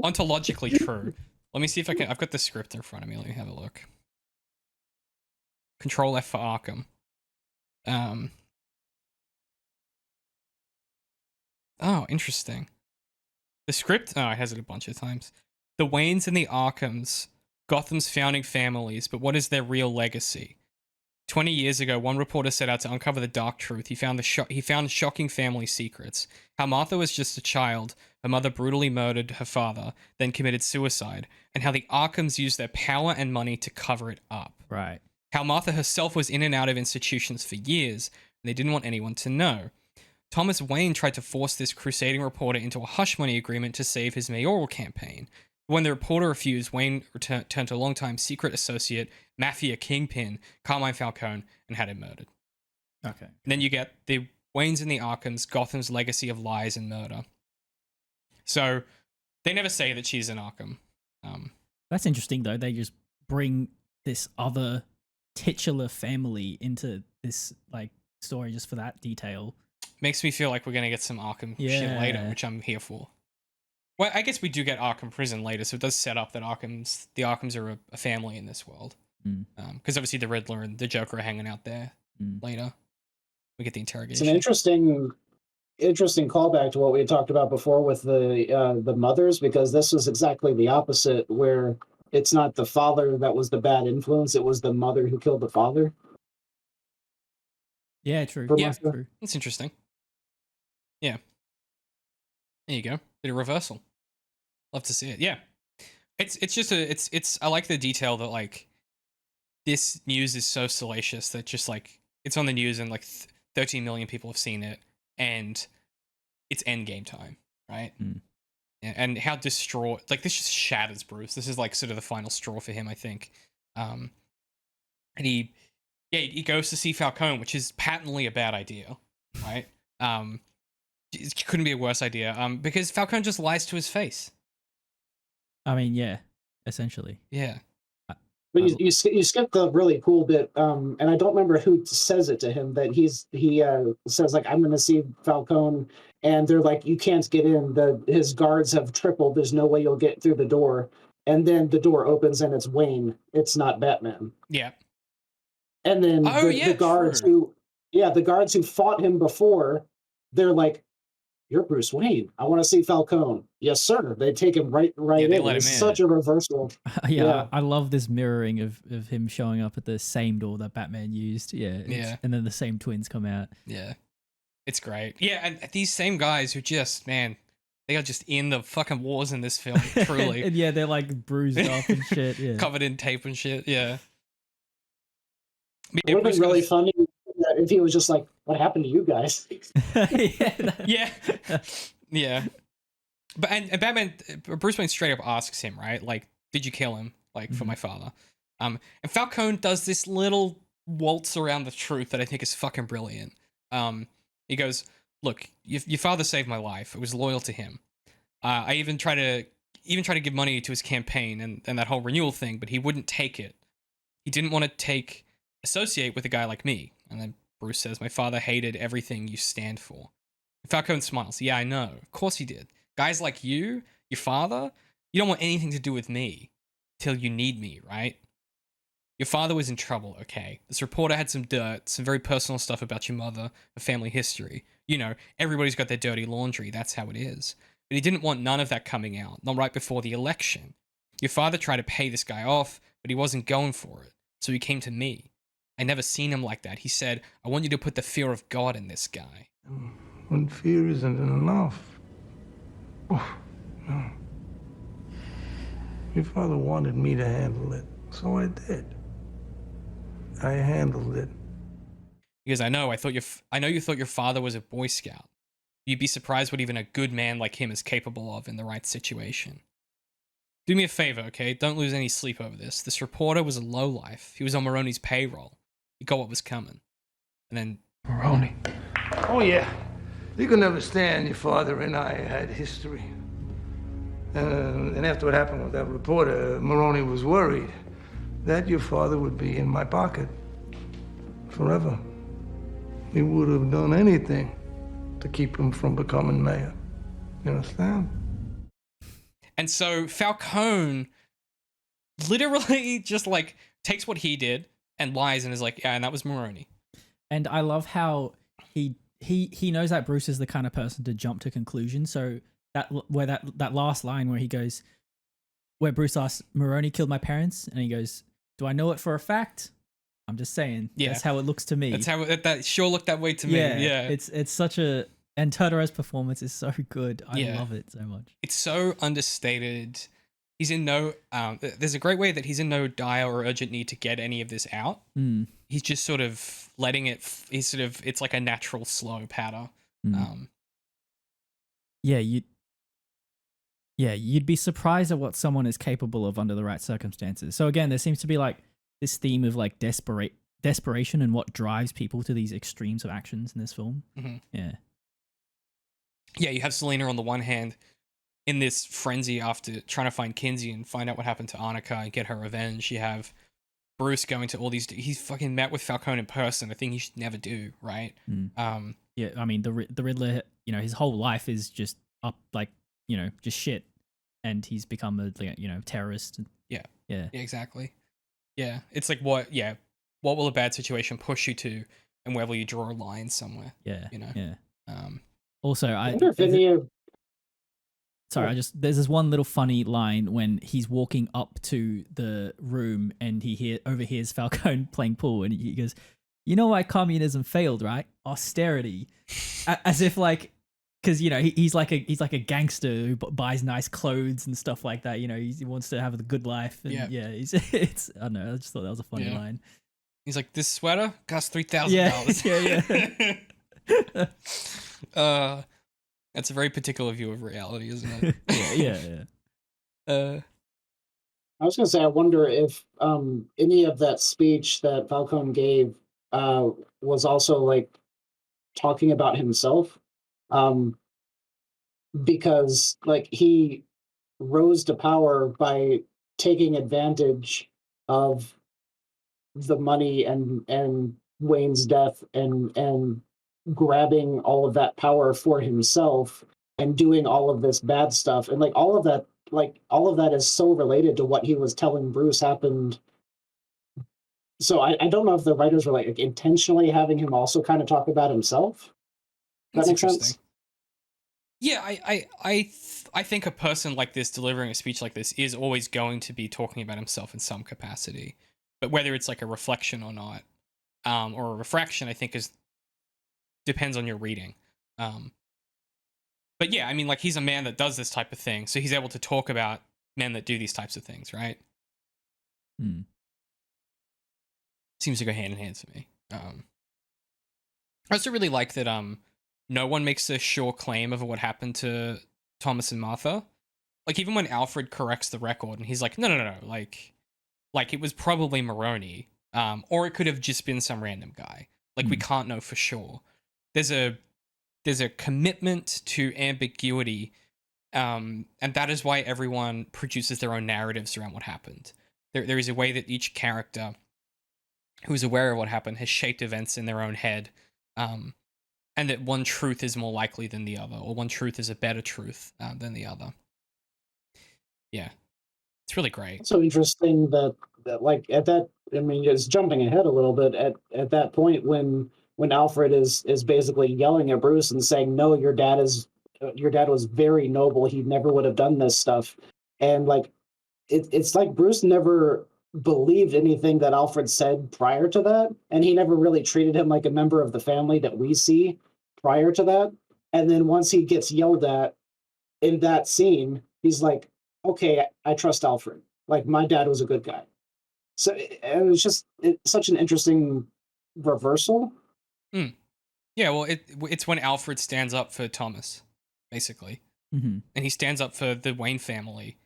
Ontologically true. Let me see if I can. I've got the script in front of me. Let me have a look. Control F for Arkham. Oh, interesting. The script. Oh, it has it a bunch of times. The Waynes and the Arkhams, Gotham's founding families, but what is their real legacy? 20 years ago, one reporter set out to uncover the dark truth. He found shocking family secrets. How Martha was just a child, her mother brutally murdered her father, then committed suicide, and how the Arkhams used their power and money to cover it up. Right. How Martha herself was in and out of institutions for years, and they didn't want anyone to know. Thomas Wayne tried to force this crusading reporter into a hush money agreement to save his mayoral campaign. When the reporter refused, Wayne turned to a longtime secret associate, mafia kingpin, Carmine Falcone, and had him murdered. Okay. And then you get the Waynes and the Arkhams, Gotham's legacy of lies and murder. So they never say that she's an Arkham. That's interesting, though. They just bring this other titular family into this like story just for that detail. Makes me feel like we're going to get some Arkham shit later, which I'm here for. Well, I guess we do get Arkham Prison later, so it does set up that the Arkhams are a family in this world. Because obviously the Riddler and the Joker are hanging out there later. We get the interrogation. It's an interesting callback to what we had talked about before with the mothers, because this was exactly the opposite, where it's not the father that was the bad influence, it was the mother who killed the father. Yeah, true. Yeah, true. That's interesting. Yeah. There you go. Bit of reversal. Love to see it. Yeah. It's just I like the detail that like this news is so salacious that just like it's on the news and like 13 million people have seen it and it's end game time, right? And how distraught, like this just shatters Bruce. This is like sort of the final straw for him, I think. And he goes to see Falcone, which is patently a bad idea, right? It couldn't be a worse idea. Because Falcone just lies to his face. I mean, yeah, essentially. Yeah. But you skipped the really cool bit, and I don't remember who says it to him, that he says, like, I'm going to see Falcone, and they're like, you can't get in. His guards have tripled. There's no way you'll get through the door. And then the door opens, and it's Wayne. It's not Batman. Yeah. And then the guards the guards who fought him before, they're like, you're Bruce Wayne. I want to see Falcone. Yes, sir. They take him right in. It's such a reversal. I love this mirroring of him showing up at the same door that Batman used. And then the same twins come out. Yeah. It's great. Yeah, and these same guys who just, man, they are just in the fucking wars in this film, truly. And they're like bruised up and shit. Yeah. Covered in tape and shit, yeah. It would have been really funny if he was just like, what happened to you guys? Yeah. But and Batman, Bruce Wayne straight up asks him, right? Like, did you kill him? Like, for my father. And Falcone does this little waltz around the truth that I think is fucking brilliant. He goes, look, your father saved my life. I was loyal to him. I even tried to give money to his campaign and that whole renewal thing, but he wouldn't take it. He didn't want to associate with a guy like me. And then Bruce says, my father hated everything you stand for. Falcone smiles. Yeah, I know. Of course he did. Guys like you, your father, you don't want anything to do with me till you need me, right? Your father was in trouble, okay? This reporter had some dirt, some very personal stuff about your mother, a family history. You know, everybody's got their dirty laundry. That's how it is. But he didn't want none of that coming out, not right before the election. Your father tried to pay this guy off, but he wasn't going for it. So he came to me. I never seen him like that. He said, I want you to put the fear of God in this guy. When fear isn't enough. Oh, no. Your father wanted me to handle it, so I did. I handled it. Because I know you thought your father was a Boy Scout. You'd be surprised what even a good man like him is capable of in the right situation. Do me a favor, okay? Don't lose any sleep over this. This reporter was a lowlife. He was on Maroni's payroll. He got what was coming. And then... Maroni. Oh, yeah. You can understand your father and I had history. And after what happened with that reporter, Maroni was worried that your father would be in my pocket forever. He would have done anything to keep him from becoming mayor. You understand? And so Falcone literally just like takes what he did and lies and is like, yeah, and that was Maroni. And I love how he knows that Bruce is the kind of person to jump to conclusions. So that last line where he goes, where Bruce asks, Maroni killed my parents, and he goes, do I know it for a fact? I'm just saying. Yeah. That's how it looks to me. That's how that sure looked that way to me. Yeah. It's such a... And Turturro's performance is so good. I love it so much. It's so understated. He's in no... there's a great way that he's in no dire or urgent need to get any of this out. He's just sort of letting it... It's like a natural slow patter. Yeah, you'd be surprised at what someone is capable of under the right circumstances. So again, there seems to be like this theme of like desperation and what drives people to these extremes of actions in this film. Mm-hmm. Yeah. Yeah, you have Selina on the one hand in this frenzy after trying to find Kinsey and find out what happened to Anneka and get her revenge. You have Bruce going to all these. He's fucking met with Falcone in person. A thing he should never do, right? Yeah, I mean the Riddler. You know, his whole life is just up like just shit, and he's become a terrorist. Yeah. Yeah. Yeah, exactly. Yeah, it's like what will a bad situation push you to, and where will you draw a line somewhere? Yeah. Yeah. Um. Also, I wonder if any of Sorry, there's this one little funny line when he's walking up to the room and he overhears Falcone playing pool, and he goes, "You know why communism failed, right? Austerity." As if like, because he's like a gangster who buys nice clothes and stuff like that. He wants to have a good life. And it's I don't know. I just thought that was a funny line. He's like, this sweater costs $3,000. Yeah. That's a very particular view of reality, isn't it? Yeah. I was gonna say, I wonder if any of that speech that Falcone gave was also like talking about himself, because like he rose to power by taking advantage of the money and Wayne's death and grabbing all of that power for himself and doing all of this bad stuff, and like all of that is so related to what he was telling Bruce happened. So I don't know if the writers were like intentionally having him also kind of talk about himself. That makes sense. Yeah, I think a person like this delivering a speech like this is always going to be talking about himself in some capacity, but whether it's like a reflection or not, or a refraction, I think depends on your reading. But yeah, I mean, like, he's a man that does this type of thing, so he's able to talk about men that do these types of things, right? Seems to go hand in hand to me. I also really like that no one makes a sure claim over what happened to Thomas and Martha. Like, even when Alfred corrects the record and he's like, no, like it was probably Maroney, or it could have just been some random guy. Like, we can't know for sure. There's a commitment to ambiguity, and that is why everyone produces their own narratives around what happened. There is a way that each character who is aware of what happened has shaped events in their own head, and that one truth is more likely than the other, or one truth is a better truth than the other. Yeah, it's really great. So interesting that like at that, I mean, it's jumping ahead a little bit at that point when Alfred is basically yelling at Bruce and saying, "No, your dad was very noble. He never would have done this stuff." And like, it's like Bruce never believed anything that Alfred said prior to that, and he never really treated him like a member of the family that we see prior to that. And then once he gets yelled at in that scene, he's like, "Okay, I trust Alfred. Like, my dad was a good guy." So it was just such an interesting reversal. Yeah, well, it's when Alfred stands up for Thomas, basically, and he stands up for the Wayne family.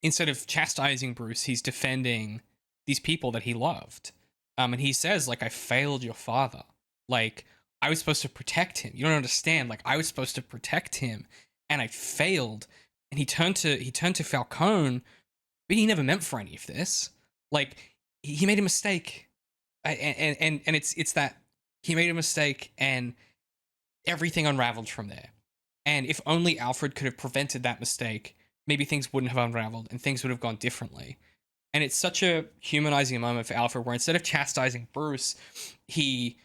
Instead of chastising Bruce, he's defending these people that he loved. And he says, like, "I failed your father. Like, I was supposed to protect him. You don't understand. Like, I was supposed to protect him, and I failed." And he turned to Falcone, but he never meant for any of this. Like, he made a mistake, and it's that he made a mistake, and everything unraveled from there. And if only Alfred could have prevented that mistake, maybe things wouldn't have unraveled and things would have gone differently. And it's such a humanizing moment for Alfred, where instead of chastising Bruce, he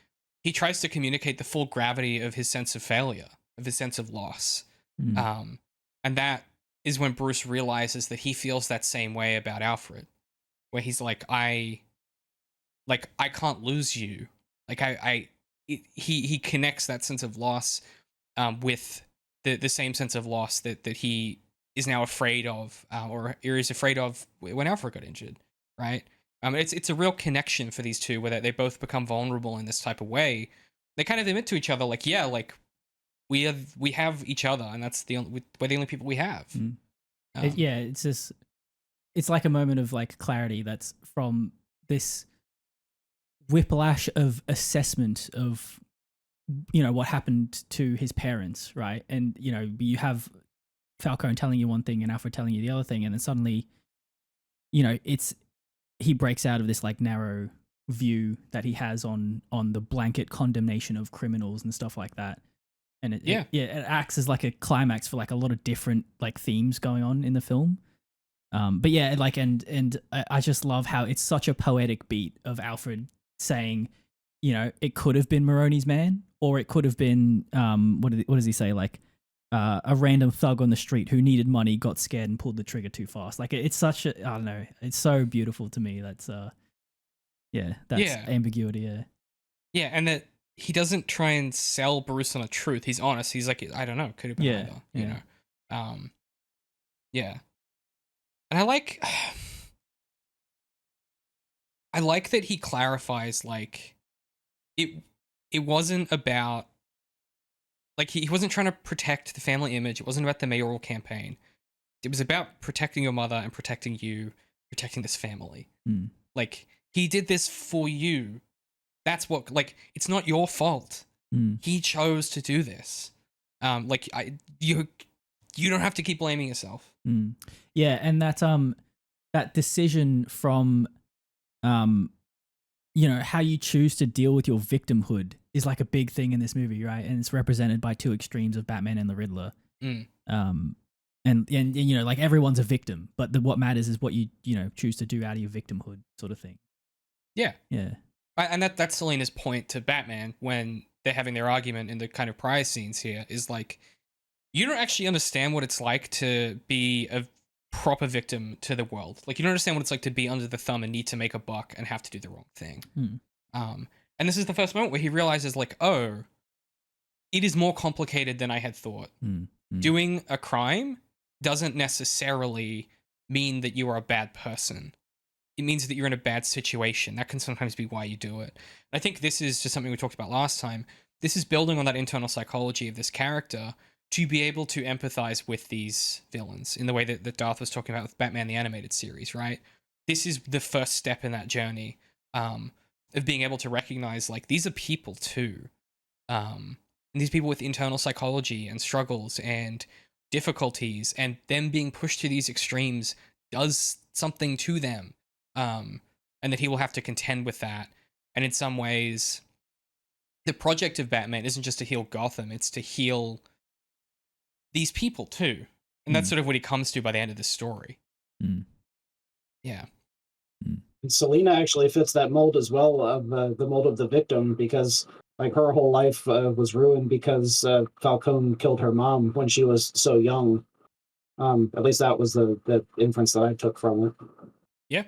tries to communicate the full gravity of his sense of failure, of his sense of loss. And that is when Bruce realizes that he feels that same way about Alfred, where he's like, I can't lose you. Like, he connects that sense of loss with the same sense of loss that he is now afraid of, or is afraid of when Alfred got injured, right? It's a real connection for these two, where they both become vulnerable in this type of way. They kind of admit to each other, like, yeah, like, we have each other, and that's we're the only people we have. It's just, it's like a moment of like clarity that's from this whiplash of assessment of, you know, what happened to his parents, right? And, you know, you have Falcone telling you one thing and Alfred telling you the other thing, and then suddenly, you know, he breaks out of this like narrow view that he has on the blanket condemnation of criminals and stuff like that. And it acts as like a climax for like a lot of different like themes going on in the film. But yeah, like, and I just love how it's such a poetic beat of Alfred saying, you know, it could have been Maroni's man, or it could have been, what does he say? Like, a random thug on the street who needed money, got scared and pulled the trigger too fast. Like, it's such a, I don't know, it's so beautiful to me. That's, ambiguity. Yeah. Yeah. And that he doesn't try and sell Bruce on a truth. He's honest. He's like, I don't know. Could have been either, you know? Yeah. And I like that he clarifies, like, it wasn't about, like, he wasn't trying to protect the family image. It wasn't about the mayoral campaign. It was about protecting your mother and protecting you, protecting this family. Like, he did this for you. That's what, like, it's not your fault. He chose to do this. Like, you don't have to keep blaming yourself. Yeah, and that decision from, you know, how you choose to deal with your victimhood is like a big thing in this movie, right? And it's represented by two extremes of Batman and the Riddler. And you know, like, everyone's a victim, but what matters is what you know, choose to do out of your victimhood, sort of thing. Yeah. Yeah. And that's Selina's point to Batman when they're having their argument in the kind of prior scenes here, is like, you don't actually understand what it's like to be a proper victim to the world. Like, you don't understand what it's like to be under the thumb and need to make a buck and have to do the wrong thing. And this is the first moment where he realizes, like, oh, it is more complicated than I had thought. Doing a crime doesn't necessarily mean that you are a bad person. It means that you're in a bad situation. That can sometimes be why you do it. And I think this is just something we talked about last time. This is building on that internal psychology of this character to be able to empathize with these villains in the way that Dath was talking about with Batman the Animated Series, right? This is the first step in that journey of being able to recognize, like, these are people too. And these people with internal psychology and struggles and difficulties, and them being pushed to these extremes does something to them. And that he will have to contend with that. And in some ways, the project of Batman isn't just to heal Gotham, it's to heal these people too. And that's sort of what he comes to by the end of the story. Yeah. And Selina actually fits that mold as well, of the mold of the victim, because like her whole life was ruined because Falcone killed her mom when she was so young. At least that was the inference that I took from it. Yeah,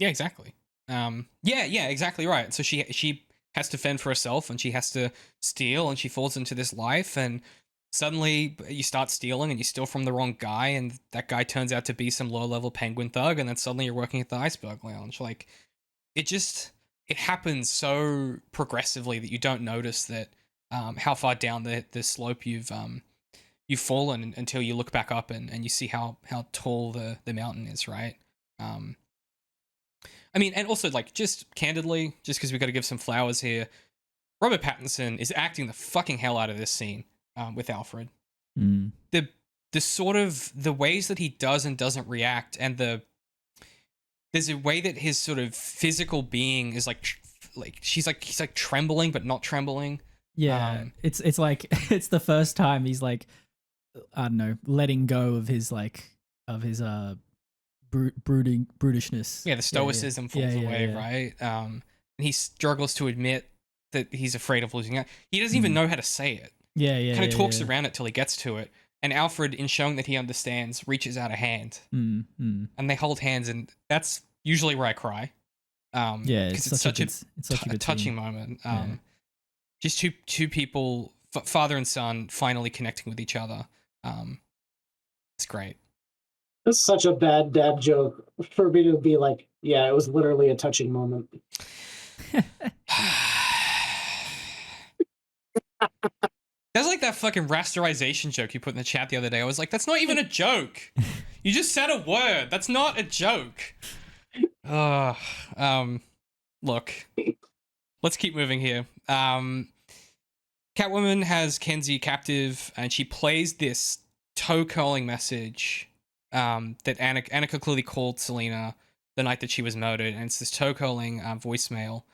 exactly. Yeah, exactly right. So she has to fend for herself, and she has to steal, and she falls into this life, and suddenly you start stealing and you steal from the wrong guy, and that guy turns out to be some low-level penguin thug, and then suddenly you're working at the Iceberg Lounge. Like, it happens so progressively that you don't notice that how far down the slope you've fallen until you look back up and you see how tall the mountain is, right? I mean, and also, like, just candidly, just because we got to give some flowers here, Robert Pattinson is acting the fucking hell out of this scene with Alfred. The sort of the ways that he does and doesn't react, and there's a way that his sort of physical being is like he's like trembling but not trembling. Yeah, it's like it's the first time he's like, I don't know, letting go of his brutishness. Yeah, the stoicism falls away, right? And he struggles to admit that he's afraid of losing out. He doesn't even know how to say it. Kind of talks around it till he gets to it. And Alfred, in showing that he understands, reaches out a hand. And they hold hands, and that's usually where I cry. Because it's such a touching moment. Just two people, father and son, finally connecting with each other. It's great. It's such a bad dad joke for me to be like, yeah, it was literally a touching moment. That's like that fucking rasterization joke you put in the chat the other day. I was like, that's not even a joke. You just said a word. That's not a joke. Look, let's keep moving here. Catwoman has Kenzie captive, and she plays this toe-curling message that Anneka clearly called Selina the night that she was murdered, and it's this toe-curling voicemail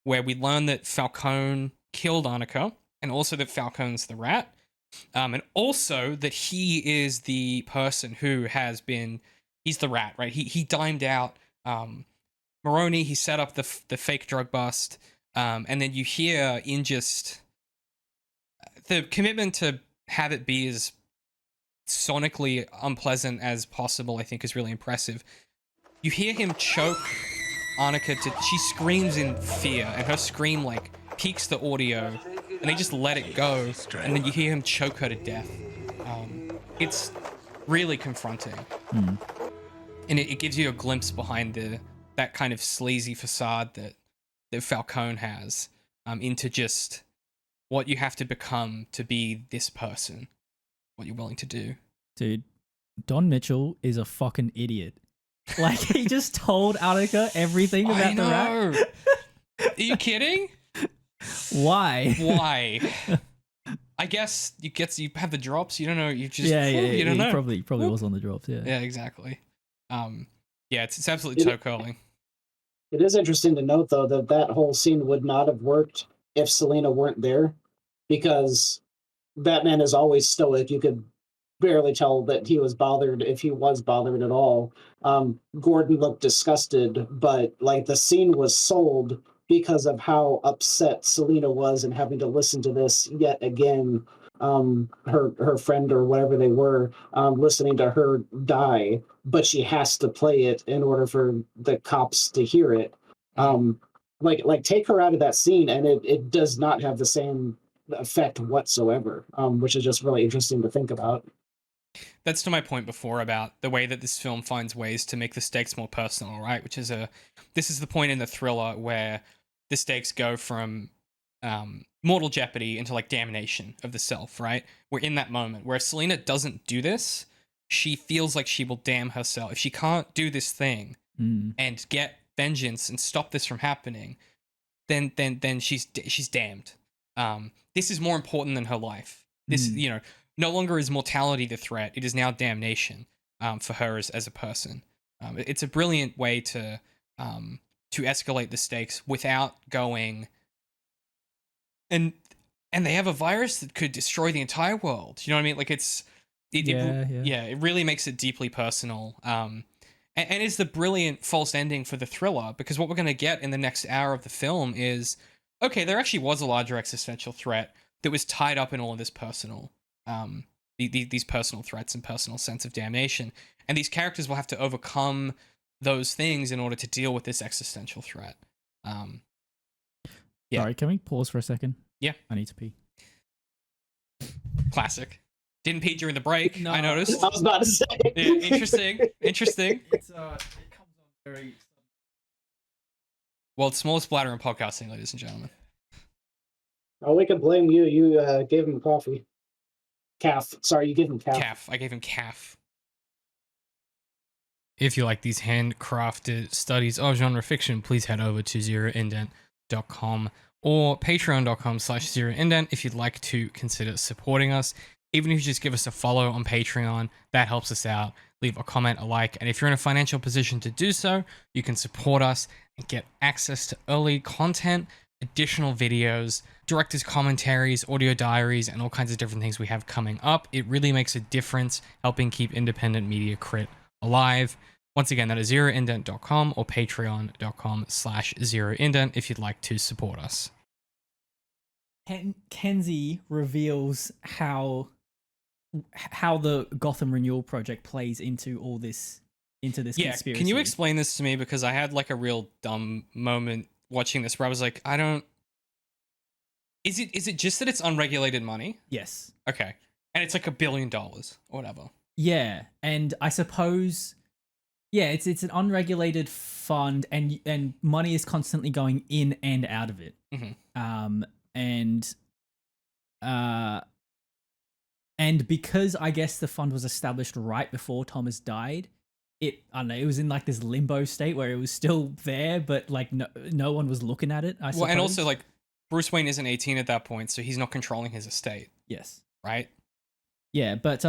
where we learn that Falcone killed Anneka, and also that Falcone's the rat, and also that he is the person who has been, he's the rat, right? He dimed out Maroni, he set up the fake drug bust, and then you hear in just the commitment to have it be as sonically unpleasant as possible, I think is really impressive. You hear him choke Anneka she screams in fear, and her scream like peaks the audio, and they just let it go, and then you hear him choke her to death. It's really confronting, and it gives you a glimpse behind that kind of sleazy facade that Falcone has, into just what you have to become to be this person, what you're willing to do. Dude, Don Mitchell is a fucking idiot. Like, he just told Anneka everything about the rat. Are you kidding? Why? Why? I guess you have the drops. You don't know. You just you don't know. Probably was on the drops. Yeah. Exactly. It's absolutely toe curling. It is interesting to note though that whole scene would not have worked if Selina weren't there, because Batman is always stoic. You could barely tell that he was bothered, if he was bothered at all. Gordon looked disgusted, but like the scene was sold because of how upset Selina was and having to listen to this yet again. Her friend or whatever they were, listening to her die, but she has to play it in order for the cops to hear it. Like take her out of that scene and it does not have the same effect whatsoever, which is just really interesting to think about. That's to my point before about the way that this film finds ways to make the stakes more personal, right? This is the point in the thriller where the stakes go from mortal jeopardy into like damnation of the self, right? We're in that moment where Selina doesn't do this. She feels like she will damn herself. If she can't do this thing and get vengeance and stop this from happening, then she's damned. This is more important than her life. This, no longer is mortality the threat. It is now damnation for her as a person. It's a brilliant way to escalate the stakes without going. And they have a virus that could destroy the entire world. You know what I mean? Like it really makes it deeply personal. And it's the brilliant false ending for the thriller, because what we're going to get in the next hour of the film is, okay, there actually was a larger existential threat that was tied up in all of this personal, these personal threats and personal sense of damnation. And these characters will have to overcome those things in order to deal with this existential threat. Sorry, can we pause for a second? Yeah. I need to pee. Classic. Didn't pee during the break, No. I noticed. I was about to say. Yeah, interesting. It comes on very... World's smallest bladder in podcasting, ladies and gentlemen. Oh, we can blame you. You gave him coffee. Calf. Sorry, you gave him calf. Calf. I gave him calf. If you like these handcrafted studies of genre fiction, please head over to ZeroIndent.com or patreon.com/ZeroIndent if you'd like to consider supporting us. Even if you just give us a follow on Patreon, that helps us out. Leave a comment, a like, and if you're in a financial position to do so, you can support us and get access to early content, additional videos, director's commentaries, audio diaries, and all kinds of different things we have coming up. It really makes a difference helping keep independent media crit alive. Once again, that is ZeroIndent.com or patreon.com/ZeroIndent if you'd like to support us. Kenzie reveals how the Gotham Renewal project plays into all this, conspiracy. Can you explain this to me? Because I had like a real dumb moment watching this where I was like, is it just that it's unregulated money? Yes. Okay. And it's like $1 billion or whatever. Yeah, and I suppose, it's an unregulated fund, and money is constantly going in and out of it. Mm-hmm. And because I guess the fund was established right before Thomas died, I don't know, it was in like this limbo state where it was still there, but like no one was looking at it. I suppose. Well, and also like Bruce Wayne isn't 18 at that point, so he's not controlling his estate, yes, right? yeah, but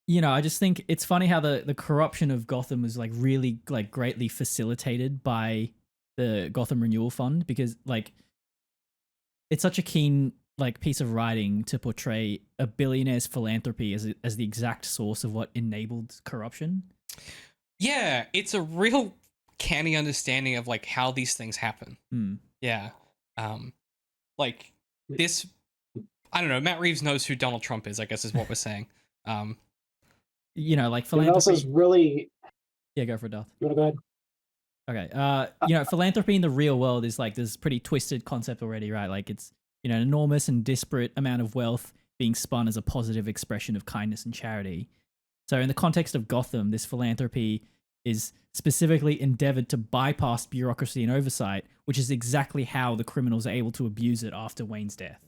you know, I just think it's funny how the corruption of Gotham was like really like greatly facilitated by the Gotham Renewal Fund, because like it's such a keen like piece of writing to portray a billionaire's philanthropy as the exact source of what enabled corruption. Yeah, it's a real canny understanding of like how these things happen. Yeah. Like this, I don't know, Matt Reeves knows who Donald Trump is, I guess is what we're saying. You know, like It philanthropy. also is really. Yeah, go for it, Dath. You want to go ahead? Okay. You know, philanthropy in the real world is like this pretty twisted concept already, right? Like it's, you know, an enormous and disparate amount of wealth being spun as a positive expression of kindness and charity. So in the context of Gotham, this philanthropy is specifically endeavored to bypass bureaucracy and oversight, which is exactly how the criminals are able to abuse it after Wayne's death.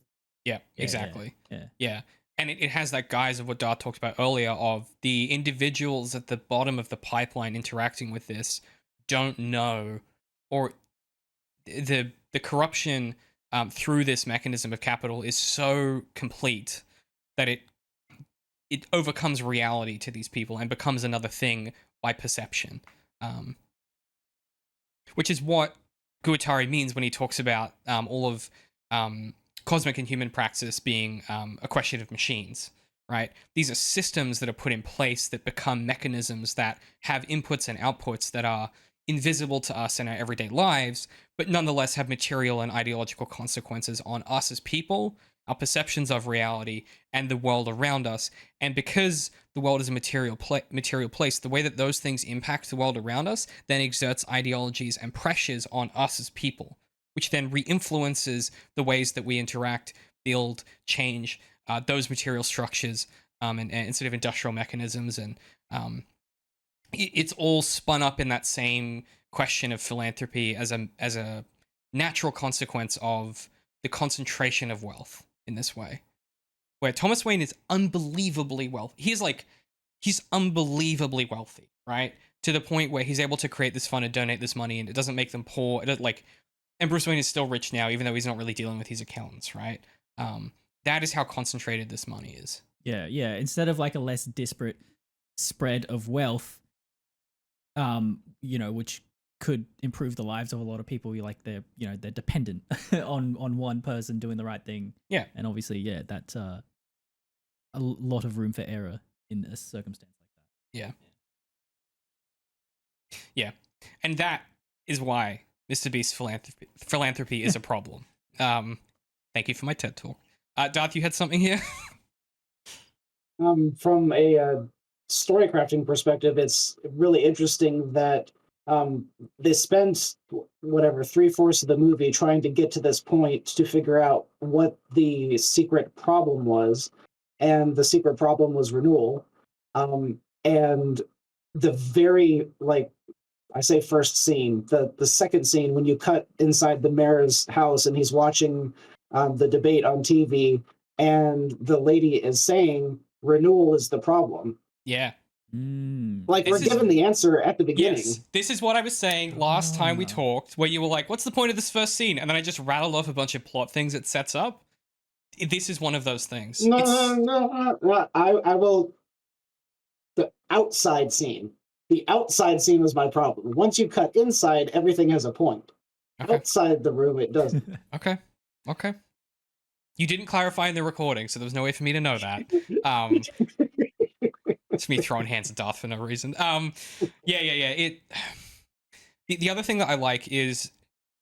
Yeah, exactly. Yeah. And it has that guise of what Dart talked about earlier of the individuals at the bottom of the pipeline interacting with this don't know, or the corruption through this mechanism of capital is so complete that it overcomes reality to these people and becomes another thing by perception. Which is what Guattari means when he talks about all of cosmic and human praxis being a question of machines, right? These are systems that are put in place that become mechanisms that have inputs and outputs that are invisible to us in our everyday lives, but nonetheless have material and ideological consequences on us as people, our perceptions of reality, and the world around us. And because the world is a material place, the way that those things impact the world around us then exerts ideologies and pressures on us as people, which then re-influences the ways that we interact, build, change those material structures and sort of industrial mechanisms. And it's all spun up in that same question of philanthropy as a natural consequence of the concentration of wealth in this way, where Thomas Wayne is unbelievably wealthy. He's unbelievably wealthy, right? To the point where he's able to create this fund and donate this money, and it doesn't make them poor. And Bruce Wayne is still rich now, even though he's not really dealing with his accountants, right? That is how concentrated this money is. Yeah. Instead of like a less disparate spread of wealth, you know, which could improve the lives of a lot of people. They're dependent on one person doing the right thing. Yeah. And obviously, yeah, that's a lot of room for error in a circumstance like that. Yeah. And that is why Mr. Beast's philanthropy is a problem. Thank you for my TED talk. Dath, you had something here? From a story crafting perspective, it's really interesting that they spent whatever 3/4 of the movie trying to get to this point to figure out what the secret problem was, and the secret problem was Renewal. And the very, like, I say first scene, the second scene, when you cut inside the mayor's house and he's watching the debate on TV, and the lady is saying Renewal is the problem. Yeah. Like, we're given the answer at the beginning. Yes, this is what I was saying last time we talked, where you were like, what's the point of this first scene? And then I just rattled off a bunch of plot things it sets up. This is one of those things. No. I will. The outside scene. The outside scene was my problem. Once you cut inside, everything has a point. Okay. Outside the room, it doesn't. Okay. You didn't clarify in the recording, so there was no way for me to know that. It's me throwing hands at Dath for no reason. Yeah. The other thing that I like is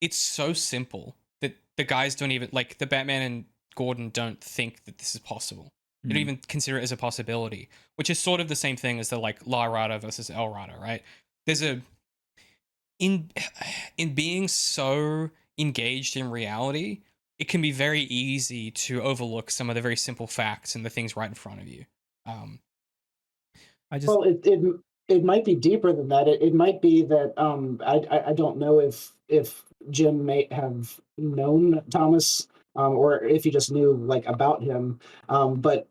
it's so simple that the guys don't even, like, the Batman and Gordon don't think that this is possible. They don't even consider it as a possibility, which is sort of the same thing as the, like, La Rada versus El Rada, right? There's in being so engaged in reality, it can be very easy to overlook some of the very simple facts and the things right in front of you. Well, it might be deeper than that. It might be that I don't know if Jim may have known Thomas or if he just knew, like, about him. But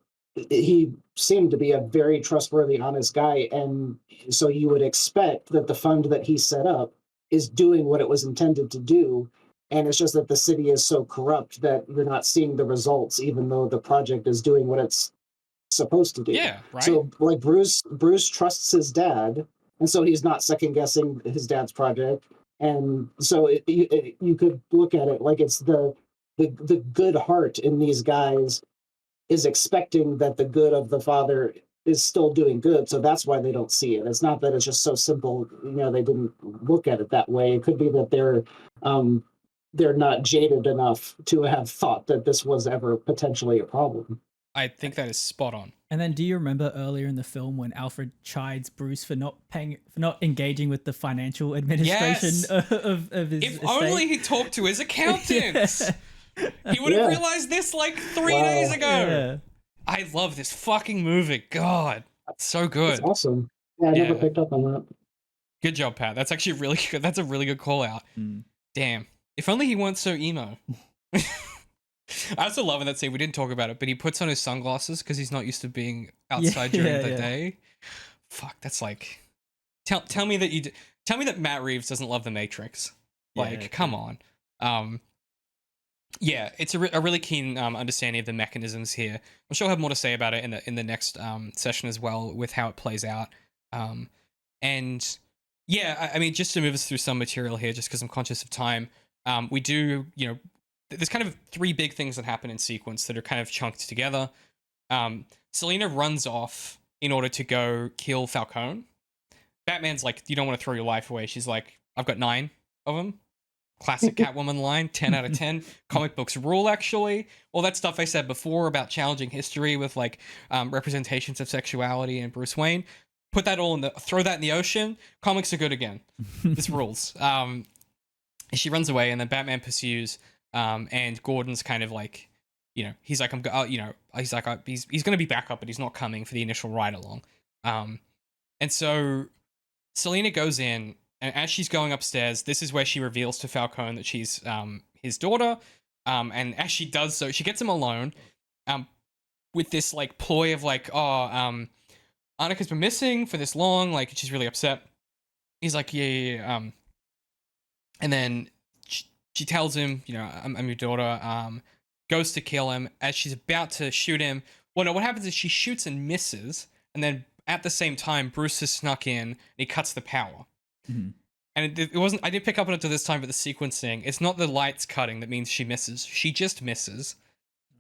he seemed to be a very trustworthy, honest guy, and so you would expect that the fund that he set up is doing what it was intended to do. And it's just that the city is so corrupt that you're not seeing the results, even though the project is doing what it's supposed to do. Yeah, right. So like Bruce trusts his dad, and so he's not second guessing his dad's project. And so you could look at it like it's the good heart in these guys is expecting that the good of the father is still doing good, so that's why they don't see it. It's not that it's just so simple, they didn't look at it that way. It could be that they're not jaded enough to have thought that this was ever potentially a problem. I think that is spot on. And then, do you remember earlier in the film when Alfred chides Bruce for not engaging with the financial administration Yes. of his If estate? only he talked to his accountants. He would have realized this like 3 days ago. Yeah. I love this fucking movie. God, it's so good. It's awesome. Yeah, I never picked up on that. Good job, Pat. That's actually really good. That's a really good call out. Damn. If only he weren't so emo. I also love in that scene. We didn't talk about it, but he puts on his sunglasses because he's not used to being outside during the day. Fuck, that's like. Tell me that tell me that Matt Reeves doesn't love The Matrix. Like, come on. Yeah, it's a really keen understanding of the mechanisms here. I'm sure I'll have more to say about it in the next session as well, with how it plays out. And yeah, I mean, just to move us through some material here, just because I'm conscious of time, we do, there's kind of 3 big things that happen in sequence that are kind of chunked together. Selina runs off in order to go kill Falcone. Batman's like, you don't want to throw your life away. She's like, I've got 9 of them. Classic Catwoman line, 10 out of 10. Comic books rule, actually. All that stuff I said before about challenging history with like representations of sexuality and Bruce Wayne. Put that all throw that in the ocean. Comics are good again. This rules. She runs away, and then Batman pursues. And Gordon's kind of like, he's like, he's like, he's going to be back up, but he's not coming for the initial ride along. And so Selina goes in, and as she's going upstairs, this is where she reveals to Falcone that she's his daughter. And as she does so, she gets him alone with this like ploy of like, Anneka's been missing for this long, like she's really upset. He's like, yeah. And then she tells him, I'm your daughter, goes to kill him. As she's about to shoot him, well, no, what happens is she shoots and misses, and then at the same time, Bruce has snuck in, and he cuts the power. Mm-hmm. And it wasn't, I didn't pick up on it to this time, but the sequencing, it's not the lights cutting that means she misses. She just misses.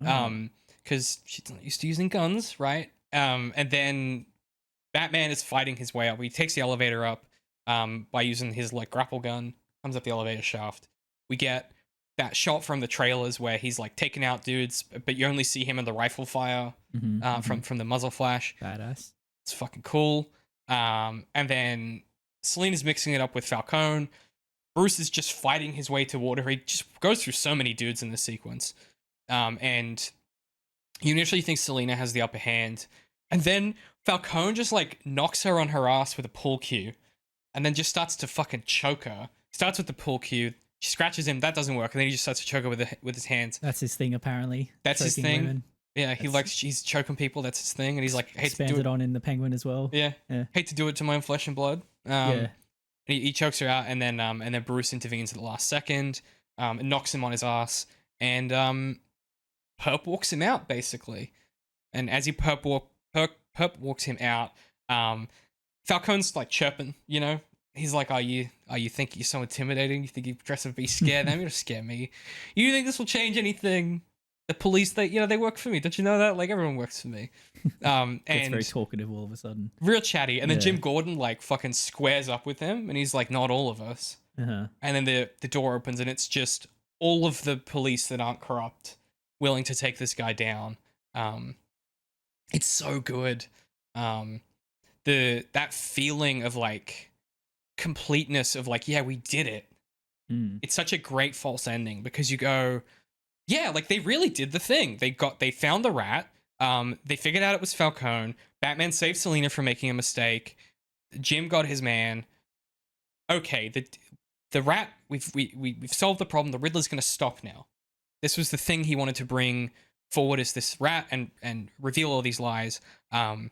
Because she's not used to using guns, right? And then Batman is fighting his way up. He takes the elevator up by using his like grapple gun, comes up the elevator shaft. We get that shot from the trailers where he's like taking out dudes, but you only see him in the rifle fire from the muzzle flash. Badass. It's fucking cool. And then Selina's mixing it up with Falcone. Bruce is just fighting his way toward her. He just goes through so many dudes in this sequence. And you initially think Selina has the upper hand. And then Falcone just like knocks her on her ass with a pull cue. And then just starts to fucking choke her. Starts with the pull cue. She scratches him. That doesn't work. And then he just starts to choke her with his hands. That's his thing, apparently. That's his thing. Women. Yeah, he's choking people. That's his thing. And he's like, hate to do expanded it on in the Penguin as well. Yeah. Hate to do it to my own flesh and blood. Yeah. He chokes her out, and then Bruce intervenes at the last second, and knocks him on his ass, and Perp walks him out basically. And as he Perp walks him out, Falcone's like chirping, He's like, you think you're so intimidating? You think you dress up, be scared? I'm gonna scare me. You think this will change anything? The police, they work for me. Don't you know that? Like, everyone works for me. And it's very talkative all of a sudden. Real chatty. And then Jim Gordon, like, fucking squares up with him. And he's like, not all of us. Uh-huh. And then the door opens, and it's just all of the police that aren't corrupt willing to take this guy down. It's so good. That feeling of, like, completeness of, like, yeah, we did it. It's such a great false ending, because you go... Yeah, like they really did the thing. They found the rat. They figured out it was Falcone. Batman saved Selina from making a mistake. Jim got his man. Okay, the rat. We've solved the problem. The Riddler's gonna stop now. This was the thing he wanted to bring forward as this rat and reveal all these lies. And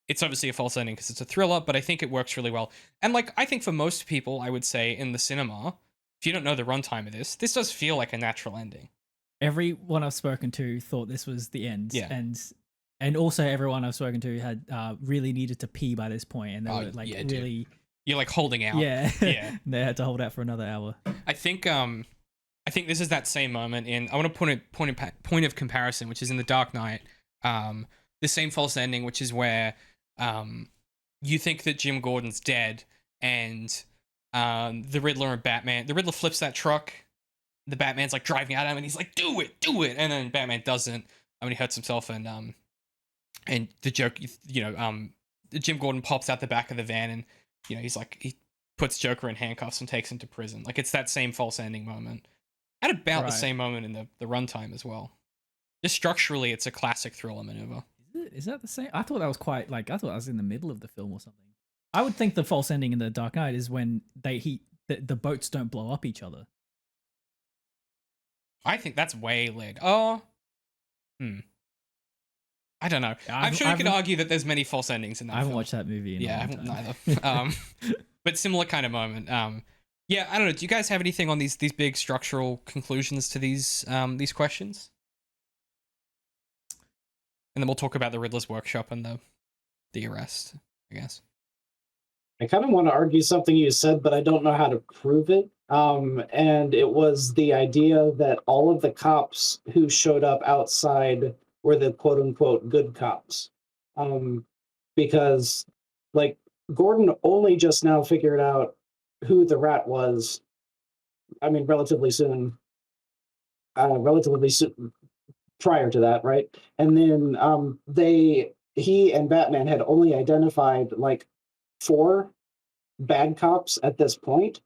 it's obviously a false ending because it's a thriller, but I think it works really well. And like, I think for most people, I would say in the cinema, if you don't know the runtime of this does feel like a natural ending. Everyone I've spoken to thought this was the end. Yeah. And also everyone I've spoken to had really needed to pee by this point, and they were like really... You're like holding out. Yeah. Yeah. They had to hold out for another hour. I think this is that same moment in, I want to point of comparison, which is in The Dark Knight. The same false ending, which is where you think that Jim Gordon's dead, and the Riddler and Batman, the Riddler flips that truck, the Batman's like driving at him, and he's like, do it, and then Batman doesn't. I mean, he hurts himself, and the joke, Jim Gordon pops out the back of the van, and he's like, he puts Joker in handcuffs and takes him to prison. Like, it's that same false ending moment, at about the same moment in the runtime as well. Just structurally, it's a classic thriller maneuver. Is that the same? I thought that was quite I thought that was in the middle of the film or something. I would think the false ending in The Dark Knight is when the boats don't blow up each other. I think that's way late. Oh, I don't know. I'm sure you could argue that there's many false endings in that. I haven't film. watched that movie in a long time. Neither. But similar kind of moment. Yeah, I don't know. Do you guys have anything on these big structural conclusions to these questions? And then we'll talk about the Riddler's workshop and the arrest, I guess. I kind of want to argue something you said, but I don't know how to prove it. And it was the idea that all of the cops who showed up outside were the quote unquote good cops. Because like Gordon only just now figured out who the rat was. I mean, relatively soon prior to that, right? And then he and Batman had only identified like 4 bad cops at this point,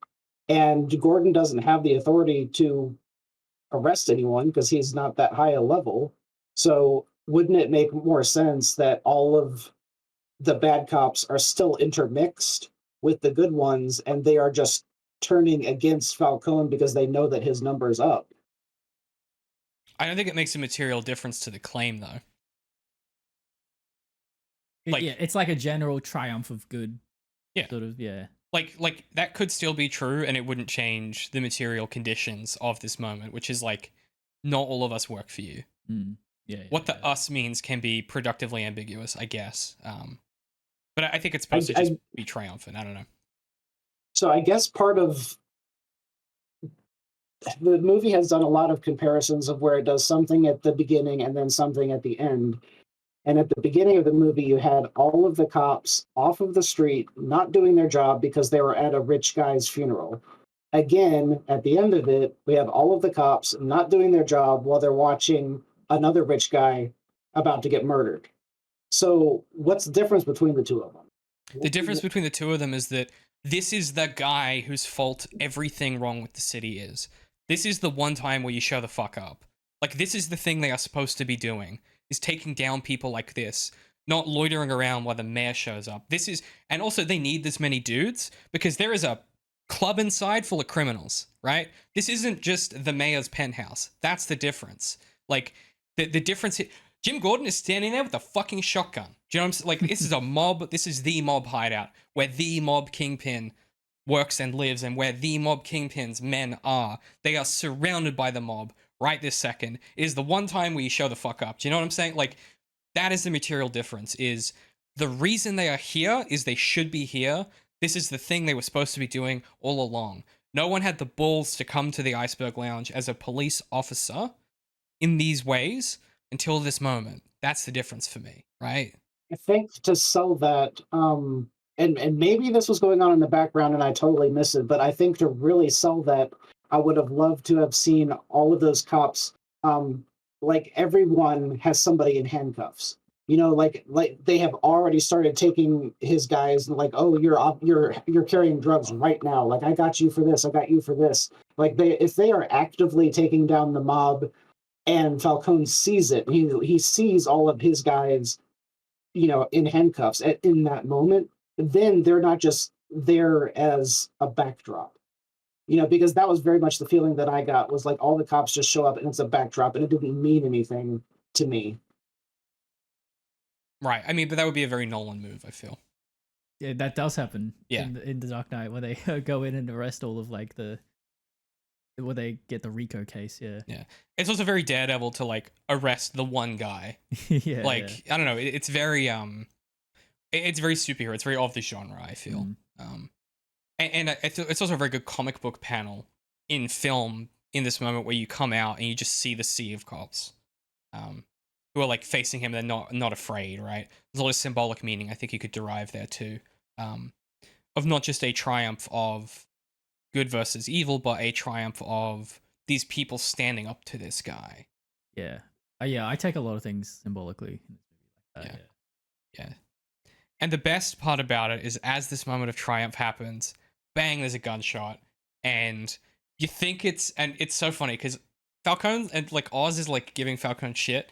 and Gordon doesn't have the authority to arrest anyone because he's not that high a level. So wouldn't it make more sense that all of the bad cops are still intermixed with the good ones, and they are just turning against Falcone because they know that his number is up? I don't think it makes a material difference to the claim, though. It's like a general triumph of good. Yeah. Sort of, yeah. Like that could still be true, and it wouldn't change the material conditions of this moment, which is like, not all of us work for you. What the us means can be productively ambiguous, I guess. But I think it's supposed to just be triumphant. I don't know. So I guess part of the movie has done a lot of comparisons of where it does something at the beginning and then something at the end. And at the beginning of the movie, you had all of the cops off of the street, not doing their job because they were at a rich guy's funeral. Again, at the end of it, we have all of the cops not doing their job while they're watching another rich guy about to get murdered. So what's the difference between the two of them? The difference between the two of them is that this is the guy whose fault everything wrong with the city is. This is the one time where you show the fuck up. Like, this is the thing they are supposed to be doing, is taking down people like this, not loitering around while the mayor shows up. And also they need this many dudes because there is a club inside full of criminals, right? This isn't just the mayor's penthouse. That's the difference. Like, the difference here, Jim Gordon is standing there with a fucking shotgun. Do you know what I'm saying? Like, this is a mob, this is the mob hideout, where the mob kingpin works and lives, and where the mob kingpin's men are. They are surrounded by the mob right this second. It is the one time where you show the fuck up. Do you know what I'm saying? Like, that is the material difference, is the reason they are here is they should be here. This is the thing they were supposed to be doing all along. No one had the balls to come to the Iceberg Lounge as a police officer in these ways until this moment. That's the difference for me, right? I think to sell that, and maybe this was going on in the background and I totally missed it, but I think to really sell that, I would have loved to have seen all of those cops, like everyone has somebody in handcuffs. You know, like they have already started taking his guys, and like, oh, you're carrying drugs right now. Like, I got you for this. I got you for this. Like, if they are actively taking down the mob, and Falcone sees it, he sees all of his guys, you know, in handcuffs in that moment. Then they're not just there as a backdrop. because that was very much the feeling that I got, was like all the cops just show up and it's a backdrop and it didn't mean anything to me. Right. I mean, but that would be a very Nolan move, I feel. Yeah, that does happen. Yeah. In the Dark Knight, where they go in and arrest all of like where they get the Rico case. Yeah. Yeah. It's also very Daredevil to like arrest the one guy. Yeah. Like, I don't know. It's very it's very superhero. It's very of the genre, I feel. And it's also a very good comic book panel in film in this moment where you come out and you just see the sea of cops who are like facing him. They're not afraid, right? There's a lot of symbolic meaning I think you could derive there too, of not just a triumph of good versus evil, but a triumph of these people standing up to this guy. Yeah. Yeah, I take a lot of things symbolically in this movie like that. Yeah. And the best part about it is as this moment of triumph happens, bang, there's a gunshot. And you think it's so funny because Falcone and like Oz is like giving Falcone shit.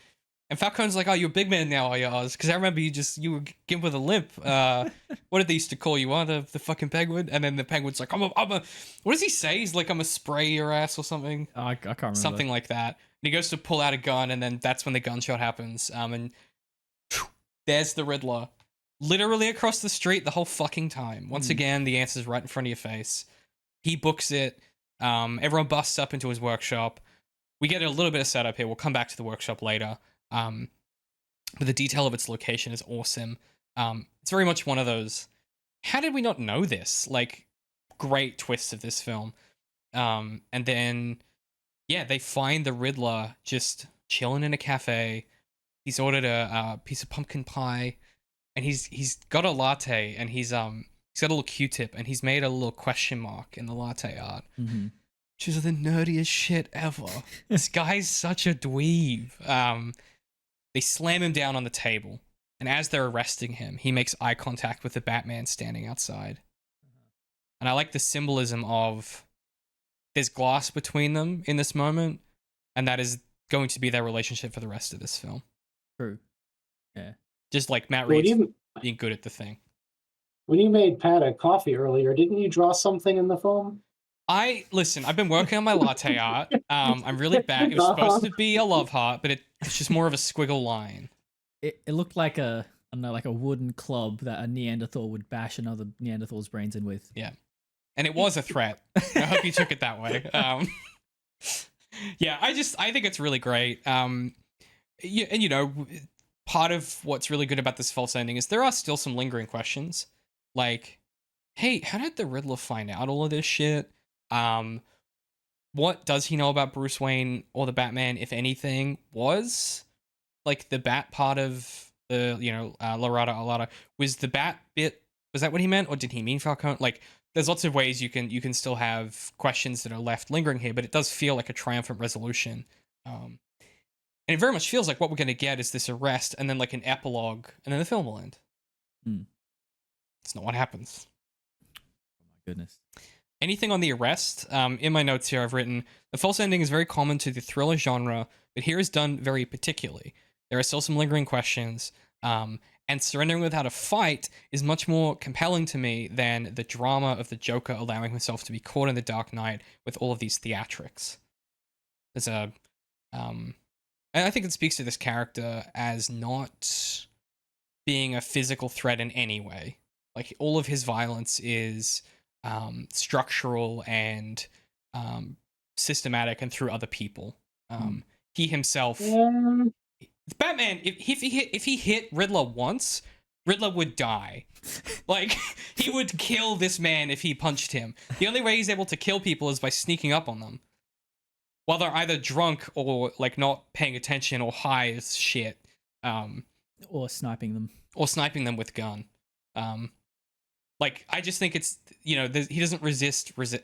And Falcone's like, oh, you're a big man now, are you, Oz? Because I remember you were given with a limp. What did they used to call you, the fucking penguin? And then the penguin's like, I'm a, what does he say? He's like, I'm a spray your ass or something. Oh, I can't remember. Something like that. And he goes to pull out a gun, and then that's when the gunshot happens. And there's the Riddler. Literally across the street the whole fucking time. Once again, the answer's right in front of your face. He books it. Everyone busts up into his workshop. We get a little bit of setup here. We'll come back to the workshop later. But the detail of its location is awesome. It's very much one of those, how did we not know this? Like, great twists of this film. And then, yeah, they find the Riddler just chilling in a cafe. He's ordered a piece of pumpkin pie. And he's got a latte, and he's got a little Q-tip, and he's made a little question mark in the latte art, which is the nerdiest shit ever. This guy's such a dweeb. They slam him down on the table, and as they're arresting him, he makes eye contact with the Batman standing outside. And I like the symbolism of there's glass between them in this moment, and that is going to be their relationship for the rest of this film. True. Yeah. Just like Matt Reeves being good at the thing. When you made Pat a coffee earlier, didn't you draw something in the film? Listen, I've been working on my latte art. I'm really bad. It was supposed to be a love heart, but it's just more of a squiggle line. It looked like a wooden club that a Neanderthal would bash another Neanderthal's brains in with. Yeah. And it was a threat. I hope you took it that way. Yeah, I think it's really great. And part of what's really good about this false ending is there are still some lingering questions. Like, hey, how did the Riddler find out all of this shit? What does he know about Bruce Wayne or the Batman, if anything? Was, like, the Bat part of the, Alada, was the Bat bit, was that what he meant? Or did he mean Falcone? Like, there's lots of ways you can still have questions that are left lingering here, but it does feel like a triumphant resolution. And it very much feels like what we're going to get is this arrest and then like an epilogue and then the film will end. It's not what happens. Oh my goodness. Anything on the arrest? In my notes here I've written, the false ending is very common to the thriller genre, but here is done very particularly. There are still some lingering questions, and surrendering without a fight is much more compelling to me than the drama of the Joker allowing himself to be caught in the Dark Knight with all of these theatrics. There's a... And I think it speaks to this character as not being a physical threat in any way. Like, all of his violence is structural and systematic and through other people. He himself... Batman, if he hit Riddler once, Riddler would die. Like, he would kill this man if he punched him. The only way he's able to kill people is by sneaking up on them. While they're either drunk or, like, not paying attention or high as shit. Or sniping them. Or sniping them with gun. Like, I just think it's, he doesn't resist? He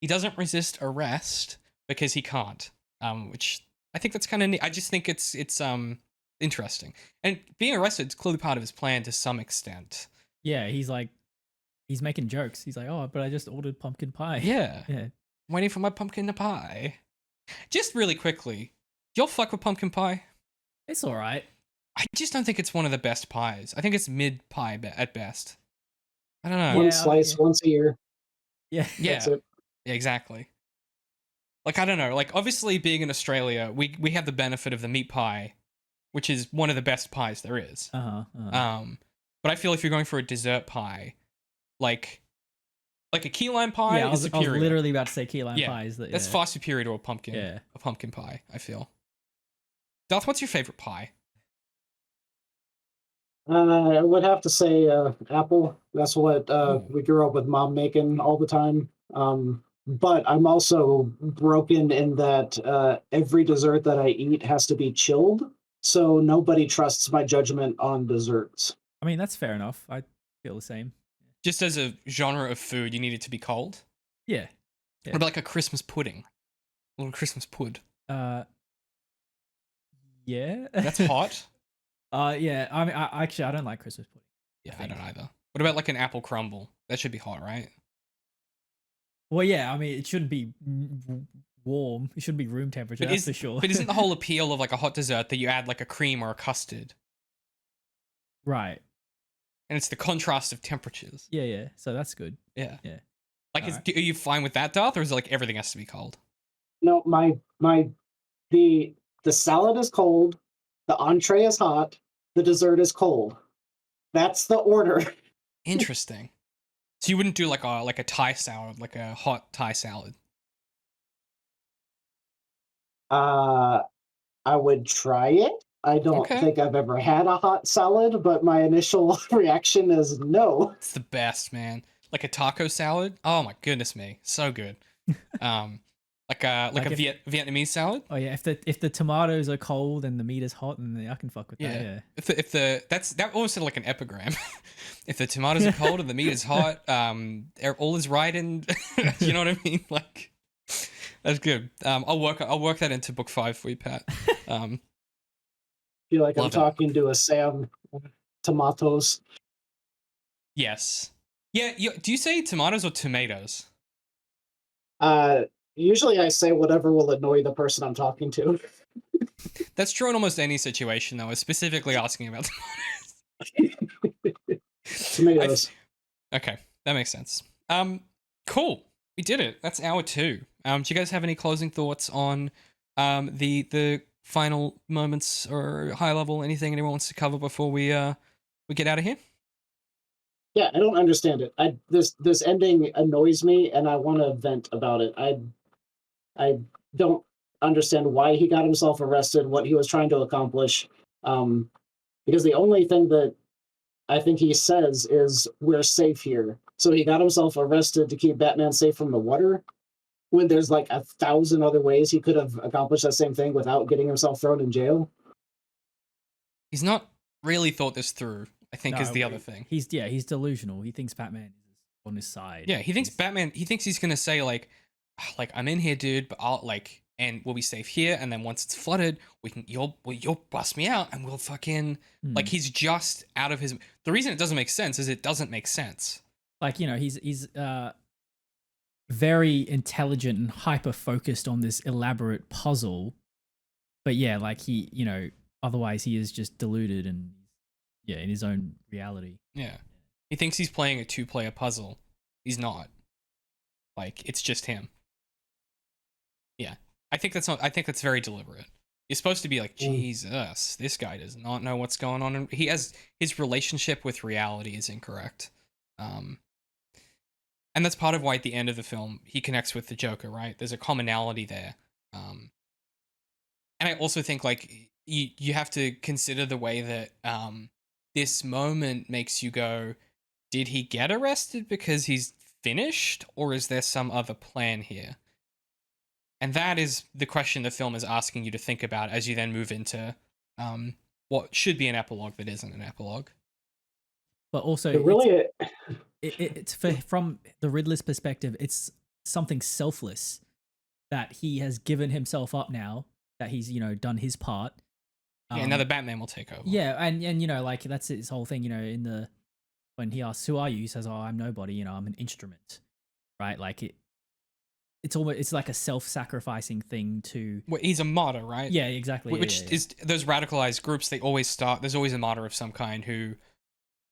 doesn't resist arrest because he can't. Which, I think that's kind of neat. I just think it's interesting. And being arrested is clearly part of his plan to some extent. Yeah, he's making jokes. He's like, oh, but I just ordered pumpkin pie. Yeah. Yeah. Waiting for my pumpkin pie. Just really quickly, y'all fuck with pumpkin pie? It's all right. I just don't think it's one of the best pies. I think it's mid pie at best. I don't know. One slice once a year. Yeah. Yeah, That's it. exactly. Like, I don't know. Like, obviously, being in Australia, we have the benefit of the meat pie, which is one of the best pies there is. But I feel if you're going for a dessert pie, like a key lime pie Yeah, I is was superior. literally about to say key lime Yeah, pie. that's far superior to a pumpkin pie, I feel. Dath, what's your favorite pie? I would have to say apple. That's what we grew up with mom making all the time. But I'm also broken in that every dessert that I eat has to be chilled, so nobody trusts my judgment on desserts. I mean, that's fair enough. I feel the same. Just as a genre of food, you need it to be cold? Yeah. What about like a Christmas pudding? A little Christmas pud. Yeah. That's hot? Yeah. I mean, I don't like Christmas pudding. Yeah, I don't either. What about like an apple crumble? That should be hot, right? Well, yeah. I mean, it shouldn't be warm. It shouldn't be room temperature. That's for sure. But isn't the whole appeal of like a hot dessert that you add like a cream or a custard? Right. And it's the contrast of temperatures. Yeah, yeah. So that's good. Yeah. Yeah. Like, Alright. are you fine with that, Dath, or is it like everything has to be cold? No, the salad is cold, the entree is hot, the dessert is cold. That's the order. Interesting. So you wouldn't do like a Thai salad, like a hot Thai salad? I would try it. I don't Okay. think I've ever had a hot salad, but my initial reaction is no. It's the best, man. Like a taco salad. Oh my goodness me, so good. Like a Vietnamese salad. Oh yeah. If the tomatoes are cold and the meat is hot, then I can fuck with that. Yeah. That almost sounded like an epigram. If the tomatoes are cold and the meat is hot, all is right. And you know what I mean? Like, that's good. I'll work that into book 5 for you, Pat. Feel like I'm Love it. talking to a Sam tomatoes. Yes. Yeah. Do you say tomatoes or tomatoes? Usually I say whatever will annoy the person I'm talking to. That's true in almost any situation, though. I was specifically asking about Tomatoes. Okay, that makes sense. Cool. We did it. That's hour 2. Do you guys have any closing thoughts on the final moments or high level, anything anyone wants to cover before we get out of here? Yeah, I don't understand it. This ending annoys me, and I want to vent about it. I don't understand why he got himself arrested, what he was trying to accomplish. Because the only thing that I think he says is, "We're safe here." So he got himself arrested to keep Batman safe from the water, when there's like 1,000 other ways he could have accomplished that same thing without getting himself thrown in jail. He's not really thought this through, I think, is the No, other thing. He's delusional. He thinks Batman is on his side. Yeah, he thinks he's gonna say like I'm in here, dude, but I'll like, and we'll be safe here, and then once it's flooded, you'll bust me out, and we'll fucking like, he's just out of his. The reason it doesn't make sense is it doesn't make sense. Like, you know, he's very intelligent and hyper focused on this elaborate puzzle, but yeah, like he, you know, otherwise he is just deluded and yeah, in his own reality. Yeah, he thinks he's playing a 2-player puzzle. He's not. Like, it's just him. Yeah, I think that's very deliberate. You're supposed to be like, Jesus, this guy does not know what's going on. And his relationship with reality is incorrect. And that's part of why at the end of the film, he connects with the Joker, right? There's a commonality there. And I also think, like, you have to consider the way that this moment makes you go, did he get arrested because he's finished? Or is there some other plan here? And that is the question the film is asking you to think about as you then move into what should be an epilogue that isn't an epilogue. But also, it's from the Riddler's perspective, it's something selfless that he has given himself up now, that he's, you know, done his part. Yeah, now the Batman will take over. Yeah, and you know, like, that's his whole thing, you know, when he asks, "Who are you?" he says, "Oh, I'm nobody, you know, I'm an instrument." Right? Like, it's like a self-sacrificing thing to. Well, he's a martyr, right? Yeah, exactly. Which is those radicalized groups. There's always a martyr of some kind who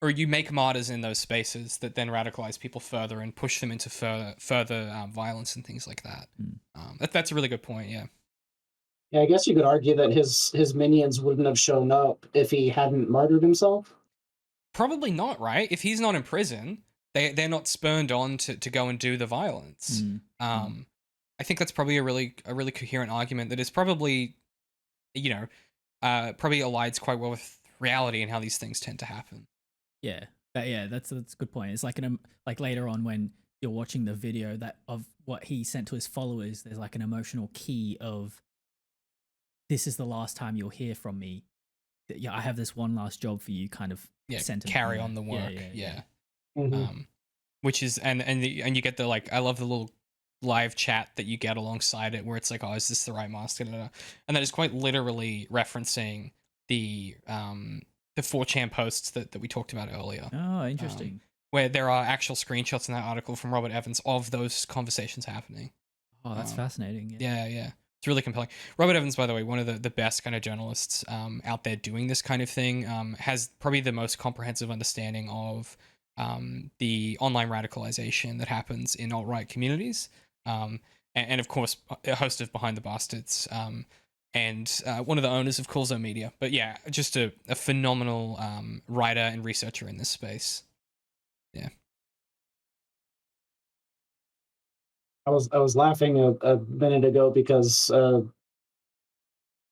or you make martyrs in those spaces that then radicalize people further and push them into further violence and things like that. That's a really good point. Yeah. Yeah, I guess you could argue that his minions wouldn't have shown up if he hadn't martyred himself. Probably not, right? If he's not in prison, they're not spurned on to go and do the violence. I think that's probably a really coherent argument that is probably, probably aligns quite well with reality and how these things tend to happen. Yeah, that's a good point. It's like like later on when you're watching the video that of what he sent to his followers, there's like an emotional key of, this is the last time you'll hear from me. Yeah, I have this one last job for you, kind of sentiment. Carry on the work. Yeah. Mm-hmm. Which is and you get the I love the little live chat that you get alongside it where it's like, oh, is this the right mask? And that is quite literally referencing the 4chan posts that we talked about earlier. Oh, interesting. Where there are actual screenshots in that article from Robert Evans of those conversations happening. Oh, that's fascinating. Yeah. It's really compelling. Robert Evans, by the way, one of the best kind of journalists out there doing this kind of thing, has probably the most comprehensive understanding of the online radicalization that happens in alt-right communities. And of course, a host of Behind the Bastards, and one of the owners of Cool Zone Media. But yeah, just a phenomenal writer and researcher in this space. Yeah. I was laughing a minute ago because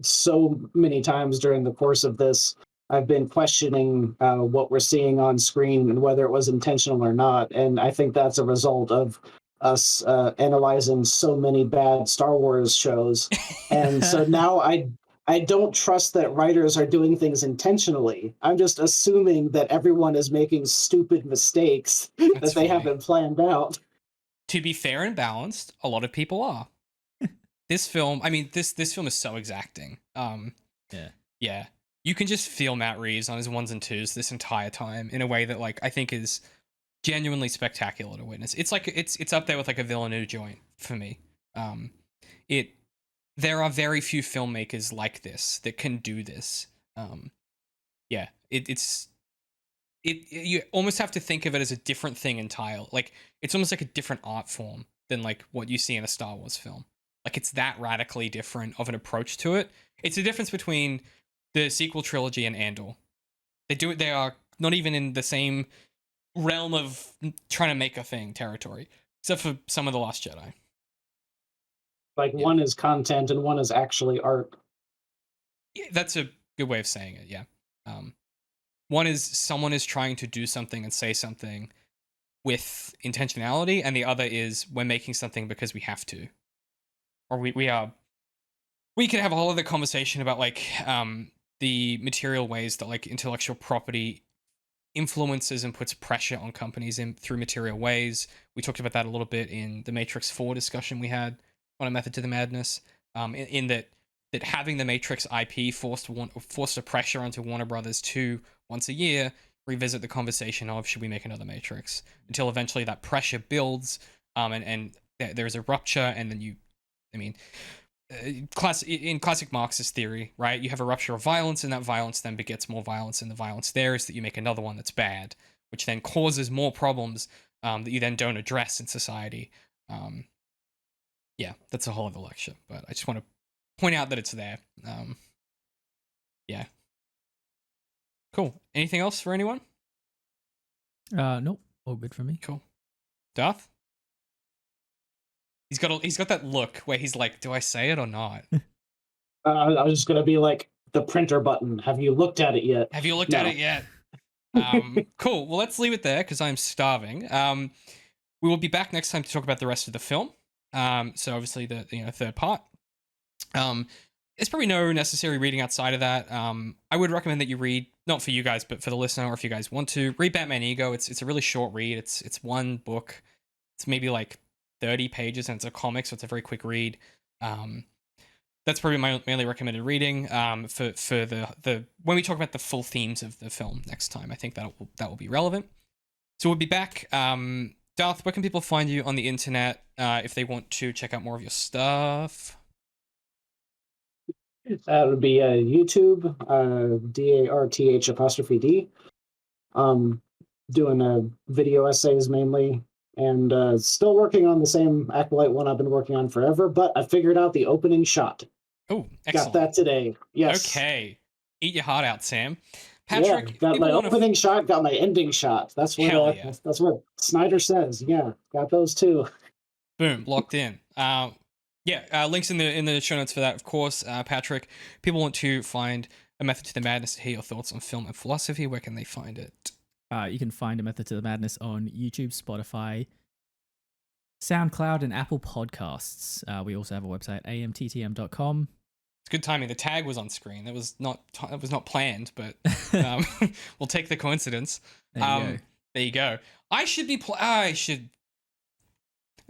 so many times during the course of this, I've been questioning what we're seeing on screen and whether it was intentional or not. And I think that's a result of us analyzing so many bad Star Wars shows. And so now I don't trust that writers are doing things intentionally. I'm just assuming that everyone is making stupid mistakes that they haven't planned out. To be fair and balanced, a lot of people are. This film, I mean, this film is so exacting. Yeah. You can just feel Matt Reeves on his ones and twos this entire time in a way that, I think is genuinely spectacular to witness. It's it's up there with a Villeneuve joint for me. There are very few filmmakers like this that can do this. You almost have to think of it as a different thing entirely. It's almost like a different art form than what you see in a Star Wars film. It's that radically different of an approach to it. It's the difference between the sequel trilogy and Andor. They are not even in the same realm of trying to make a thing territory, except for some of The Last Jedi. One is content and one is actually art. Yeah, that's a good way of saying it. Yeah. One is someone is trying to do something and say something with intentionality, and the other is we're making something because we have to, or we could have a whole other conversation about the material ways that intellectual property influences and puts pressure on companies through material ways. We talked about that a little bit in the Matrix 4 discussion we had on A Method to the Madness, in that having the Matrix IP forced a pressure onto Warner Brothers to, once a year, revisit the conversation of should we make another Matrix, until eventually that pressure builds, and there's a rupture, and then in classic Marxist theory, right? You have a rupture of violence, and that violence then begets more violence, and the violence there is that you make another one that's bad, which then causes more problems that you then don't address in society. Yeah, that's a whole other lecture, but I just want to point out that it's there. Yeah. Cool. Anything else for anyone? Nope. All good for me. Cool. Dath? He's got that look where he's like, do I say it or not? I was just gonna be like, the printer button. Have you looked at it yet? Have you looked at it yet? Cool. Well, let's leave it there because I'm starving. We will be back next time to talk about the rest of the film. So obviously the third part. There's probably no necessary reading outside of that. I would recommend that you read, not for you guys, but for the listener, or if you guys want to, read Batman Ego. It's a really short read. It's one book. It's maybe 30 pages, and it's a comic, so it's a very quick read. That's probably my mainly recommended reading. For the when we talk about the full themes of the film next time, I think that will be relevant. So we'll be back. Dath, where can people find you on the internet if they want to check out more of your stuff? That would be YouTube, DARTH'. doing video essays mainly, and still working on the same Acolyte one I've been working on forever, but I figured out the opening shot. Oh, excellent. Got that today. Yes. Okay. Eat your heart out, Sam. Patrick, yeah, got my opening shot, got my ending shot. That's what that's what Snyder says. Yeah, got those too. Boom, locked in. Links in the show notes for that, of course. Patrick, people want to find A Method to the Madness to hear your thoughts on film and philosophy. Where can they find it? You can find A Method to the Madness on YouTube, Spotify, SoundCloud, and Apple Podcasts. We also have a website, amttm.com. It's good timing. The tag was on screen. That was not planned, but we'll take the coincidence. There you go. I just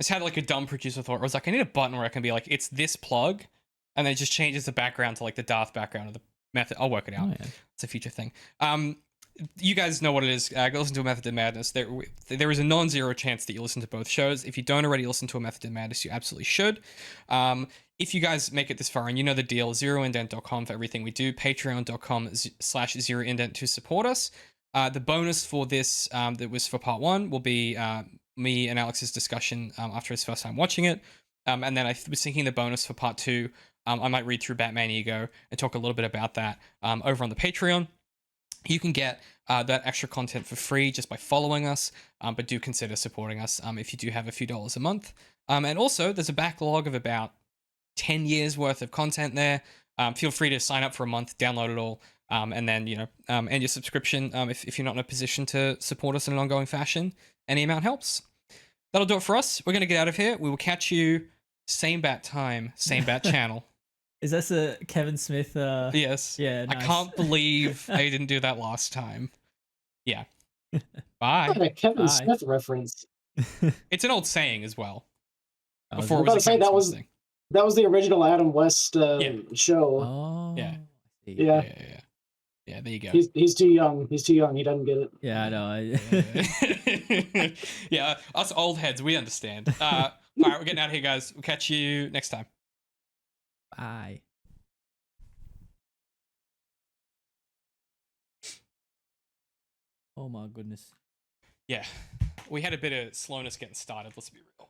had like a dumb producer thought. I was like, I need a button where I can be like, it's this plug, and then it just changes the background to like the Dath background of the method. I'll work it out. Oh, yeah. It's a future thing. You guys know what it is. Go listen to A Method to Madness. There is a non-zero chance that you listen to both shows. If you don't already listen to A Method to Madness, you absolutely should. If you guys make it this far, and you know the deal, ZeroIndent.com for everything we do, patreon.com/ZeroIndent to support us. The bonus for this, that was for part 1, will be me and Alex's discussion after his first time watching it. And then I was thinking the bonus for part 2, I might read through Batman Ego and talk a little bit about that over on the Patreon. You can get that extra content for free just by following us, but do consider supporting us if you do have a few dollars a month. And also, there's a backlog of about 10 years worth of content there. Feel free to sign up for a month, download it all, and then, end your subscription if you're not in a position to support us in an ongoing fashion. Any amount helps. That'll do it for us. We're going to get out of here. We will catch you same bat time, same bat channel. Is this a Kevin Smith? Yes. Yeah, nice. I can't believe I didn't do that last time. Yeah. Bye. What a Kevin Smith reference. It's an old saying as well. Before it was a Kevin Smith thing. That was the original Adam West show. Oh. Yeah. Yeah. Yeah, there you go. He's too young. He's too young. He doesn't get it. Yeah, I know. Yeah, us old heads, we understand. All right, we're getting out of here, guys. We'll catch you next time. Bye. Oh my goodness. Yeah, we had a bit of slowness getting started. Let's be real.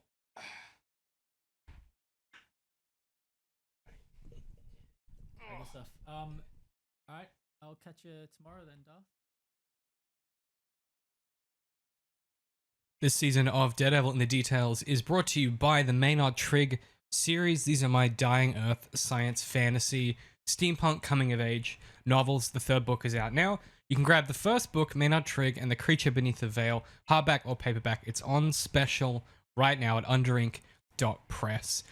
Stuff. All right. I'll catch you tomorrow then, Dath. This season of Daredevil in the Details is brought to you by the Maynard Trigg series. These are my Dying Earth science fantasy steampunk coming of age novels. The 3rd book is out now. You can grab the first book, Maynard Trigg and the Creature Beneath the Veil, hardback or paperback. It's on special right now at underink.press.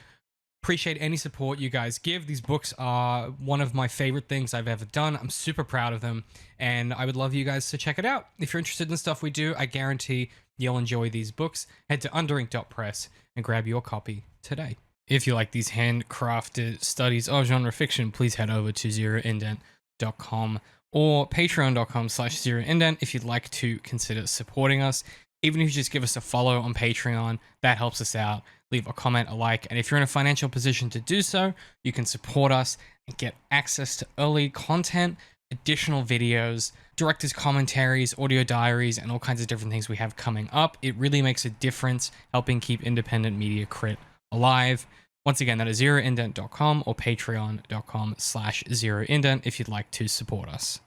Appreciate any support you guys give. These books are one of my favorite things I've ever done. I'm super proud of them, and I would love you guys to check it out. If you're interested in the stuff we do, I guarantee you'll enjoy these books. Head to underink.press and grab your copy today. If you like these handcrafted studies of genre fiction, please head over to ZeroIndent.com or patreon.com/ZeroIndent if you'd like to consider supporting us. Even if you just give us a follow on Patreon, that helps us out. Leave a comment, a like, and if you're in a financial position to do so, you can support us and get access to early content, additional videos, director's commentaries, audio diaries, and all kinds of different things we have coming up. It really makes a difference helping keep independent media crit alive. Once again, that is ZeroIndent.com or patreon.com/ZeroIndent if you'd like to support us.